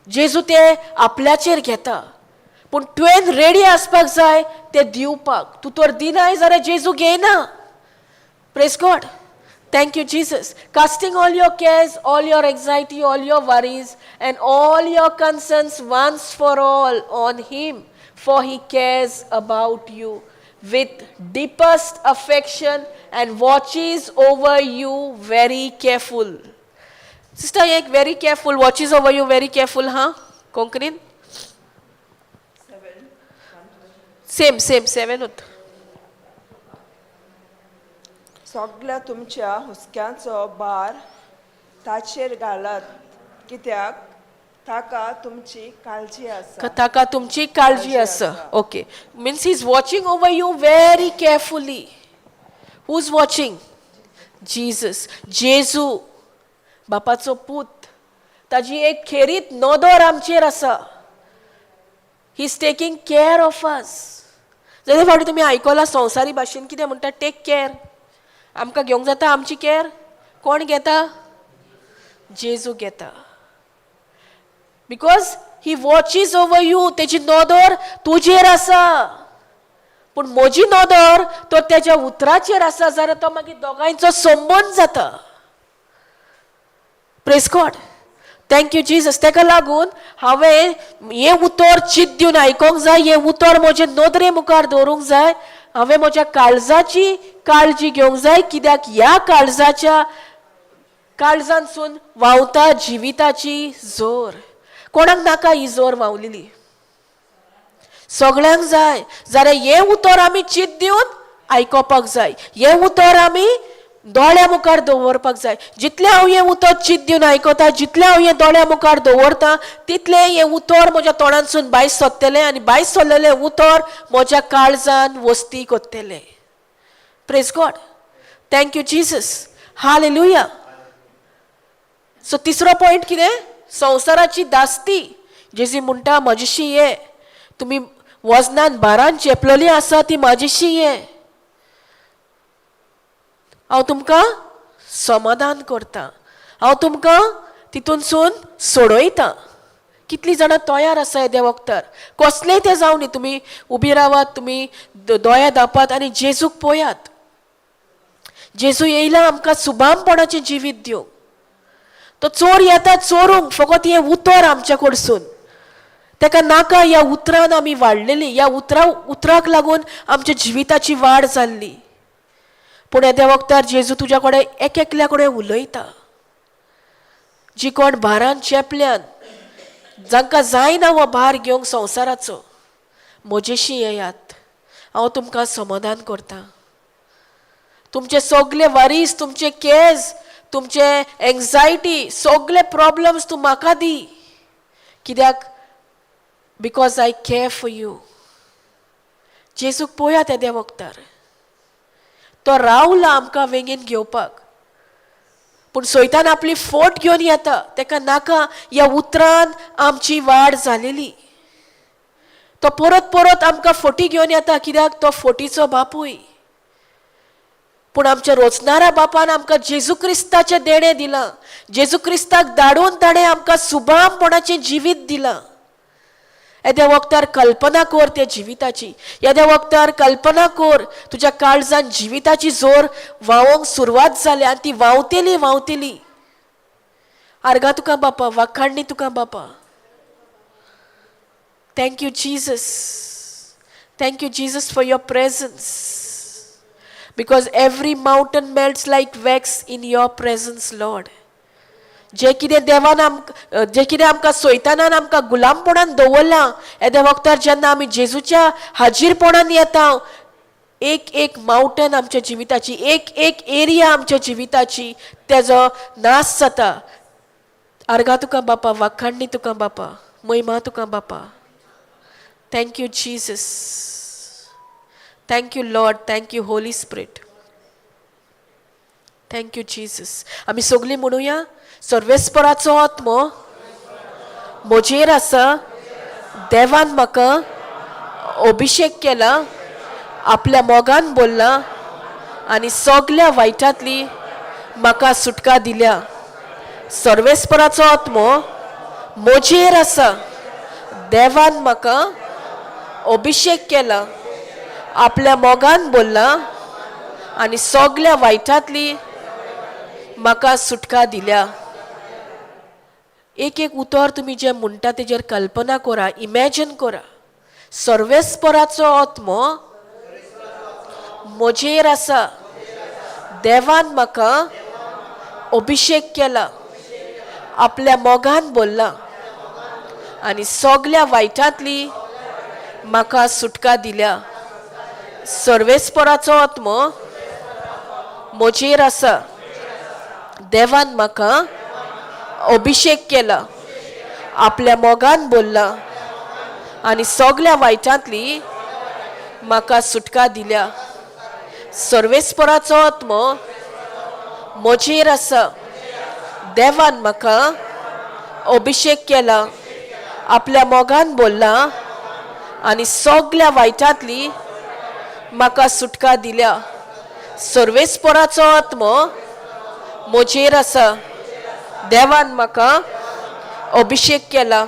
जेजू ते आपल्याचेर घेता. पूण तुवें रेडी आसपाक जाय ते दिवपाक. तूं तर दिनाय जाल्यार जेजू घेयना. Praise God. Thank you, Jesus. Casting all your cares, all your anxiety, all your worries, and all your concerns once for all on Him, for He cares about you with deepest affection and watches over you very careful. Sister, ek very careful, watches over you very careful, huh? Konkanin? 7. Same, 7 होत. सगळ्या तुमच्या हुस्क्यांचो भार ताचेर घालात. कित्याक ताका तुमची काळजी आसा. ताका तुमची काळजी आसा. Okay. Means he is watching over you very carefully. Who is watching? Jesus. जेजू बापाचो पूत. ताजी एक खेरीत नदर आमचेर आसा. He is taking care of us. जाल्यार फावटी तुमी आयकलां संवसारी भाशेन कितें म्हणटा? Take care. आमकां घेवंक जाता आमची केअर? कोण घेता? जेजू घेता. Because he watches over you. तेजी नदर तुजेर आसा. पूण म्हजी नदर तर तेज्या उतराचेर आसा जाल्यार तो मागीर दोगांयचो संबंद जाता. Praise God. Thank you Jesus. तेका लागून हांवें हें उतर चित दिवन आयकोंक जाय. हें उतर म्हजे नदरे मुखार दवरूंक जाय. हांवें म्हज्या काळजाची काळजी घेवंक जाय. कित्याक ह्या काळजांतसून व्हांवता जिविताची जोर. कोणाक नाका ही जोर वावलेली, सगळ्यांक जाय. जाल्यार हे उतर आमी चित दिवन आयकोपाक जाय, हे उतर आमी दोळ्या मुखार दवरपाक जाय. जितले हांव हें उतर चित दिवन आयकता, जितले हांव हें दोळ्या मुखार दवरता, तितले हें उतर म्हज्या तोंडांतसून भायर सरतलें आनी भायर सरलेलें उतर म्हज्या काळजान वस्ती करतलें. Praise God. Thank you Jesus. Hallelujah. So तिसरो पॉयंट कितें? संवसाराची दास्ती. जेजी म्हणटा म्हजेशी ये, तुमी वजनान भारान चेपलेली आसा ती म्हाजेशी ये, हांव तुमकां समाधान करता, हांव तुमकां तितूनसून सोडयता. कितलीं जाणां तयार आसा येद्या वखदार? कसलेंय तें जावं न्ही, तुमी उबी रावात, तुमी दोळे धांपात आनी जेजूक पळयात. जेजू येयला आमकां सुभामपणाचें जिवीत दिवंक. तो चोर येता चोरूंक, फकत हें उतर आमच्या कडसून. ताका नाका ह्या उतरान आमी वाडलेली, ह्या उतराक लागून आमच्या जिविताची वाड जाल्ली. पूण येद्या वखदार जेजू तुज्या कडेन एकल्या कडेन उलयता. जी कोण भारान चेपल्यान, जांकां जायना हो भार घेवंक संवसाराचो, म्हजेशी येयात, हांव तुमकां समाधान करता. तुमचे सगळे वरीस, तुमचे केस, तुमचे एंग्जायटी, सगळे प्रॉब्लेम्स तूं म्हाका दी. कित्याक? Because I care for you. जेजूक पळयात येद्या वखदार, तो रावला आमकां वेगीन घेवपाक. पूण सैतान आपली फोट घेवन येता. ताका नाका ह्या उतरान आमची वाड जालेली. तो परत परत आमकां फोटी घेवन येता. कित्याक? तो फोटीचो बापूय. पूण आमच्या रोचणाऱ्या बापान आमकां जेजू क्रिस्ताचें देणें दिलां. जेजू क्रिस्ताक धाडून ताणें आमकां सुभामपणाचें जिवीत दिलां. येद्या वखदार कल्पना कर त्या जिविताची. येद्या वखदार कल्पना कर तुज्या काळजान जिविताची जोर व्हांवोंक सुरवात जाली आनी ती व्हांवतेली व्हांवतेली. आर्गा तुका बापा, वाखाणणी तुका बापा. Thank you Jesus. Thank you Jesus for your presence. Because every mountain melts like wax in your presence Lord. जें कितें देवान जें कितें आमकां सैतानान आमकां गुलामपणान दवरलां, येद्या वखदार जेन्ना आमी जेजूच्या हाजीरपणान येता, एक एक माउंटन आमच्या जिविताची, एक एक एरिया आमच्या जिविताची तेजो नाश जाता. आर्गा तुका बापा, वाखाणणी तुका बापा, महिमा तुका बापा. Thank you Jesus. Thank you Lord. Thank you Holy spirit. Thank you Jesus. आमी सगळीं म्हणुया, सर्वेस्पराचो आत्मो म्हजेर आसा. देवान म्हाका अभिषेक केला, आपल्या मोगान बोल्ला आनी सगळ्या वायटांतली म्हाका सुटका दिल्या. सर्वेस्पराचो आत्मो म्हजेर आसा. देवान म्हाका अभिषेक केला, आपल्या मोगान बोल्ला आनी सगळ्या वायटांतली म्हाका सुटका दिल्या. एक एक उतर तुमी जे म्हणटा तेजेर कल्पना करा, इमॅजिन करा. सर्वेस्पराचो आत्मो म्हजेर आसा. देवान म्हाका अभिषेक केला, आपल्या मोगान बोल्ला आनी सगळ्या वायटांतली म्हाका सुटका दिल्या. सर्वेस्पराचो आत्मो म्हजेर आसा. देवान म्हाका अभिषेक केला, आपल्या मोगान बोल्ला आनी सगळ्या वायटांतली म्हाका सुटका दिल्या. सर्वेस्पराचो आत्मो म्हजेर आसा. देवान म्हाका अभिषेक केला, आपल्या मोगान बोल्ला आनी सगळ्या वायटांतली म्हाका सुटका दिल्या. सर्वेस्पराचो आत्मो म्हजेर आसा. देवान म्हाका अभिषेक केला,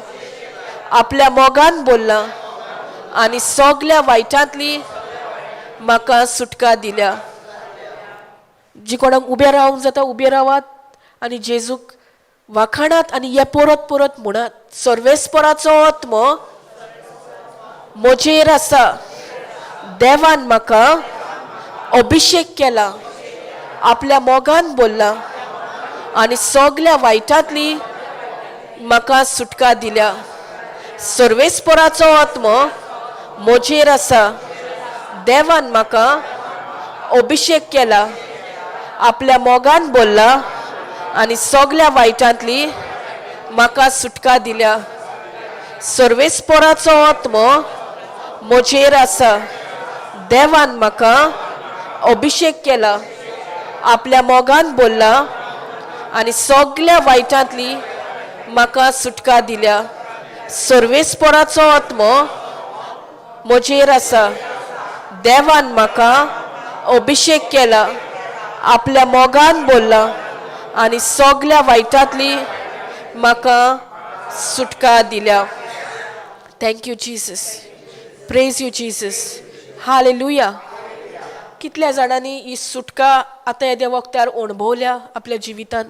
आपल्या मोगान बोल्ला आनी सगळ्या वायटांतली म्हाका सुटका दिल्या. जी कोणाक उबे रावंक जाता उबे रावात आनी जेजूक वाखाणात आनी हे परत परत म्हणत. सर्वेस्पराचो आत्मो म्हजेर आसा. देवान म्हाका अभिषेक केला, आपल्या मोगान बोल्ला आनी सगळ्या वायटांतली म्हाका सुटका दिल्या. सर्वेस्पराचो आत्मो म्हजेर आसा. देवान म्हाका अभिषेक केला. आपल्या मोगान बोल्ला आनी सगल्या वायटांतली म्हाका सुटका दिल्या. सर्वेस्पराचो आत्मो म्हजेर आसा. देवान म्हाका अभिषेक केला. आपल्या मोगान बोल्ला आनी सगल्या वायटांतली म्हाका सुटका दिल्या. सर्वेस्पराचो आत्मो म्हजेर आसा. देवान म्हाका अभिषेक केला. आपल्या मोगान बोल्ला आनी सगल्या वायटांतली म्हाका सुटका दिल्या. Thank you Jesus. Praise you Jesus. Hallelujah. कितल्या जाणांनी ही सुटका आतां येद्या वक्तार अणभवल्या आपल्या जिवितान.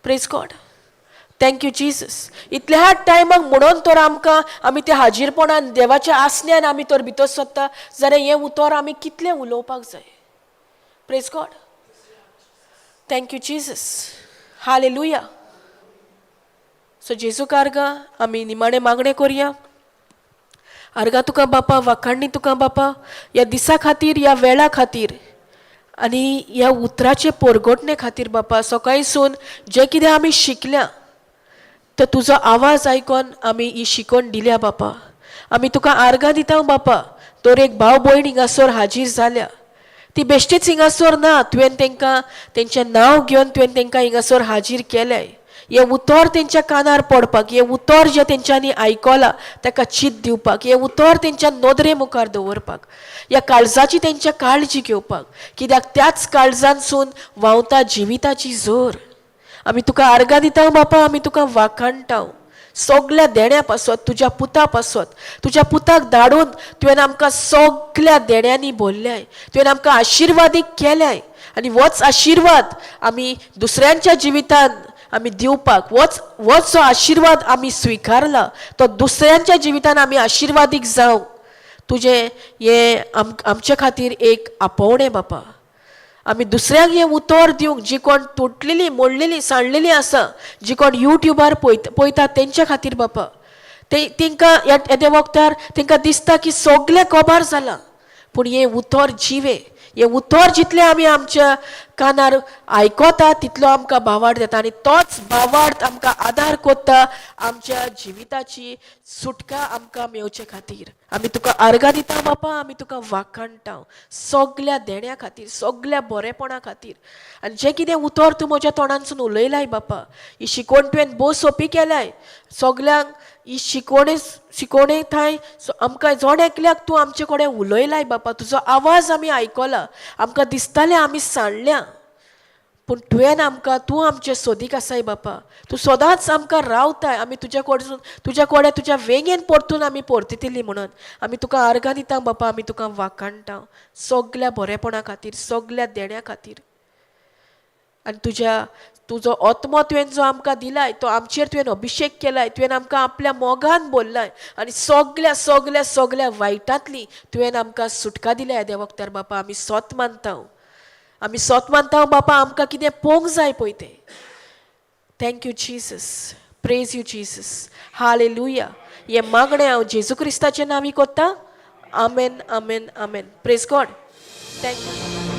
Praise God. Thank you Jesus. इतल्या टायमाक म्हणून तर आमकां आमी त्या हाजीरपणान देवाच्या आसण्यान आमी तर भितर सोदता जाल्यार हें उतर आमी कितलें उलोवपाक जाय. Praise God. Thank you Jesus. Hallelujah. So जेजू कारगा आमी निमाणें मागणें करया. आर्गा तुका बापा, वाखाणणी तुका बापा ह्या दिसा खातीर, ह्या वेळा खातीर आनी ह्या उतराचे परगटणे खातीर बापा. सकाळीसून जें कितें आमी शिकल्या तो तुजो आवाज आयकोन आमी ही शिकवण दिल्या बापा. आमी तुका आर्गां दिता बापा. तर एक भाव भयण हिंगासर हाजीर जाल्या. ती बेश्टीच हिंगासर ना. तुवें तांकां तेंचें नांव घेवन तुवें तांकां हिंगासर हाजीर केलें. हे उतर तेंच्या कानार पडपाक, हे उतर जें तेंच्यांनी आयकलां ताका चीत दिवपाक, हे उतर तेंच्या नदरे मुखार दवरपाक, ह्या काळजाची तेंच्या काळजी घेवपाक. कित्याक त्याच काळजानसून व्हांवता जिविताची जोर. आमी तुका आर्गां दिता बापा. आमी तुका वाखाणटा. सगल्या देण्या पासत, तुज्या पुता पासत, तुज्या पुताक धाडून तुवें आमकां सगल्या देण्यांनी भरल्याय. तुवें आमकां आशिर्वादीक केल्याय. आनी होच आशिर्वाद आमी दुसऱ्यांच्या जिवितान आमी दिवपाक, होच जो आशिर्वाद आमी स्विकारला तो दुसऱ्यांच्या जिवितान आमी आशिर्वादीक जावं. तुजें हें आमचे खातीर एक आपोवणें बापा. आमी दुसऱ्यांक हें उतर दिवंक, जी कोण तुटलेली, मोडलेली, सांडलेली आसा, जी कोण युट्यूबार पळयतात तेंच्या खातीर बापा. तेंकां येद्या वक्तार तेंकां दिसता की सगलें कोबार जालां, पूण हें उतर जिवे. हें उतर जितलें आमी आमच्या कानार आयकता तितलो आमकां भावार्थ येता. आनी तोच भावार्थ आमकां आदार कोत्ता आमच्या जिविताची सुटका आमकां मेवचे खातीर. आमी तुका आर्गां दिता बापा. आमी तुका वाखाणटा सगल्या देण्या खातीर, सगल्या बरेपणा खातीर. आनी जें कितें उतर तूं म्हज्या तोंडानसून उलयलाय बापा, ही शिकवण तुवें भोव सोंपी केल्याय. सगल्यांक ही शिकवणे थंय आमकां जोण एकल्याक तूं आमचे कडेन उलयलाय बापा. तुजो आवाज आमी आयकला. आमकां दिसतालें आमी सांडल्या, पूण तुवें आमकां, तूं आमचे सोदीक आसाय बापा. तूं सदांच आमकां रावताय. आमी तुजे कडेन तुज्या वेगेन परतून आमी परतितली म्हणून आमी तुका आर्गां दिता बापा. आमी तुका वाखाणटा सगल्या बरेपणा खातीर, सगल्या देण्या खातीर. आनी तुजो आत्मो तुवें जो आमकां दिलाय तो आमचेर तुवें अभिषेक केलाय. तुवें आमकां आपल्या मोगान बोल्लाय आनी सगल्या सगल्या सगल्या वायटांतली तुवें आमकां सुटका दिल्या येद्या वक्तार बापा. आमी सोत मानता. आमी सोत मानता बापा. आमकां कितें पोवंक जाय पळय तें. Thank you Jesus. Praise you Jesus. Hallelujah. हें मागणें हांव जेजू क्रिस्ताच्या नांवी कोत्ता. आमेन, आमेन, आमेन. Praise God. Thank you.